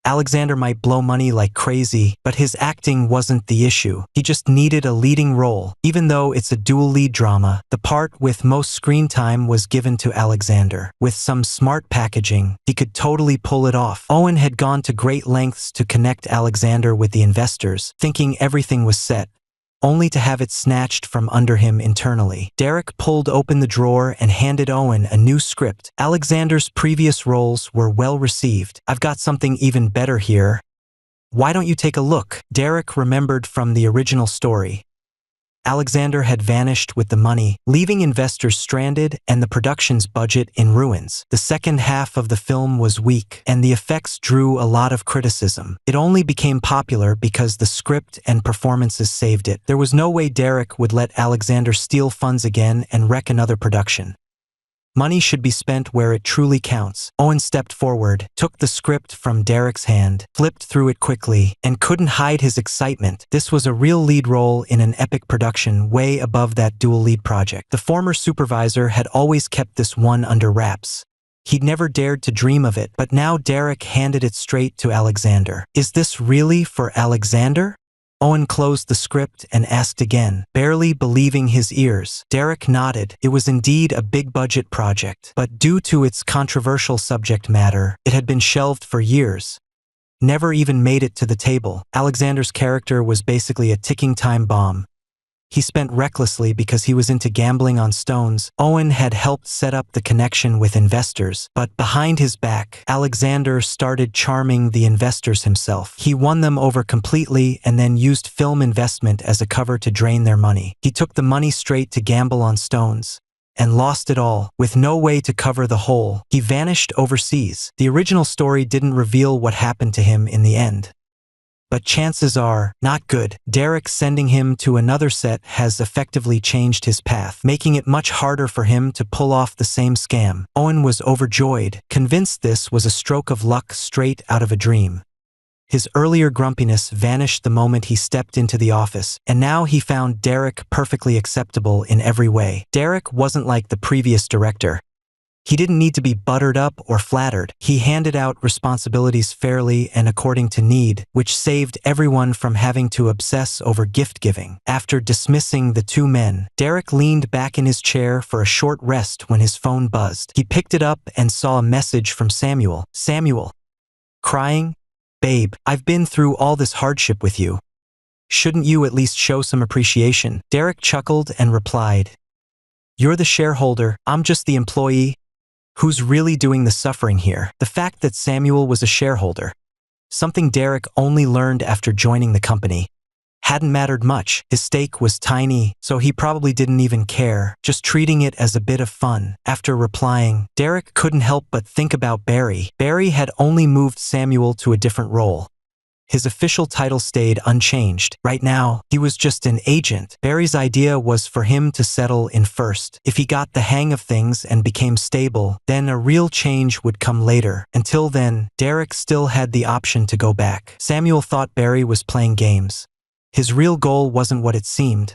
Speaker 1: Alexander might blow money like crazy, but his acting wasn't the issue. He just needed a leading role. Even though it's a dual lead drama, the part with most screen time was given to Alexander. With some smart packaging, he could totally pull it off. Owen had gone to great lengths to connect Alexander with the investors, thinking everything was set, only to have it snatched from under him internally. Derek pulled open the drawer and handed Owen a new script. Alexander's previous roles were well received. "I've got something even better here. Why don't you take a look?" Derek remembered from the original story. Alexander had vanished with the money, leaving investors stranded and the production's budget in ruins. The second half of the film was weak, and the effects drew a lot of criticism. It only became popular because the script and performances saved it. There was no way Derek would let Alexander steal funds again and wreck another production. Money should be spent where it truly counts. Owen stepped forward, took the script from Derek's hand, flipped through it quickly, and couldn't hide his excitement. This was a real lead role in an epic production way above that dual lead project. The former supervisor had always kept this one under wraps. He'd never dared to dream of it, but now Derek handed it straight to Alexander. "Is this really for Alexander?" Owen closed the script and asked again, barely believing his ears. Derek nodded. It was indeed a big-budget project, but due to its controversial subject matter, it had been shelved for years. Never even made it to the table. Alexander's character was basically a ticking time bomb. He spent recklessly because he was into gambling on stones. Owen had helped set up the connection with investors, but behind his back, Alexander started charming the investors himself. He won them over completely and then used film investment as a cover to drain their money. He took the money straight to gamble on stones and lost it all. With no way to cover the hole, he vanished overseas. The original story didn't reveal what happened to him in the end, but chances are not good. Derek sending him to another set has effectively changed his path, making it much harder for him to pull off the same scam. Owen was overjoyed, convinced this was a stroke of luck straight out of a dream. His earlier grumpiness vanished the moment he stepped into the office, and now he found Derek perfectly acceptable in every way. Derek wasn't like the previous director. He didn't need to be buttered up or flattered. He handed out responsibilities fairly and according to need, which saved everyone from having to obsess over gift-giving. After dismissing the two men, Derek leaned back in his chair for a short rest when his phone buzzed. He picked it up and saw a message from Samuel. "Samuel." Crying? "Babe, I've been through all this hardship with you. Shouldn't you at least show some appreciation?" Derek chuckled and replied, "You're the shareholder, I'm just the employee. Who's really doing the suffering here?" The fact that Samuel was a shareholder, something Derek only learned after joining the company, hadn't mattered much. His stake was tiny, so he probably didn't even care, just treating it as a bit of fun. After replying, Derek couldn't help but think about Barry. Barry had only moved Samuel to a different role. His official title stayed unchanged. Right now, he was just an agent. Barry's idea was for him to settle in first. If he got the hang of things and became stable, then a real change would come later. Until then, Derek still had the option to go back. Samuel thought Barry was playing games. His real goal wasn't what it seemed.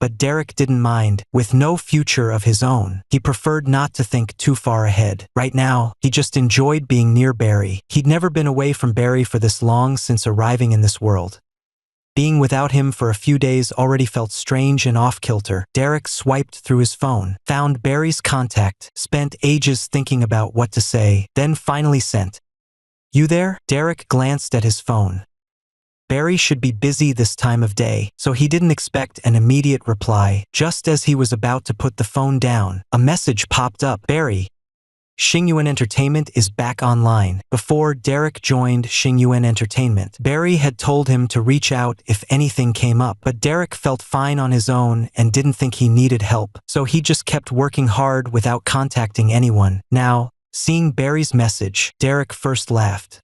Speaker 1: But Derek didn't mind. With no future of his own, he preferred not to think too far ahead. Right now, he just enjoyed being near Barry. He'd never been away from Barry for this long since arriving in this world. Being without him for a few days already felt strange and off-kilter. Derek swiped through his phone, found Barry's contact, spent ages thinking about what to say, then finally sent. "You there?" Derek glanced at his phone. Barry should be busy this time of day, so he didn't expect an immediate reply. Just as he was about to put the phone down, a message popped up. "Barry, Xingyuan Entertainment is back online." Before Derek joined Xingyuan Entertainment, Barry had told him to reach out if anything came up, but Derek felt fine on his own and didn't think he needed help, so he just kept working hard without contacting anyone. Now, seeing Barry's message, Derek first laughed.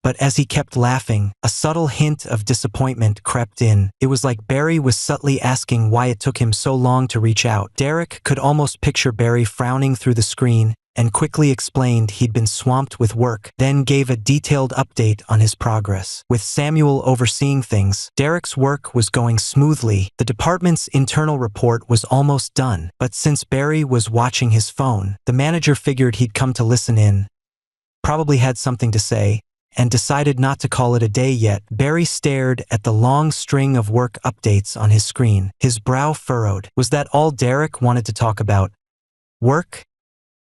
Speaker 1: But as he kept laughing, a subtle hint of disappointment crept in. It was like Barry was subtly asking why it took him so long to reach out. Derek could almost picture Barry frowning through the screen and quickly explained he'd been swamped with work, then gave a detailed update on his progress. With Samuel overseeing things, Derek's work was going smoothly. The department's internal report was almost done, but since Barry was watching his phone, the manager figured he'd come to listen in. Probably had something to say. and decided not to call it a day yet. Barry stared at the long string of work updates on his screen. His brow furrowed. Was that all Derek wanted to talk about? Work?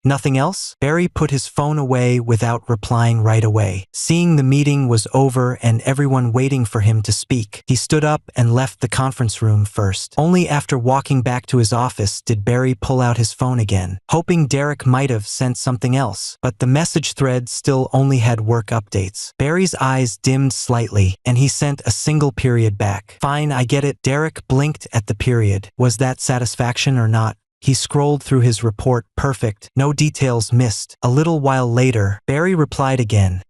Speaker 1: Nothing else? Barry put his phone away without replying right away. Seeing the meeting was over and everyone waiting for him to speak, he stood up and left the conference room first. Only after walking back to his office did Barry pull out his phone again, hoping Derek might have sent something else. But the message thread still only had work updates. Barry's eyes dimmed slightly, and he sent a single period back. Fine, I get it. Derek blinked at the period. Was that satisfaction or not? He scrolled through his report. Perfect. No details missed. A little while later, Barry replied again.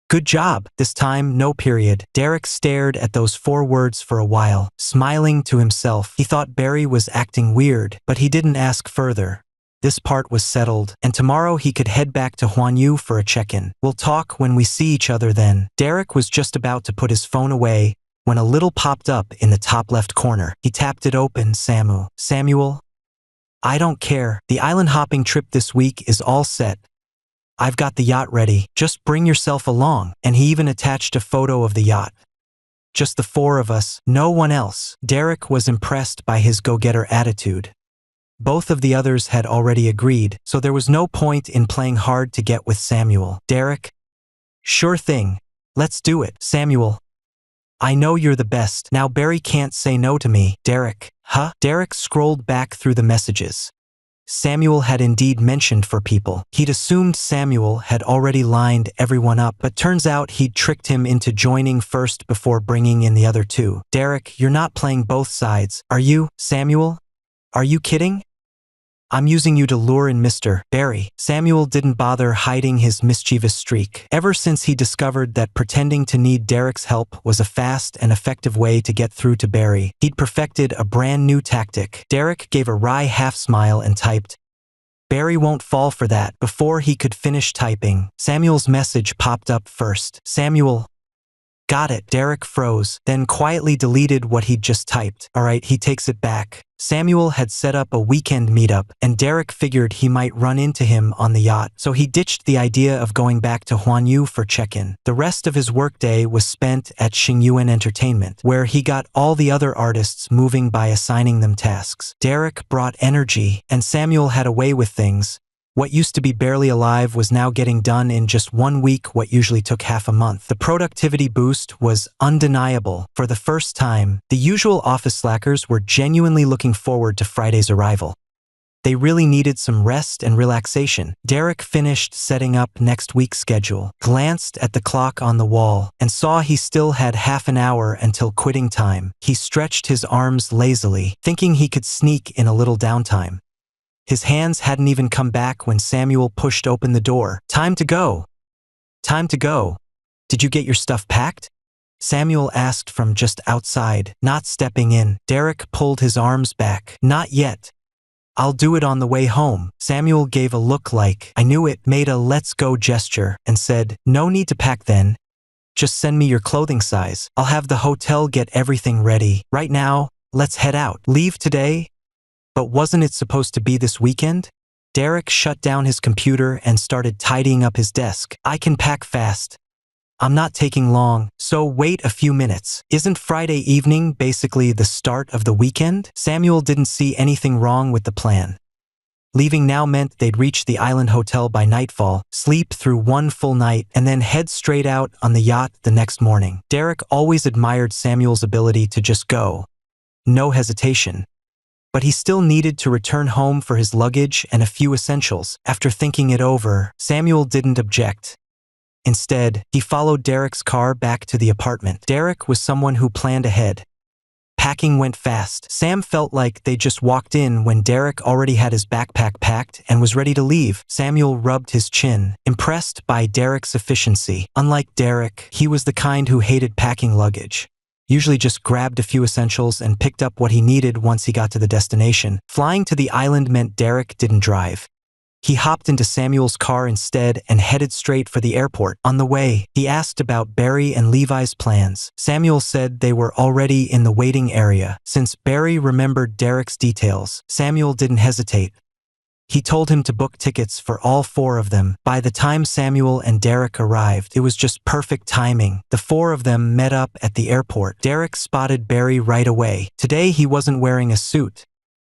Speaker 1: Good job. This time, no period. Derek stared at those 4 words for a while, smiling to himself. He thought Barry was acting weird, but he didn't ask further. This part was settled, and tomorrow he could head back to Huanyu for a check-in. We'll talk when we see each other then. Derek was just about to put his phone away when a little popped up in the top left corner. He tapped it open. Samuel? I don't care. The island hopping trip this week is all set. I've got the yacht ready. Just bring yourself along. And he even attached a photo of the yacht. Just the 4 of us, no one else. Derek was impressed by his go-getter attitude. Both of the others had already agreed, so there was no point in playing hard to get with Samuel. Derek? Sure thing. Let's do it. Samuel? I know you're the best. Now Barry can't say no to me. Derek? Huh? Derek scrolled back through the messages. Samuel had indeed mentioned 4 people. He'd assumed Samuel had already lined everyone up, but turns out he'd tricked him into joining first before bringing in the other 2. Derek, you're not playing both sides, are you, Samuel? Are you kidding? I'm using you to lure in Mr. Barry. Samuel didn't bother hiding his mischievous streak. Ever since he discovered that pretending to need Derek's help was a fast and effective way to get through to Barry, he'd perfected a brand new tactic. Derek gave a wry half-smile and typed, Barry won't fall for that. Before he could finish typing, Samuel's message popped up first. Samuel? Got it. Derek froze, then quietly deleted what he'd just typed. Alright, he takes it back. Samuel had set up a weekend meetup, and Derek figured he might run into him on the yacht, so he ditched the idea of going back to Huanyu for check-in. The rest of his workday was spent at Xingyuan Entertainment, where he got all the other artists moving by assigning them tasks. Derek brought energy, and Samuel had a way with things. What used to be barely alive was now getting done in just 1 week what usually took half a month. The productivity boost was undeniable. For the first time, the usual office slackers were genuinely looking forward to Friday's arrival. They really needed some rest and relaxation. Derek finished setting up next week's schedule, glanced at the clock on the wall, and saw he still had half an hour until quitting time. He stretched his arms lazily, thinking he could sneak in a little downtime. His hands hadn't even come back when Samuel pushed open the door. Time to go. Time to go. Did you get your stuff packed? Samuel asked from just outside, not stepping in. Derek pulled his arms back. Not yet. I'll do it on the way home. Samuel gave a look like, I knew it, made a let's go gesture, and said, no need to pack then. Just send me your clothing size. I'll have the hotel get everything ready. Right now, let's head out. Leave today? But wasn't it supposed to be this weekend? Derek shut down his computer and started tidying up his desk. I can pack fast. I'm not taking long, so wait a few minutes. Isn't Friday evening basically the start of the weekend? Samuel didn't see anything wrong with the plan. Leaving now meant they'd reach the island hotel by nightfall, sleep through 1 full night, and then head straight out on the yacht the next morning. Derek always admired Samuel's ability to just go. No hesitation. But he still needed to return home for his luggage and a few essentials. After thinking it over, Samuel didn't object. Instead, he followed Derek's car back to the apartment. Derek was someone who planned ahead. Packing went fast. Sam felt like they just walked in when Derek already had his backpack packed and was ready to leave. Samuel rubbed his chin, impressed by Derek's efficiency. Unlike Derek, he was the kind who hated packing luggage. Usually just grabbed a few essentials and picked up what he needed once he got to the destination. Flying to the island meant Derek didn't drive. He hopped into Samuel's car instead and headed straight for the airport. On the way, he asked about Barry and Levi's plans. Samuel said they were already in the waiting area. Since Barry remembered Derek's details, Samuel didn't hesitate. He told him to book tickets for all 4 of them. By the time Samuel and Derek arrived, it was just perfect timing. The 4 of them met up at the airport. Derek spotted Barry right away. Today he wasn't wearing a suit,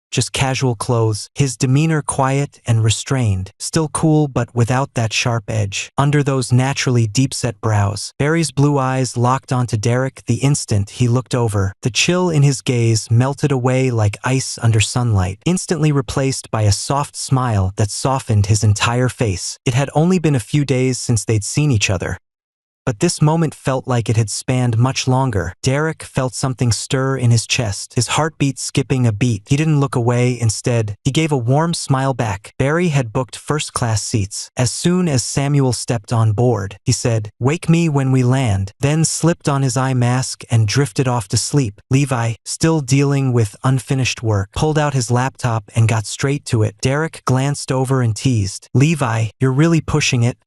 Speaker 1: just casual clothes, his demeanor quiet and restrained, still cool but without that sharp edge. Under those naturally deep-set brows, Barry's blue eyes locked onto Derek the instant he looked over. The chill in his gaze melted away like ice under sunlight, instantly replaced by a soft smile that softened his entire face. It had only been a few days since they'd seen each other, but this moment felt like it had spanned much longer. Derek felt something stir in his chest, his heartbeat skipping a beat. He didn't look away. Instead, he gave a warm smile back. Barry had booked first-class seats. As soon as Samuel stepped on board, he said, "Wake me when we land," then slipped on his eye mask and drifted off to sleep. Levi, still dealing with unfinished work, pulled out his laptop and got straight to it. Derek glanced over and teased, "Levi, you're really pushing it.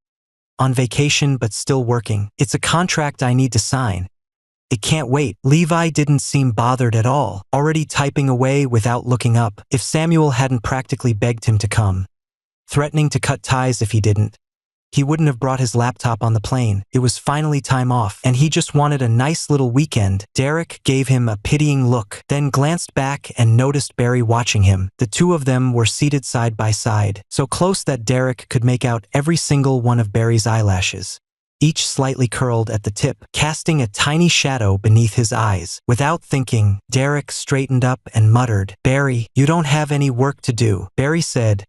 Speaker 1: On vacation but still working. It's a contract I need to sign. It can't wait." Levi didn't seem bothered at all, already typing away without looking up. If Samuel hadn't practically begged him to come, threatening to cut ties if he didn't, he wouldn't have brought his laptop on the plane. It was finally time off, and he just wanted a nice little weekend. Derek gave him a pitying look, then glanced back and noticed Barry watching him. The 2 of them were seated side by side, so close that Derek could make out every single one of Barry's eyelashes, each slightly curled at the tip, casting a tiny shadow beneath his eyes. Without thinking, Derek straightened up and muttered, "Barry, you don't have any work to do." Barry said,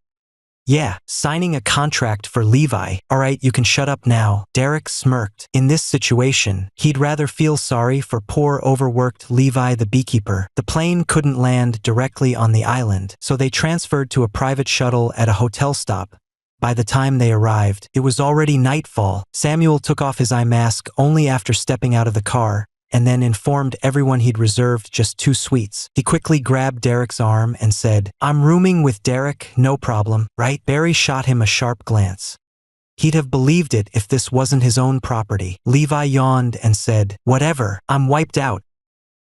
Speaker 1: "Yeah, signing a contract for Levi. All right, you can shut up now." Derek smirked. In this situation, he'd rather feel sorry for poor overworked Levi the beekeeper. The plane couldn't land directly on the island, so they transferred to a private shuttle at a hotel stop. By the time they arrived, it was already nightfall. Samuel took off his eye mask only after stepping out of the car, and then informed everyone he'd reserved just 2 suites. He quickly grabbed Derek's arm and said, "I'm rooming with Derek, no problem, right?" Barry shot him a sharp glance. He'd have believed it if this wasn't his own property. Levi yawned and said, "Whatever, I'm wiped out.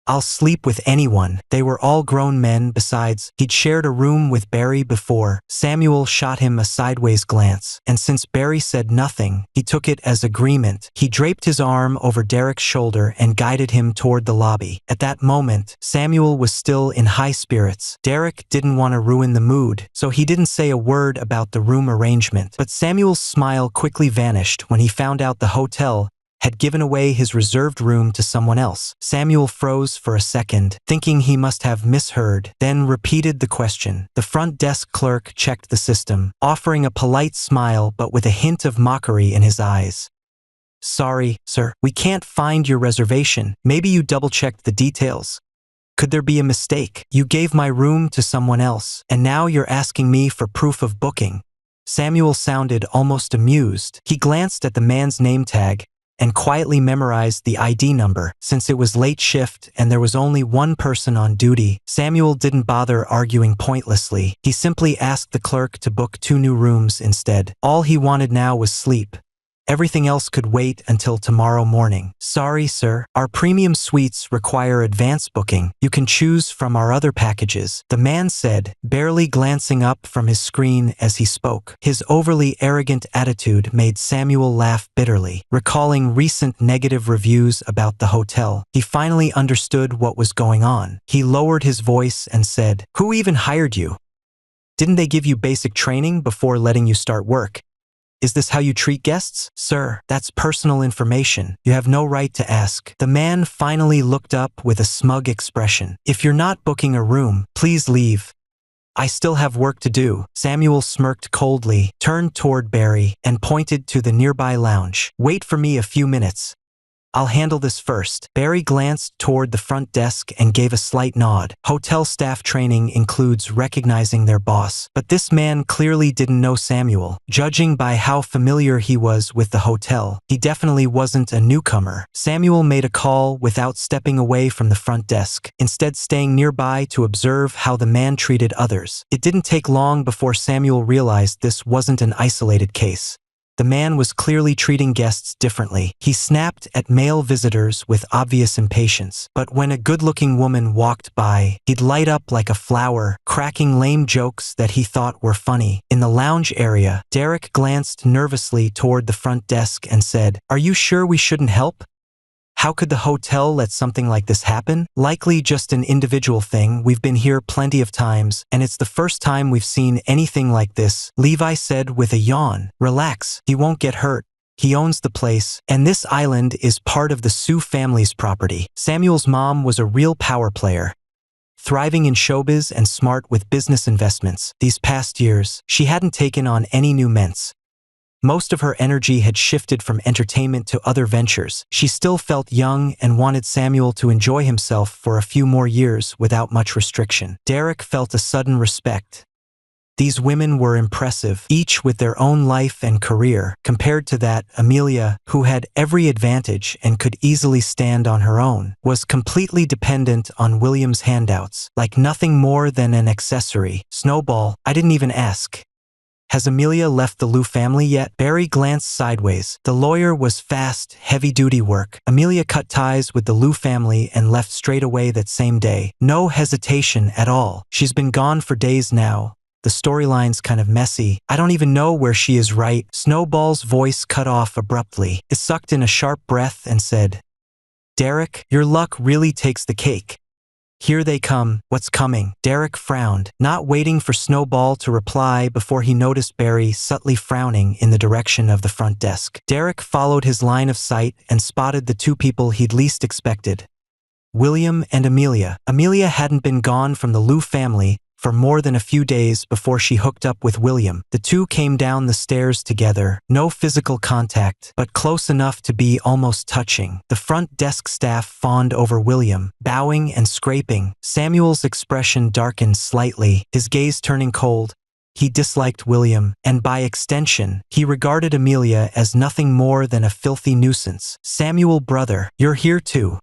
Speaker 1: I'll sleep with anyone." They were all grown men. Besides, he'd shared a room with Barry before. Samuel shot him a sideways glance, and since Barry said nothing, he took it as agreement. He draped his arm over Derek's shoulder and guided him toward the lobby. At that moment, Samuel was still in high spirits. Derek didn't want to ruin the mood, so he didn't say a word about the room arrangement. But Samuel's smile quickly vanished when he found out the hotel had given away his reserved room to someone else. Samuel froze for a second, thinking he must have misheard, then repeated the question. The front desk clerk checked the system, offering a polite smile but with a hint of mockery in his eyes. "Sorry, sir, we can't find your reservation. Maybe you double-checked the details. Could there be a mistake? You gave my room to someone else, and now you're asking me for proof of booking." Samuel sounded almost amused. He glanced at the man's name tag and quietly memorized the ID number. Since it was late shift and there was only one person on duty, Samuel didn't bother arguing pointlessly. He simply asked the clerk to book 2 new rooms instead. All he wanted now was sleep. Everything else could wait until tomorrow morning. "Sorry, sir. Our premium suites require advance booking. You can choose from our other packages," the man said, barely glancing up from his screen as he spoke. His overly arrogant attitude made Samuel laugh bitterly. Recalling recent negative reviews about the hotel, he finally understood what was going on. He lowered his voice and said, "Who even hired you? Didn't they give you basic training before letting you start work? Is this how you treat guests?" "Sir, that's personal information. You have no right to ask." The man finally looked up with a smug expression. "If you're not booking a room, please leave. I still have work to do." Samuel smirked coldly, turned toward Barry, and pointed to the nearby lounge. "Wait for me a few minutes. I'll handle this first." Barry glanced toward the front desk and gave a slight nod. Hotel staff training includes recognizing their boss, but this man clearly didn't know Samuel. Judging by how familiar he was with the hotel, he definitely wasn't a newcomer. Samuel made a call without stepping away from the front desk, instead staying nearby to observe how the man treated others. It didn't take long before Samuel realized this wasn't an isolated case. The man was clearly treating guests differently. He snapped at male visitors with obvious impatience. But when a good-looking woman walked by, he'd light up like a flower, cracking lame jokes that he thought were funny. In the lounge area, Derek glanced nervously toward the front desk and said, "Are you sure we shouldn't help? How could the hotel let something like this happen? Likely just an individual thing. We've been here plenty of times, and it's the first time we've seen anything like this," Levi said with a yawn. "Relax, he won't get hurt. He owns the place, and this island is part of the Sioux family's property." Samuel's mom was a real power player, thriving in showbiz and smart with business investments. These past years, she hadn't taken on any new ments. Most of her energy had shifted from entertainment to other ventures. She still felt young and wanted Samuel to enjoy himself for a few more years without much restriction. Derek felt a sudden respect. These women were impressive, each with their own life and career. Compared to that, Amelia, who had every advantage and could easily stand on her own, was completely dependent on William's handouts, like nothing more than an accessory. "Snowball, I didn't even ask. Has Amelia left the Liu family yet?" Barry glanced sideways. The lawyer was fast, heavy-duty work. Amelia cut ties with the Liu family and left straight away that same day. No hesitation at all. She's been gone for days now. The storyline's kind of messy. I don't even know where she is right. Snowball's voice cut off abruptly. He sucked in a sharp breath and said, "Derek, your luck really takes the cake. Here they come. What's coming?" Derek frowned, not waiting for Snowball to reply before he noticed Barry subtly frowning in the direction of the front desk. Derek followed his line of sight and spotted the two people he'd least expected: William and Amelia. Amelia hadn't been gone from the Liu family for more than a few days before she hooked up with William. The two came down the stairs together, no physical contact, but close enough to be almost touching. The front desk staff fawned over William, bowing and scraping. Samuel's expression darkened slightly, his gaze turning cold. He disliked William, and by extension, he regarded Amelia as nothing more than a filthy nuisance. "Samuel, brother, you're here too."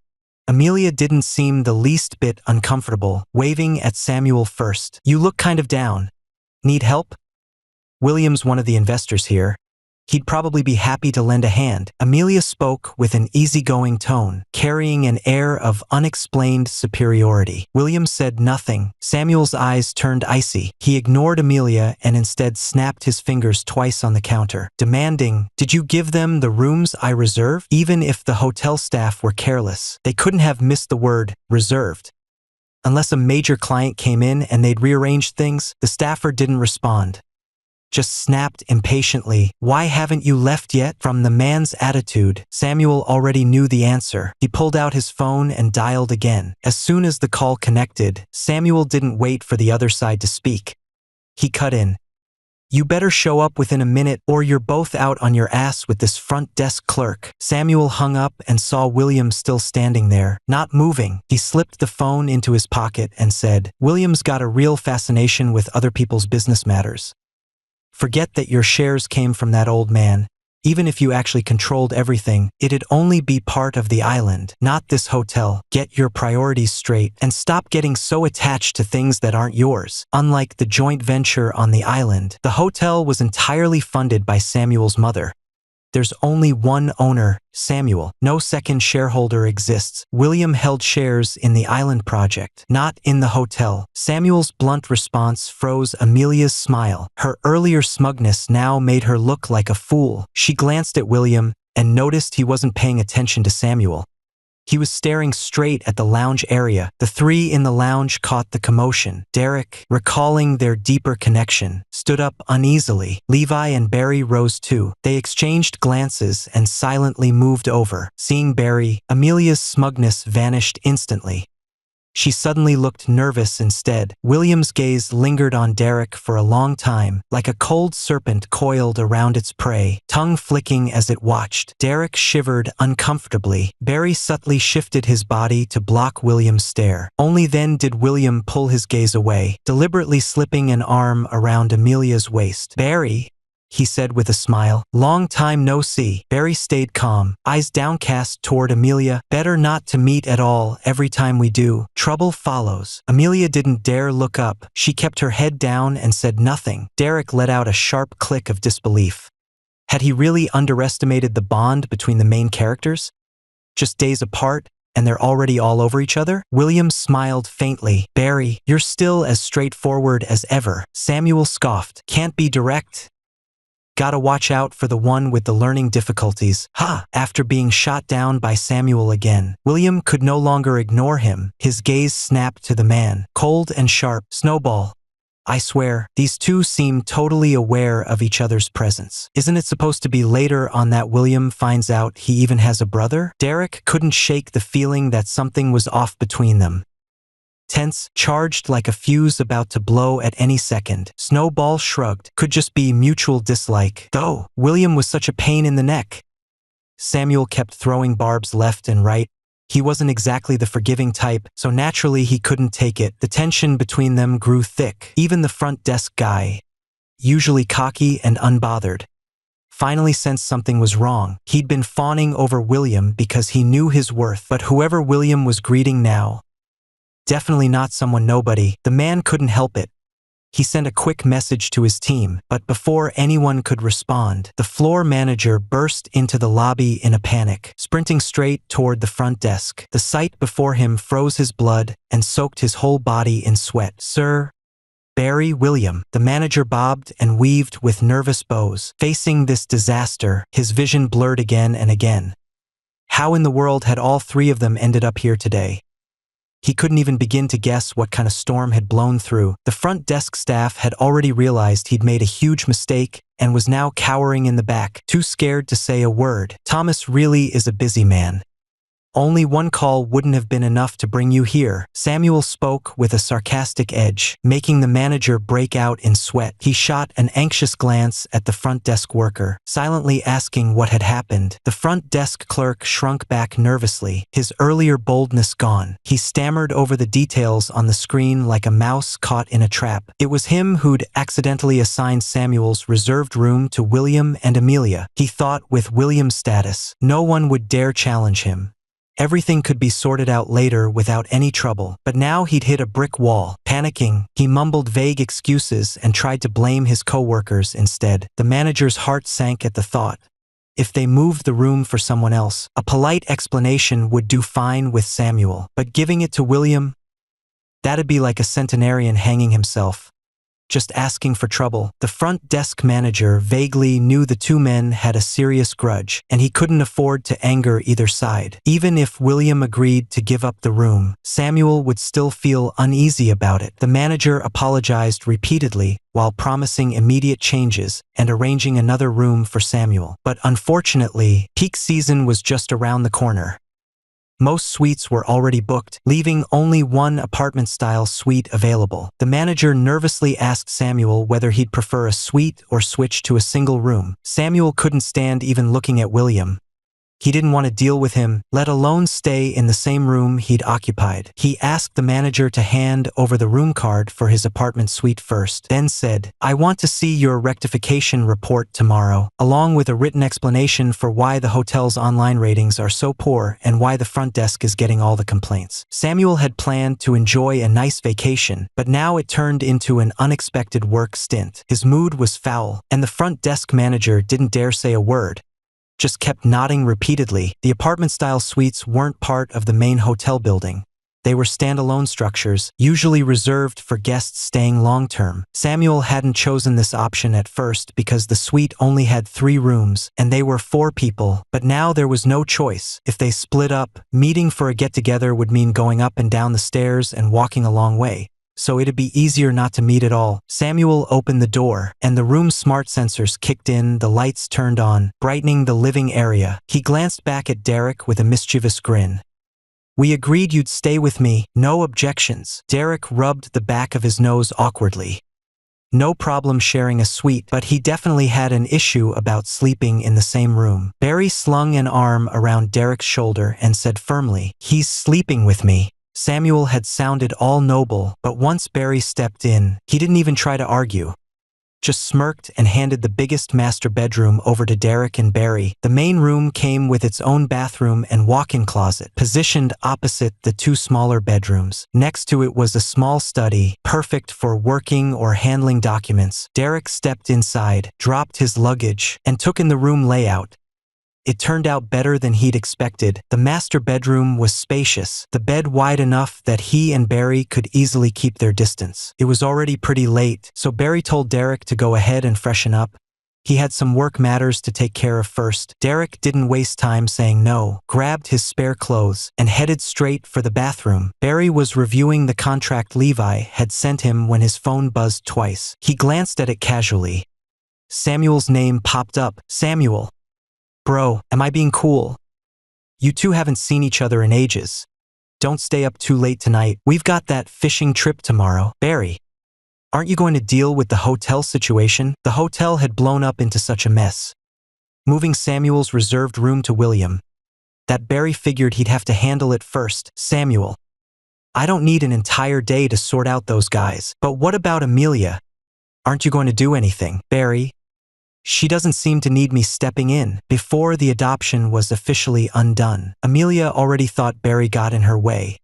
Speaker 1: Amelia didn't seem the least bit uncomfortable, waving at Samuel first. "You look kind of down. Need help? William's one of the investors here. He'd probably be happy to lend a hand." Amelia spoke with an easygoing tone, carrying an air of unexplained superiority. William said nothing. Samuel's eyes turned icy. He ignored Amelia and instead snapped his fingers twice on the counter, demanding, "Did you give them the rooms I reserved?" Even if the hotel staff were careless, they couldn't have missed the word reserved. Unless a major client came in and they'd rearranged things. The staffer didn't respond, just snapped impatiently, "Why haven't you left yet?" From the man's attitude, Samuel already knew the answer. He pulled out his phone and dialed again. As soon as the call connected, Samuel didn't wait for the other side to speak. He cut in, "You better show up within a minute or you're both out on your ass with this front desk clerk." Samuel hung up and saw William still standing there, not moving. He slipped the phone into his pocket and said, "William's got a real fascination with other people's business matters. Forget that your shares came from that old man. Even if you actually controlled everything, it'd only be part of the island, not this hotel. Get your priorities straight and stop getting so attached to things that aren't yours." Unlike the joint venture on the island, the hotel was entirely funded by Samuel's mother. There's only one owner, Samuel. No second shareholder exists. William held shares in the island project, not in the hotel. Samuel's blunt response froze Amelia's smile. Her earlier smugness now made her look like a fool. She glanced at William and noticed he wasn't paying attention to Samuel. He was staring straight at the lounge area. The three in the lounge caught the commotion. Derek, recalling their deeper connection, stood up uneasily. Levi and Barry rose too. They exchanged glances and silently moved over. Seeing Barry, Amelia's smugness vanished instantly. She suddenly looked nervous instead. William's gaze lingered on Derek for a long time, like a cold serpent coiled around its prey, tongue flicking as it watched. Derek shivered uncomfortably. Barry subtly shifted his body to block William's stare. Only then did William pull his gaze away, deliberately slipping an arm around Amelia's waist. "Barry," he said with a smile. "Long time no see." Barry stayed calm, eyes downcast toward Amelia. "Better not to meet at all. Every time we do, trouble follows." Amelia didn't dare look up. She kept her head down and said nothing. Derek let out a sharp click of disbelief. Had he really underestimated the bond between the main characters? Just days apart, and they're already all over each other? William smiled faintly. Barry, you're still as straightforward as ever. Samuel scoffed. Can't be direct? Gotta watch out for the one with the learning difficulties. Ha! After being shot down by Samuel again, William could no longer ignore him. His gaze snapped to the man, cold and sharp. Snowball. I swear, these two seem totally aware of each other's presence. Isn't it supposed to be later on that William finds out he even has a brother? Derek couldn't shake the feeling that something was off between them. Tense, charged like a fuse about to blow at any second. Snowball shrugged. Could just be mutual dislike. Though, William was such a pain in the neck. Samuel kept throwing barbs left and right. He wasn't exactly the forgiving type, so naturally he couldn't take it. The tension between them grew thick. Even the front desk guy, usually cocky and unbothered, finally sensed something was wrong. He'd been fawning over William because he knew his worth, but whoever William was greeting now, definitely not someone nobody. The man couldn't help it. He sent a quick message to his team, but before anyone could respond, the floor manager burst into the lobby in a panic, sprinting straight toward the front desk. The sight before him froze his blood and soaked his whole body in sweat. Sir? Barry William. The manager bobbed and weaved with nervous bows. Facing this disaster, his vision blurred again and again. How in the world had all three of them ended up here today? He couldn't even begin to guess what kind of storm had blown through. The front desk staff had already realized he'd made a huge mistake and was now cowering in the back, too scared to say a word. Thomas really is a busy man. Only one call wouldn't have been enough to bring you here. Samuel spoke with a sarcastic edge, making the manager break out in sweat. He shot an anxious glance at the front desk worker, silently asking what had happened. The front desk clerk shrunk back nervously, his earlier boldness gone. He stammered over the details on the screen like a mouse caught in a trap. It was him who'd accidentally assigned Samuel's reserved room to William and Amelia. He thought with William's status, no one would dare challenge him. Everything could be sorted out later without any trouble, but now he'd hit a brick wall. Panicking, he mumbled vague excuses and tried to blame his co-workers instead. The manager's heart sank at the thought. If they moved the room for someone else, a polite explanation would do fine with Samuel, but giving it to William? That'd be like a centenarian hanging himself. Just asking for trouble. The front desk manager vaguely knew the two men had a serious grudge, and he couldn't afford to anger either side. Even if William agreed to give up the room, Samuel would still feel uneasy about it. The manager apologized repeatedly while promising immediate changes and arranging another room for Samuel. But unfortunately, peak season was just around the corner. Most suites were already booked, leaving only one apartment-style suite available. The manager nervously asked Samuel whether he'd prefer a suite or switch to a single room. Samuel couldn't stand even looking at William. He didn't want to deal with him, let alone stay in the same room he'd occupied. He asked the manager to hand over the room card for his apartment suite first, then said, "I want to see your rectification report tomorrow, along with a written explanation for why the hotel's online ratings are so poor and why the front desk is getting all the complaints." Samuel had planned to enjoy a nice vacation, but now it turned into an unexpected work stint. His mood was foul, and the front desk manager didn't dare say a word. Just kept nodding repeatedly. The apartment-style suites weren't part of the main hotel building. They were standalone structures, usually reserved for guests staying long-term. Samuel hadn't chosen this option at first because the suite only had 3 rooms, and they were 4 people. But now there was no choice. If they split up, meeting for a get-together would mean going up and down the stairs and walking a long way. So it'd be easier not to meet at all. Samuel opened the door, and the room's smart sensors kicked in, the lights turned on, brightening the living area. He glanced back at Derek with a mischievous grin. "We agreed you'd stay with me, no objections." Derek rubbed the back of his nose awkwardly. No problem sharing a suite, but he definitely had an issue about sleeping in the same room. Barry slung an arm around Derek's shoulder and said firmly, "He's sleeping with me." Samuel had sounded all noble, but once Barry stepped in, he didn't even try to argue. just smirked and handed the biggest master bedroom over to Derek and Barry. The main room came with its own bathroom and walk-in closet, positioned opposite the two smaller bedrooms. Next to it was a small study, perfect for working or handling documents. Derek stepped inside, dropped his luggage, and took in the room layout. It turned out better than he'd expected. The master bedroom was spacious, the bed wide enough that he and Barry could easily keep their distance. It was already pretty late, so Barry told Derek to go ahead and freshen up. He had some work matters to take care of first. Derek didn't waste time saying no, grabbed his spare clothes, and headed straight for the bathroom. Barry was reviewing the contract Levi had sent him when his phone buzzed twice. He glanced at it casually. Samuel's name popped up. Samuel. Bro, am I being cool? You two haven't seen each other in ages. Don't stay up too late tonight. We've got that fishing trip tomorrow. Barry, aren't you going to deal with the hotel situation? The hotel had blown up into such a mess. Moving Samuel's reserved room to William. That Barry figured he'd have to handle it first. Samuel, I don't need an entire day to sort out those guys. But what about Amelia? Aren't you going to do anything? Barry, she doesn't seem to need me stepping in. Before the adoption was officially undone, Amelia already thought Barry got in her way.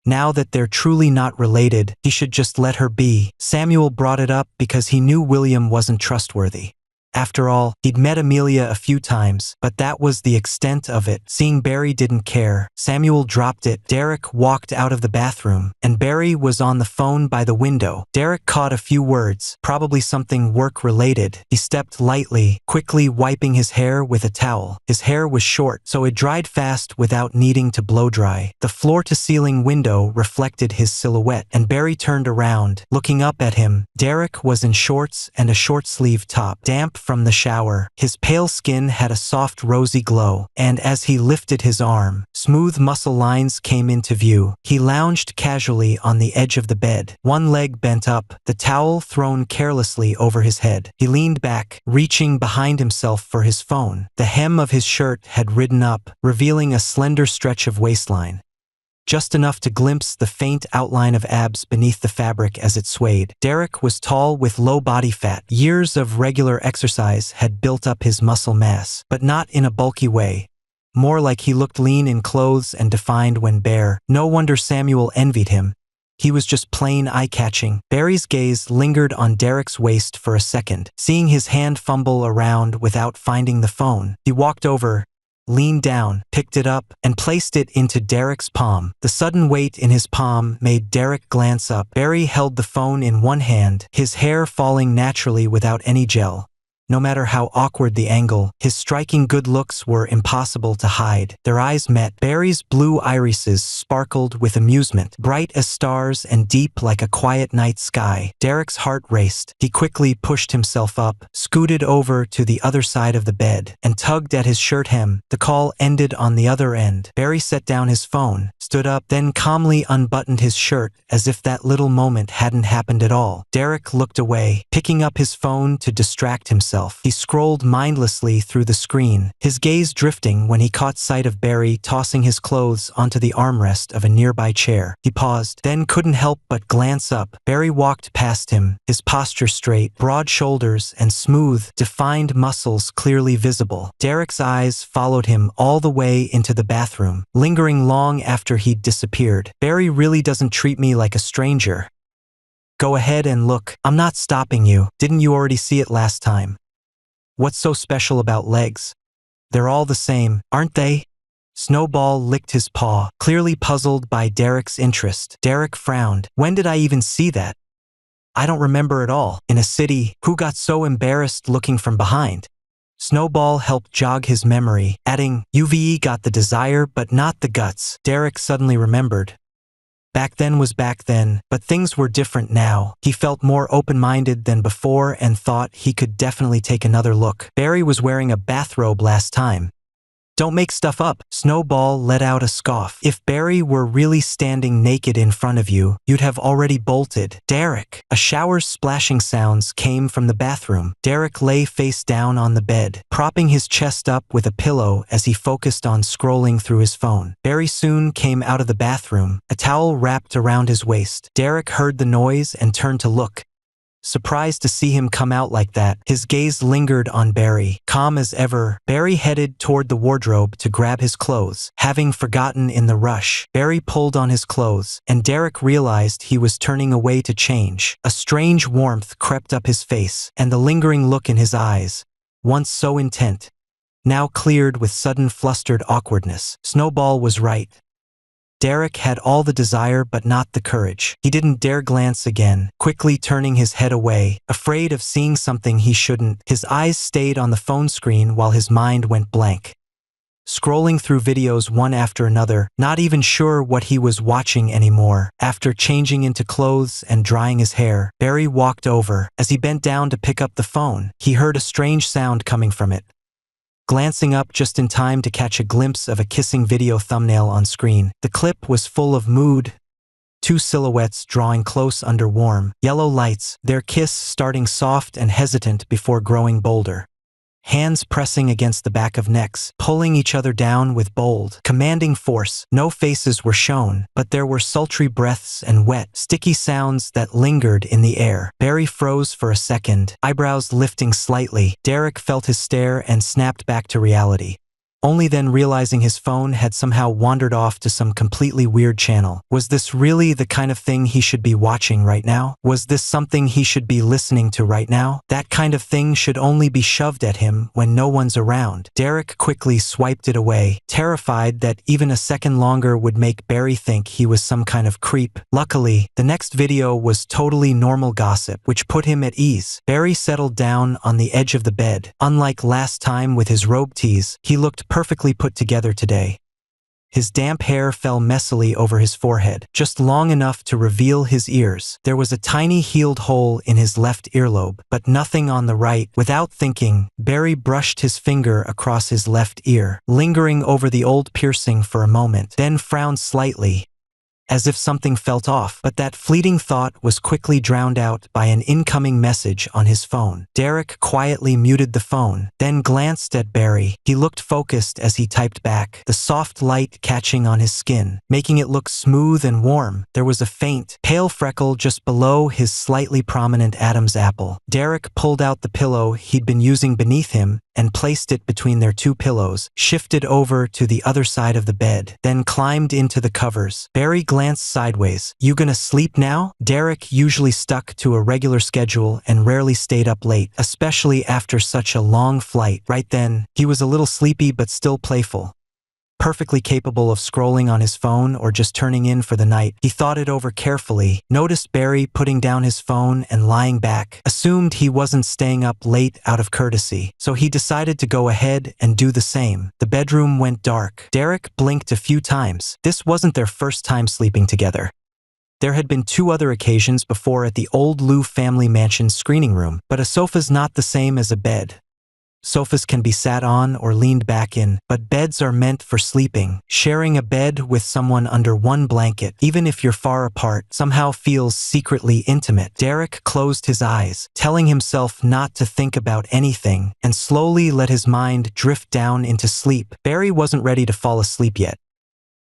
Speaker 1: Now that they're truly not related, he should just let her be. Samuel brought it up because he knew William wasn't trustworthy. After all, he'd met Amelia a few times, but that was the extent of it. Seeing Barry didn't care, Samuel dropped it. Derek walked out of the bathroom, and Barry was on the phone by the window. Derek caught a few words, probably something work-related. He stepped lightly, quickly wiping his hair with a towel. His hair was short, so it dried fast without needing to blow-dry. The floor-to-ceiling window reflected his silhouette, and Barry turned around, looking up at him. Derek was in shorts and a short-sleeved top, damp from the shower. His pale skin had a soft rosy glow, and as he lifted his arm, smooth muscle lines came into view. He lounged casually on the edge of the bed, one leg bent up, the towel thrown carelessly over his head. He leaned back, reaching behind himself for his phone. The hem of his shirt had ridden up, revealing a slender stretch of waistline, just enough to glimpse the faint outline of abs beneath the fabric as it swayed. Derek was tall with low body fat. Years of regular exercise had built up his muscle mass, but not in a bulky way. More like he looked lean in clothes and defined when bare. No wonder Samuel envied him. He was just plain eye-catching. Barry's gaze lingered on Derek's waist for a second. Seeing his hand fumble around without finding the phone, he walked over, leaned down, picked it up, and placed it into Derek's palm. The sudden weight in his palm made Derek glance up. Barry held the phone in one hand, his hair falling naturally without any gel. No matter how awkward the angle, his striking good looks were impossible to hide. Their eyes met. Barry's blue irises sparkled with amusement, bright as stars and deep like a quiet night sky. Derek's heart raced. He quickly pushed himself up, scooted over to the other side of the bed, and tugged at his shirt hem. The call ended on the other end. Barry set down his phone, stood up, then calmly unbuttoned his shirt as if that little moment hadn't happened at all. Derek looked away, picking up his phone to distract himself. He scrolled mindlessly through the screen, his gaze drifting when he caught sight of Barry tossing his clothes onto the armrest of a nearby chair. He paused, then couldn't help but glance up. Barry walked past him, his posture straight, broad shoulders and smooth, defined muscles clearly visible. Derek's eyes followed him all the way into the bathroom, lingering long after he'd disappeared. Barry really doesn't treat me like a stranger. Go ahead and look. I'm not stopping you. Didn't you already see it last time? What's so special about legs? They're all the same, aren't they? Snowball licked his paw, clearly puzzled by Derek's interest. Derek frowned. When did I even see that? I don't remember at all. In a city, who got so embarrassed looking from behind? Snowball helped jog his memory, adding, UVE got the desire but not the guts. Derek suddenly remembered. Back then was back then, but things were different now. He felt more open-minded than before and thought he could definitely take another look. Barry was wearing a bathrobe last time. Don't make stuff up. Snowball let out a scoff. If Barry were really standing naked in front of you, you'd have already bolted. Derek. A shower's splashing sounds came from the bathroom. Derek lay face down on the bed, propping his chest up with a pillow as he focused on scrolling through his phone. Barry soon came out of the bathroom, a towel wrapped around his waist. Derek heard the noise and turned to look. surprised to see him come out like that. His gaze lingered on Barry. Calm as ever, Barry headed toward the wardrobe to grab his clothes. Having forgotten in the rush, Barry pulled on his clothes, and Derek realized he was turning away to change. A strange warmth crept up his face, and the lingering look in his eyes, once so intent, now cleared with sudden flustered awkwardness. Snowball was right. Derek had all the desire but not the courage. He didn't dare glance again, quickly turning his head away, afraid of seeing something he shouldn't. His eyes stayed on the phone screen while his mind went blank. Scrolling through videos one after another, not even sure what he was watching anymore. After changing into clothes and drying his hair, Barry walked over. As he bent down to pick up the phone, he heard a strange sound coming from it. Glancing up just in time to catch a glimpse of a kissing video thumbnail on screen. The clip was full of mood. Two silhouettes drawing close under warm, yellow lights, their kiss starting soft and hesitant before growing bolder. Hands pressing against the back of necks, pulling each other down with bold, commanding force. No faces were shown, but there were sultry breaths and wet, sticky sounds that lingered in the air. Barry froze for a second, eyebrows lifting slightly. Derek felt his stare and snapped back to reality, only then realizing his phone had somehow wandered off to some completely weird channel. Was this really the kind of thing he should be watching right now? Was this something he should be listening to right now? That kind of thing should only be shoved at him when no one's around. Derek quickly swiped it away, terrified that even a second longer would make Barry think he was some kind of creep. Luckily, the next video was totally normal gossip, which put him at ease. Barry settled down on the edge of the bed. Unlike last time with his robe tease, he looked perfectly put together today. His damp hair fell messily over his forehead, just long enough to reveal his ears. There was a tiny healed hole in his left earlobe, but nothing on the right. Without thinking, Barry brushed his finger across his left ear, lingering over the old piercing for a moment, then frowned slightly, as if something felt off, but that fleeting thought was quickly drowned out by an incoming message on his phone. Derek quietly muted the phone, then glanced at Barry. He looked focused as he typed back, the soft light catching on his skin, making it look smooth and warm. There was a faint, pale freckle just below his slightly prominent Adam's apple. Derek pulled out the pillow he'd been using beneath him and placed it between their two pillows, shifted over to the other side of the bed, then climbed into the covers. Barry glanced sideways. "You gonna sleep now?" Derek usually stuck to a regular schedule and rarely stayed up late, especially after such a long flight. Right then, he was a little sleepy but still playful, perfectly capable of scrolling on his phone or just turning in for the night. He thought it over carefully, noticed Barry putting down his phone and lying back, assumed he wasn't staying up late out of courtesy, so he decided to go ahead and do the same. The bedroom went dark. Derek blinked a few times. This wasn't their first time sleeping together. There had been 2 other occasions before at the old Liu family mansion's screening room, but a sofa's not the same as a bed. Sofas can be sat on or leaned back in, but beds are meant for sleeping. Sharing a bed with someone under one blanket, even if you're far apart, somehow feels secretly intimate. Derek closed his eyes, telling himself not to think about anything, and slowly let his mind drift down into sleep. Barry wasn't ready to fall asleep yet.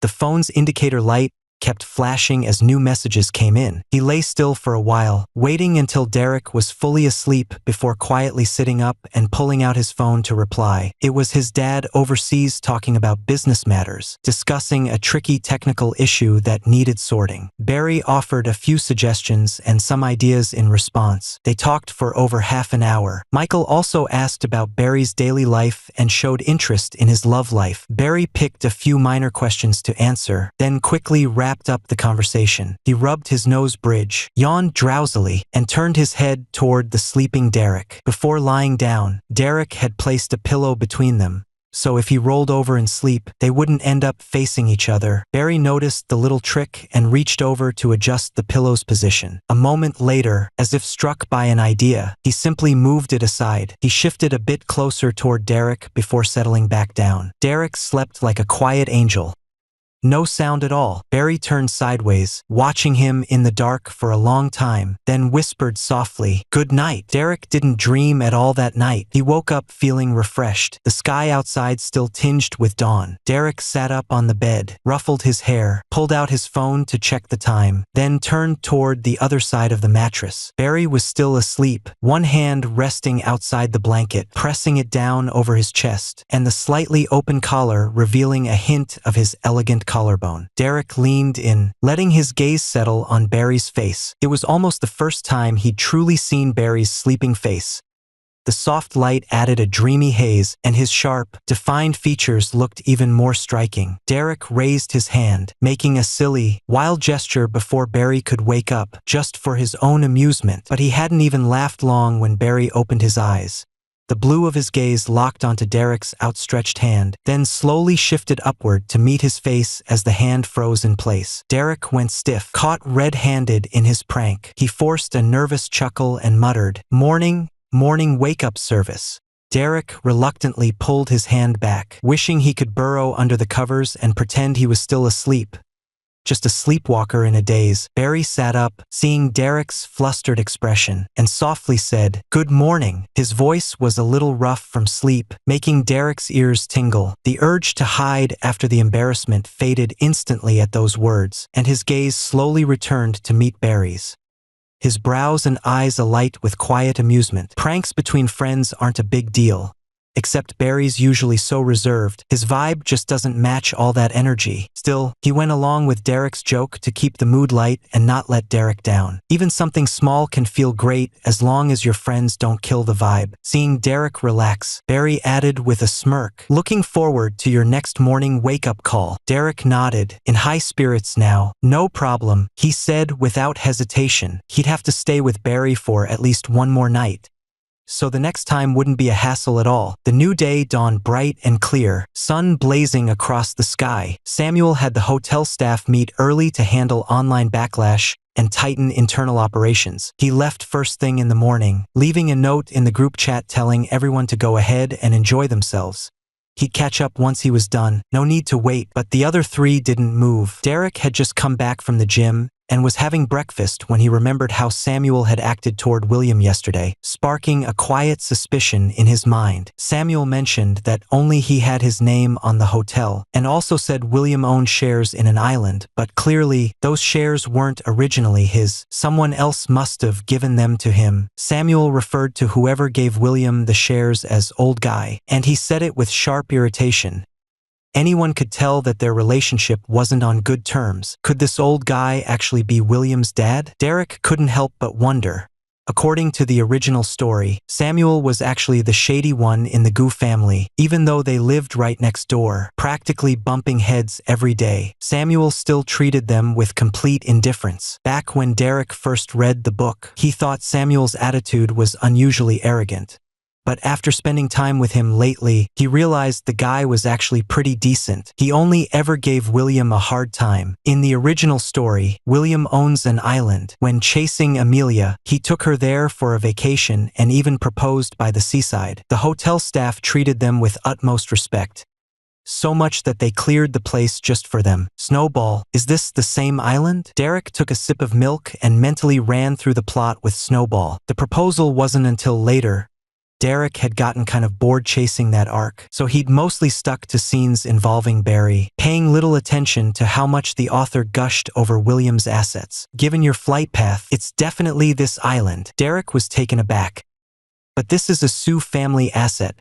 Speaker 1: The phone's indicator light kept flashing as new messages came in. He lay still for a while, waiting until Derek was fully asleep before quietly sitting up and pulling out his phone to reply. It was his dad overseas talking about business matters, discussing a tricky technical issue that needed sorting. Barry offered a few suggestions and some ideas in response. They talked for over half an hour. Michael also asked about Barry's daily life and showed interest in his love life. Barry picked a few minor questions to answer, then quickly wrapped up the conversation. He rubbed his nose bridge, yawned drowsily, and turned his head toward the sleeping Derek. Before lying down, Derek had placed a pillow between them, so if he rolled over in sleep, they wouldn't end up facing each other. Barry noticed the little trick and reached over to adjust the pillow's position. A moment later, as if struck by an idea, he simply moved it aside. He shifted a bit closer toward Derek before settling back down. Derek slept like a quiet angel, No sound at all. Barry turned sideways, watching him in the dark for a long time, then whispered softly, "Good night." Derek didn't dream at all that night. He woke up feeling refreshed, the sky outside still tinged with dawn. Derek sat up on the bed, ruffled his hair, pulled out his phone to check the time, then turned toward the other side of the mattress. Barry was still asleep, one hand resting outside the blanket, pressing it down over his chest, and the slightly open collar revealing a hint of his elegant collarbone. Derek leaned in, letting his gaze settle on Barry's face. It was almost the first time he'd truly seen Barry's sleeping face. The soft light added a dreamy haze, and his sharp, defined features looked even more striking. Derek raised his hand, making a silly, wild gesture before Barry could wake up, just for his own amusement. But he hadn't even laughed long when Barry opened his eyes. The blue of his gaze locked onto Derek's outstretched hand, then slowly shifted upward to meet his face as the hand froze in place. Derek went stiff, caught red-handed in his prank. He forced a nervous chuckle and muttered, "Morning wake-up service." Derek reluctantly pulled his hand back, wishing he could burrow under the covers and pretend he was still asleep. Just a sleepwalker in a daze. Barry sat up, seeing Derek's flustered expression, and softly said, "Good morning." His voice was a little rough from sleep, making Derek's ears tingle. The urge to hide after the embarrassment faded instantly at those words, and his gaze slowly returned to meet Barry's. His brows and eyes alight with quiet amusement. Pranks between friends aren't a big deal. Except Barry's usually so reserved, his vibe just doesn't match all that energy. Still, he went along with Derek's joke to keep the mood light and not let Derek down. Even something small can feel great as long as your friends don't kill the vibe. Seeing Derek relax, Barry added with a smirk, "Looking forward to your next morning wake-up call." Derek nodded, in high spirits now. "No problem," he said without hesitation. He'd have to stay with Barry for at least one more night, so the next time wouldn't be a hassle at all. The new day dawned bright and clear, sun blazing across the sky. Samuel had the hotel staff meet early to handle online backlash and tighten internal operations. He left first thing in the morning, leaving a note in the group chat telling everyone to go ahead and enjoy themselves. He'd catch up once he was done, no need to wait. But the other three didn't move. Derek had just come back from the gym and was having breakfast when he remembered how Samuel had acted toward William yesterday, sparking a quiet suspicion in his mind. Samuel mentioned that only he had his name on the hotel, and also said William owned shares in an island, but clearly, those shares weren't originally his. Someone else must have given them to him. Samuel referred to whoever gave William the shares as old guy, and he said it with sharp irritation. Anyone could tell that their relationship wasn't on good terms. Could this old guy actually be William's dad? Derek couldn't help but wonder. According to the original story, Samuel was actually the shady one in the Gu family, even though they lived right next door, practically bumping heads every day. Samuel still treated them with complete indifference. Back when Derek first read the book, he thought Samuel's attitude was unusually arrogant. But after spending time with him lately, he realized the guy was actually pretty decent. He only ever gave William a hard time. In the original story, William owns an island. When chasing Amelia, he took her there for a vacation and even proposed by the seaside. The hotel staff treated them with utmost respect, so much that they cleared the place just for them. Snowball, is this the same island? Derek took a sip of milk and mentally ran through the plot with Snowball. The proposal wasn't until later. Derek had gotten kind of bored chasing that arc, so he'd mostly stuck to scenes involving Barry, paying little attention to how much the author gushed over William's assets. Given your flight path, it's definitely this island. Derek was taken aback. But this is a Sioux family asset,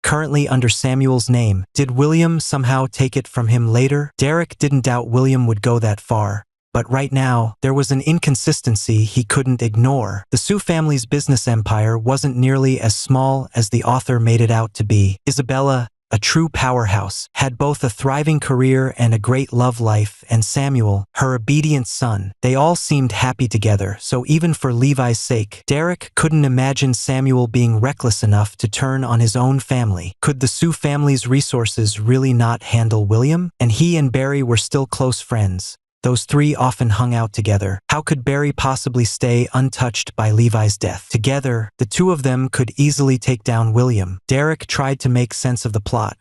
Speaker 1: currently under Samuel's name. Did William somehow take it from him later? Derek didn't doubt William would go that far. But right now, there was an inconsistency he couldn't ignore. The Sioux family's business empire wasn't nearly as small as the author made it out to be. Isabella, a true powerhouse, had both a thriving career and a great love life, and Samuel, her obedient son. They all seemed happy together, so even for Levi's sake, Derek couldn't imagine Samuel being reckless enough to turn on his own family. Could the Sioux family's resources really not handle William? And he and Barry were still close friends. Those three often hung out together. How could Barry possibly stay untouched by Levi's death? Together, the two of them could easily take down William. Derek tried to make sense of the plot.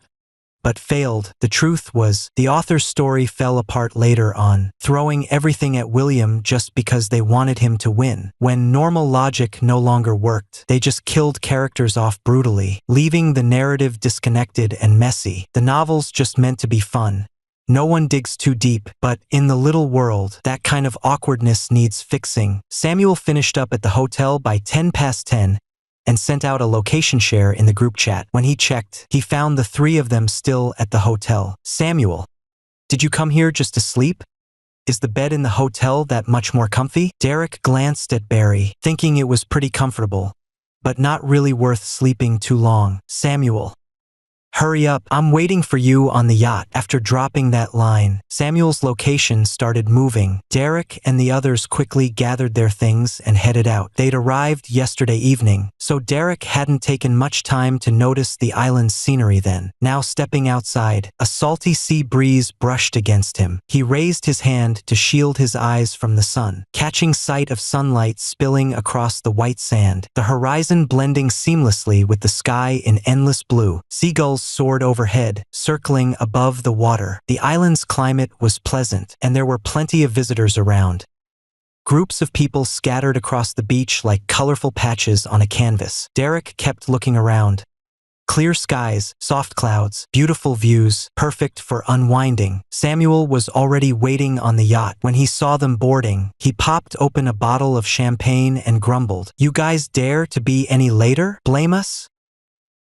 Speaker 1: but failed. The truth was, the author's story fell apart later on, throwing everything at William just because they wanted him to win. When normal logic no longer worked, they just killed characters off brutally, leaving the narrative disconnected and messy. The novel's just meant to be fun. No one digs too deep, but in the little world, that kind of awkwardness needs fixing. Samuel finished up at the hotel by 10 past 10 and sent out a location share in the group chat. When he checked, he found the three of them still at the hotel. "Samuel, did you come here just to sleep? Is the bed in the hotel that much more comfy?" Derek glanced at Barry, thinking it was pretty comfortable, but not really worth sleeping too long. "Samuel, hurry up, I'm waiting for you on the yacht." After dropping that line, Samuel's location started moving. Derek and the others quickly gathered their things and headed out. They'd arrived yesterday evening, so Derek hadn't taken much time to notice the island's scenery then. Now stepping outside, a salty sea breeze brushed against him. He raised his hand to shield his eyes from the sun, catching sight of sunlight spilling across the white sand, the horizon blending seamlessly with the sky in endless blue. Seagulls soared overhead, circling above the water. The island's climate was pleasant, and there were plenty of visitors around. Groups of people scattered across the beach like colorful patches on a canvas. Derek kept looking around. Clear skies, soft clouds, beautiful views, perfect for unwinding. Samuel was already waiting on the yacht. When he saw them boarding, he popped open a bottle of champagne and grumbled, "You guys dare to be any later? Blame us?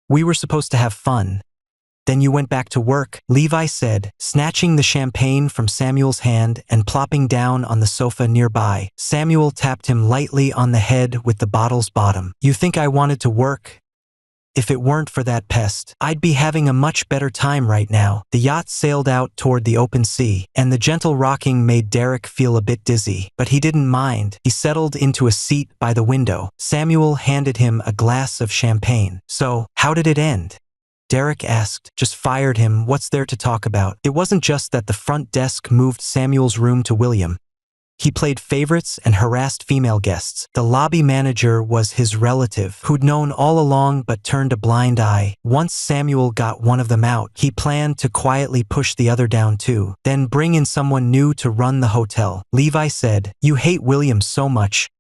Speaker 1: We were supposed to have fun. Then you went back to work," Levi said, snatching the champagne from Samuel's hand and plopping down on the sofa nearby. Samuel tapped him lightly on the head with the bottle's bottom. "You think I wanted to work? If it weren't for that pest, I'd be having a much better time right now." The yacht sailed out toward the open sea, and the gentle rocking made Derek feel a bit dizzy, but he didn't mind. He settled into a seat by the window. Samuel handed him a glass of champagne. "So, how did it end?" Derek asked. "Just fired him. What's there to talk about?" It wasn't just that the front desk moved Samuel's room to William. He played favorites and harassed female guests. The lobby manager was his relative, who'd known all along but turned a blind eye. Once Samuel got one of them out, he planned to quietly push the other down too, then bring in someone new to run the hotel. Levi said, "You hate William so much.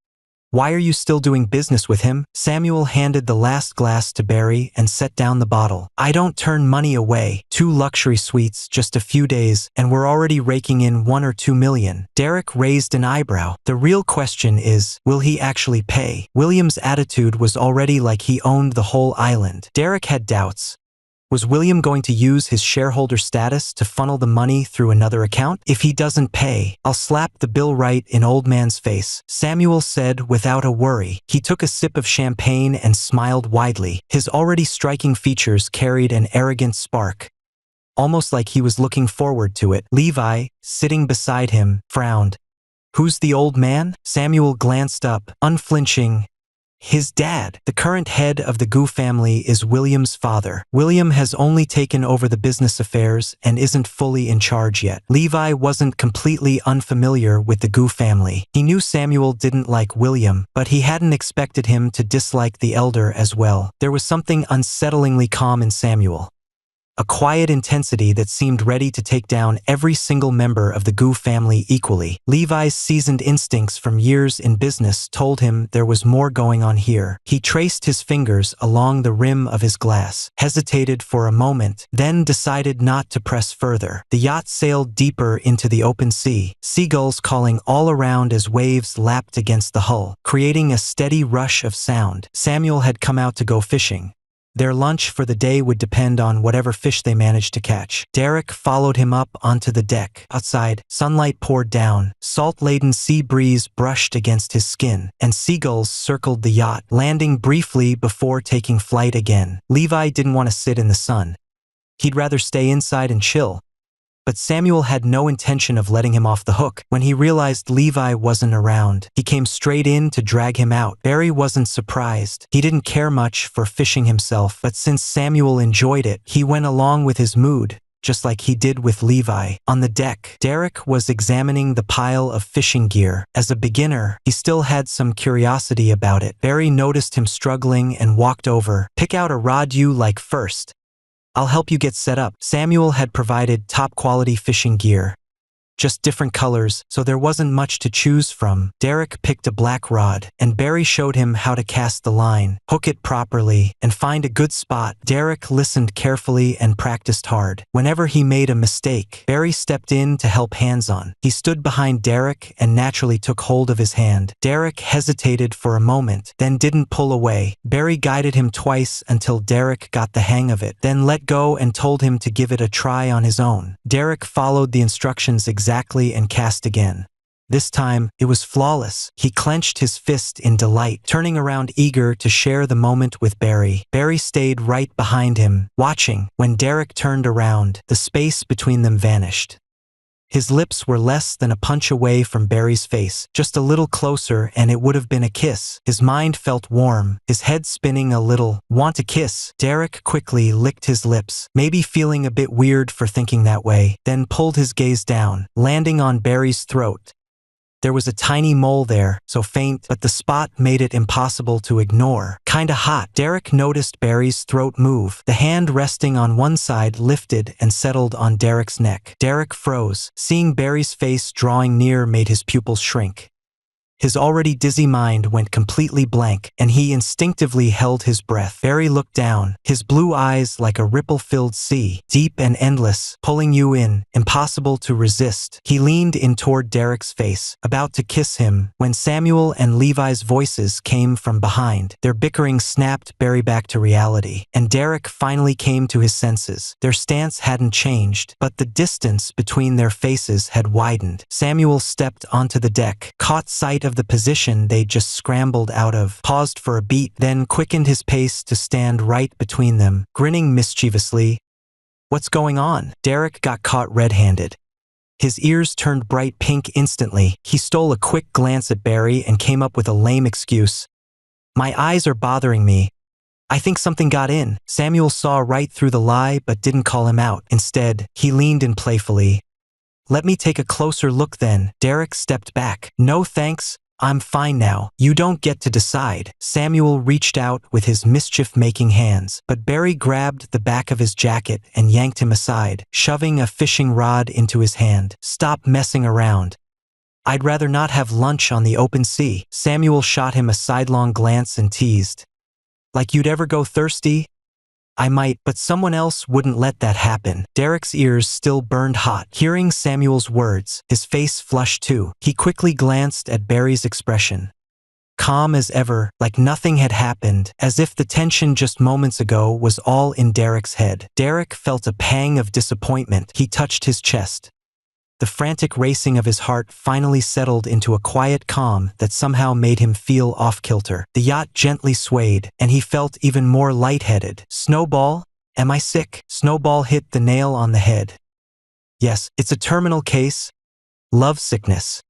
Speaker 1: Why are you still doing business with him?" Samuel handed the last glass to Barry and set down the bottle. "I don't turn money away. 2 luxury suites, just a few days, and we're already raking in 1 or 2 million. Derek raised an eyebrow. "The real question is, will he actually pay?" William's attitude was already like he owned the whole island. Derek had doubts. Was William going to use his shareholder status to funnel the money through another account? "If he doesn't pay, I'll slap the bill right in old man's face," Samuel said without a worry. He took a sip of champagne and smiled widely. His already striking features carried an arrogant spark, almost like he was looking forward to it. Levi, sitting beside him, frowned. "Who's the old man?" Samuel glanced up, unflinching. "His dad. The current head of the Gu family is William's father. William has only taken over the business affairs and isn't fully in charge yet." Levi wasn't completely unfamiliar with the Gu family. He knew Samuel didn't like William, but he hadn't expected him to dislike the elder as well. There was something unsettlingly calm in Samuel. A quiet intensity that seemed ready to take down every single member of the Gu family equally. Levi's seasoned instincts from years in business told him there was more going on here. He traced his fingers along the rim of his glass, hesitated for a moment, then decided not to press further. The yacht sailed deeper into the open sea, seagulls calling all around as waves lapped against the hull, creating a steady rush of sound. Samuel had come out to go fishing. Their lunch for the day would depend on whatever fish they managed to catch. Derek followed him up onto the deck. Outside, sunlight poured down, salt-laden sea breeze brushed against his skin, and seagulls circled the yacht, landing briefly before taking flight again. Levi didn't want to sit in the sun. He'd rather stay inside and chill. But Samuel had no intention of letting him off the hook. When he realized Levi wasn't around, he came straight in to drag him out. Barry wasn't surprised. He didn't care much for fishing himself, but since Samuel enjoyed it, he went along with his mood, just like he did with Levi. On the deck, Derek was examining the pile of fishing gear. As a beginner, he still had some curiosity about it. Barry noticed him struggling and walked over. "Pick out a rod you like first," I'll help you get set up. Samuel had provided top-quality fishing gear. Just different colors, so there wasn't much to choose from. Derek picked a black rod, and Barry showed him how to cast the line, hook it properly, and find a good spot. Derek listened carefully and practiced hard. Whenever he made a mistake, Barry stepped in to help hands-on. He stood behind Derek and naturally took hold of his hand. Derek hesitated for a moment, then didn't pull away. Barry guided him twice until Derek got the hang of it, then let go and told him to give it a try on his own. Derek followed the instructions exactly and cast again. This time, it was flawless. He clenched his fist in delight, turning around eager to share the moment with Barry. Barry stayed right behind him, watching. When Derek turned around, the space between them vanished. His lips were less than a punch away from Barry's face, just a little closer and it would have been a kiss. His mind felt warm, his head spinning a little. Want a kiss? Derek quickly licked his lips, maybe feeling a bit weird for thinking that way, then pulled his gaze down, landing on Barry's throat. There was a tiny mole there, so faint, but the spot made it impossible to ignore. Kinda hot. Derek noticed Barry's throat move. The hand resting on one side lifted and settled on Derek's neck. Derek froze. Seeing Barry's face drawing near made his pupils shrink. His already dizzy mind went completely blank, and he instinctively held his breath. Barry looked down, his blue eyes like a ripple-filled sea, deep and endless, pulling you in, impossible to resist. He leaned in toward Derek's face, about to kiss him, when Samuel and Levi's voices came from behind. Their bickering snapped Barry back to reality, and Derek finally came to his senses. Their stance hadn't changed, but the distance between their faces had widened. Samuel stepped onto the deck, caught sight of the position they'd just scrambled out of, paused for a beat, then quickened his pace to stand right between them, grinning mischievously. "What's going on?" Derek got caught red-handed. His ears turned bright pink instantly. He stole a quick glance at Barry and came up with a lame excuse. "My eyes are bothering me. I think something got in." Samuel saw right through the lie but didn't call him out. Instead, he leaned in playfully. "Let me take a closer look then." Derek stepped back. "No thanks, I'm fine now. You don't get to decide." Samuel reached out with his mischief-making hands, but Barry grabbed the back of his jacket and yanked him aside, shoving a fishing rod into his hand. "Stop messing around. I'd rather not have lunch on the open sea." Samuel shot him a sidelong glance and teased. "Like you'd ever go thirsty?" "I might, but someone else wouldn't let that happen." Derek's ears still burned hot. Hearing Samuel's words, his face flushed too. He quickly glanced at Barry's expression. Calm as ever, like nothing had happened, as if the tension just moments ago was all in Derek's head. Derek felt a pang of disappointment. He touched his chest. The frantic racing of his heart finally settled into a quiet calm that somehow made him feel off-kilter. The yacht gently swayed, and he felt even more lightheaded. "Snowball? Am I sick?" Snowball hit the nail on the head. "Yes, it's a terminal case. Love sickness.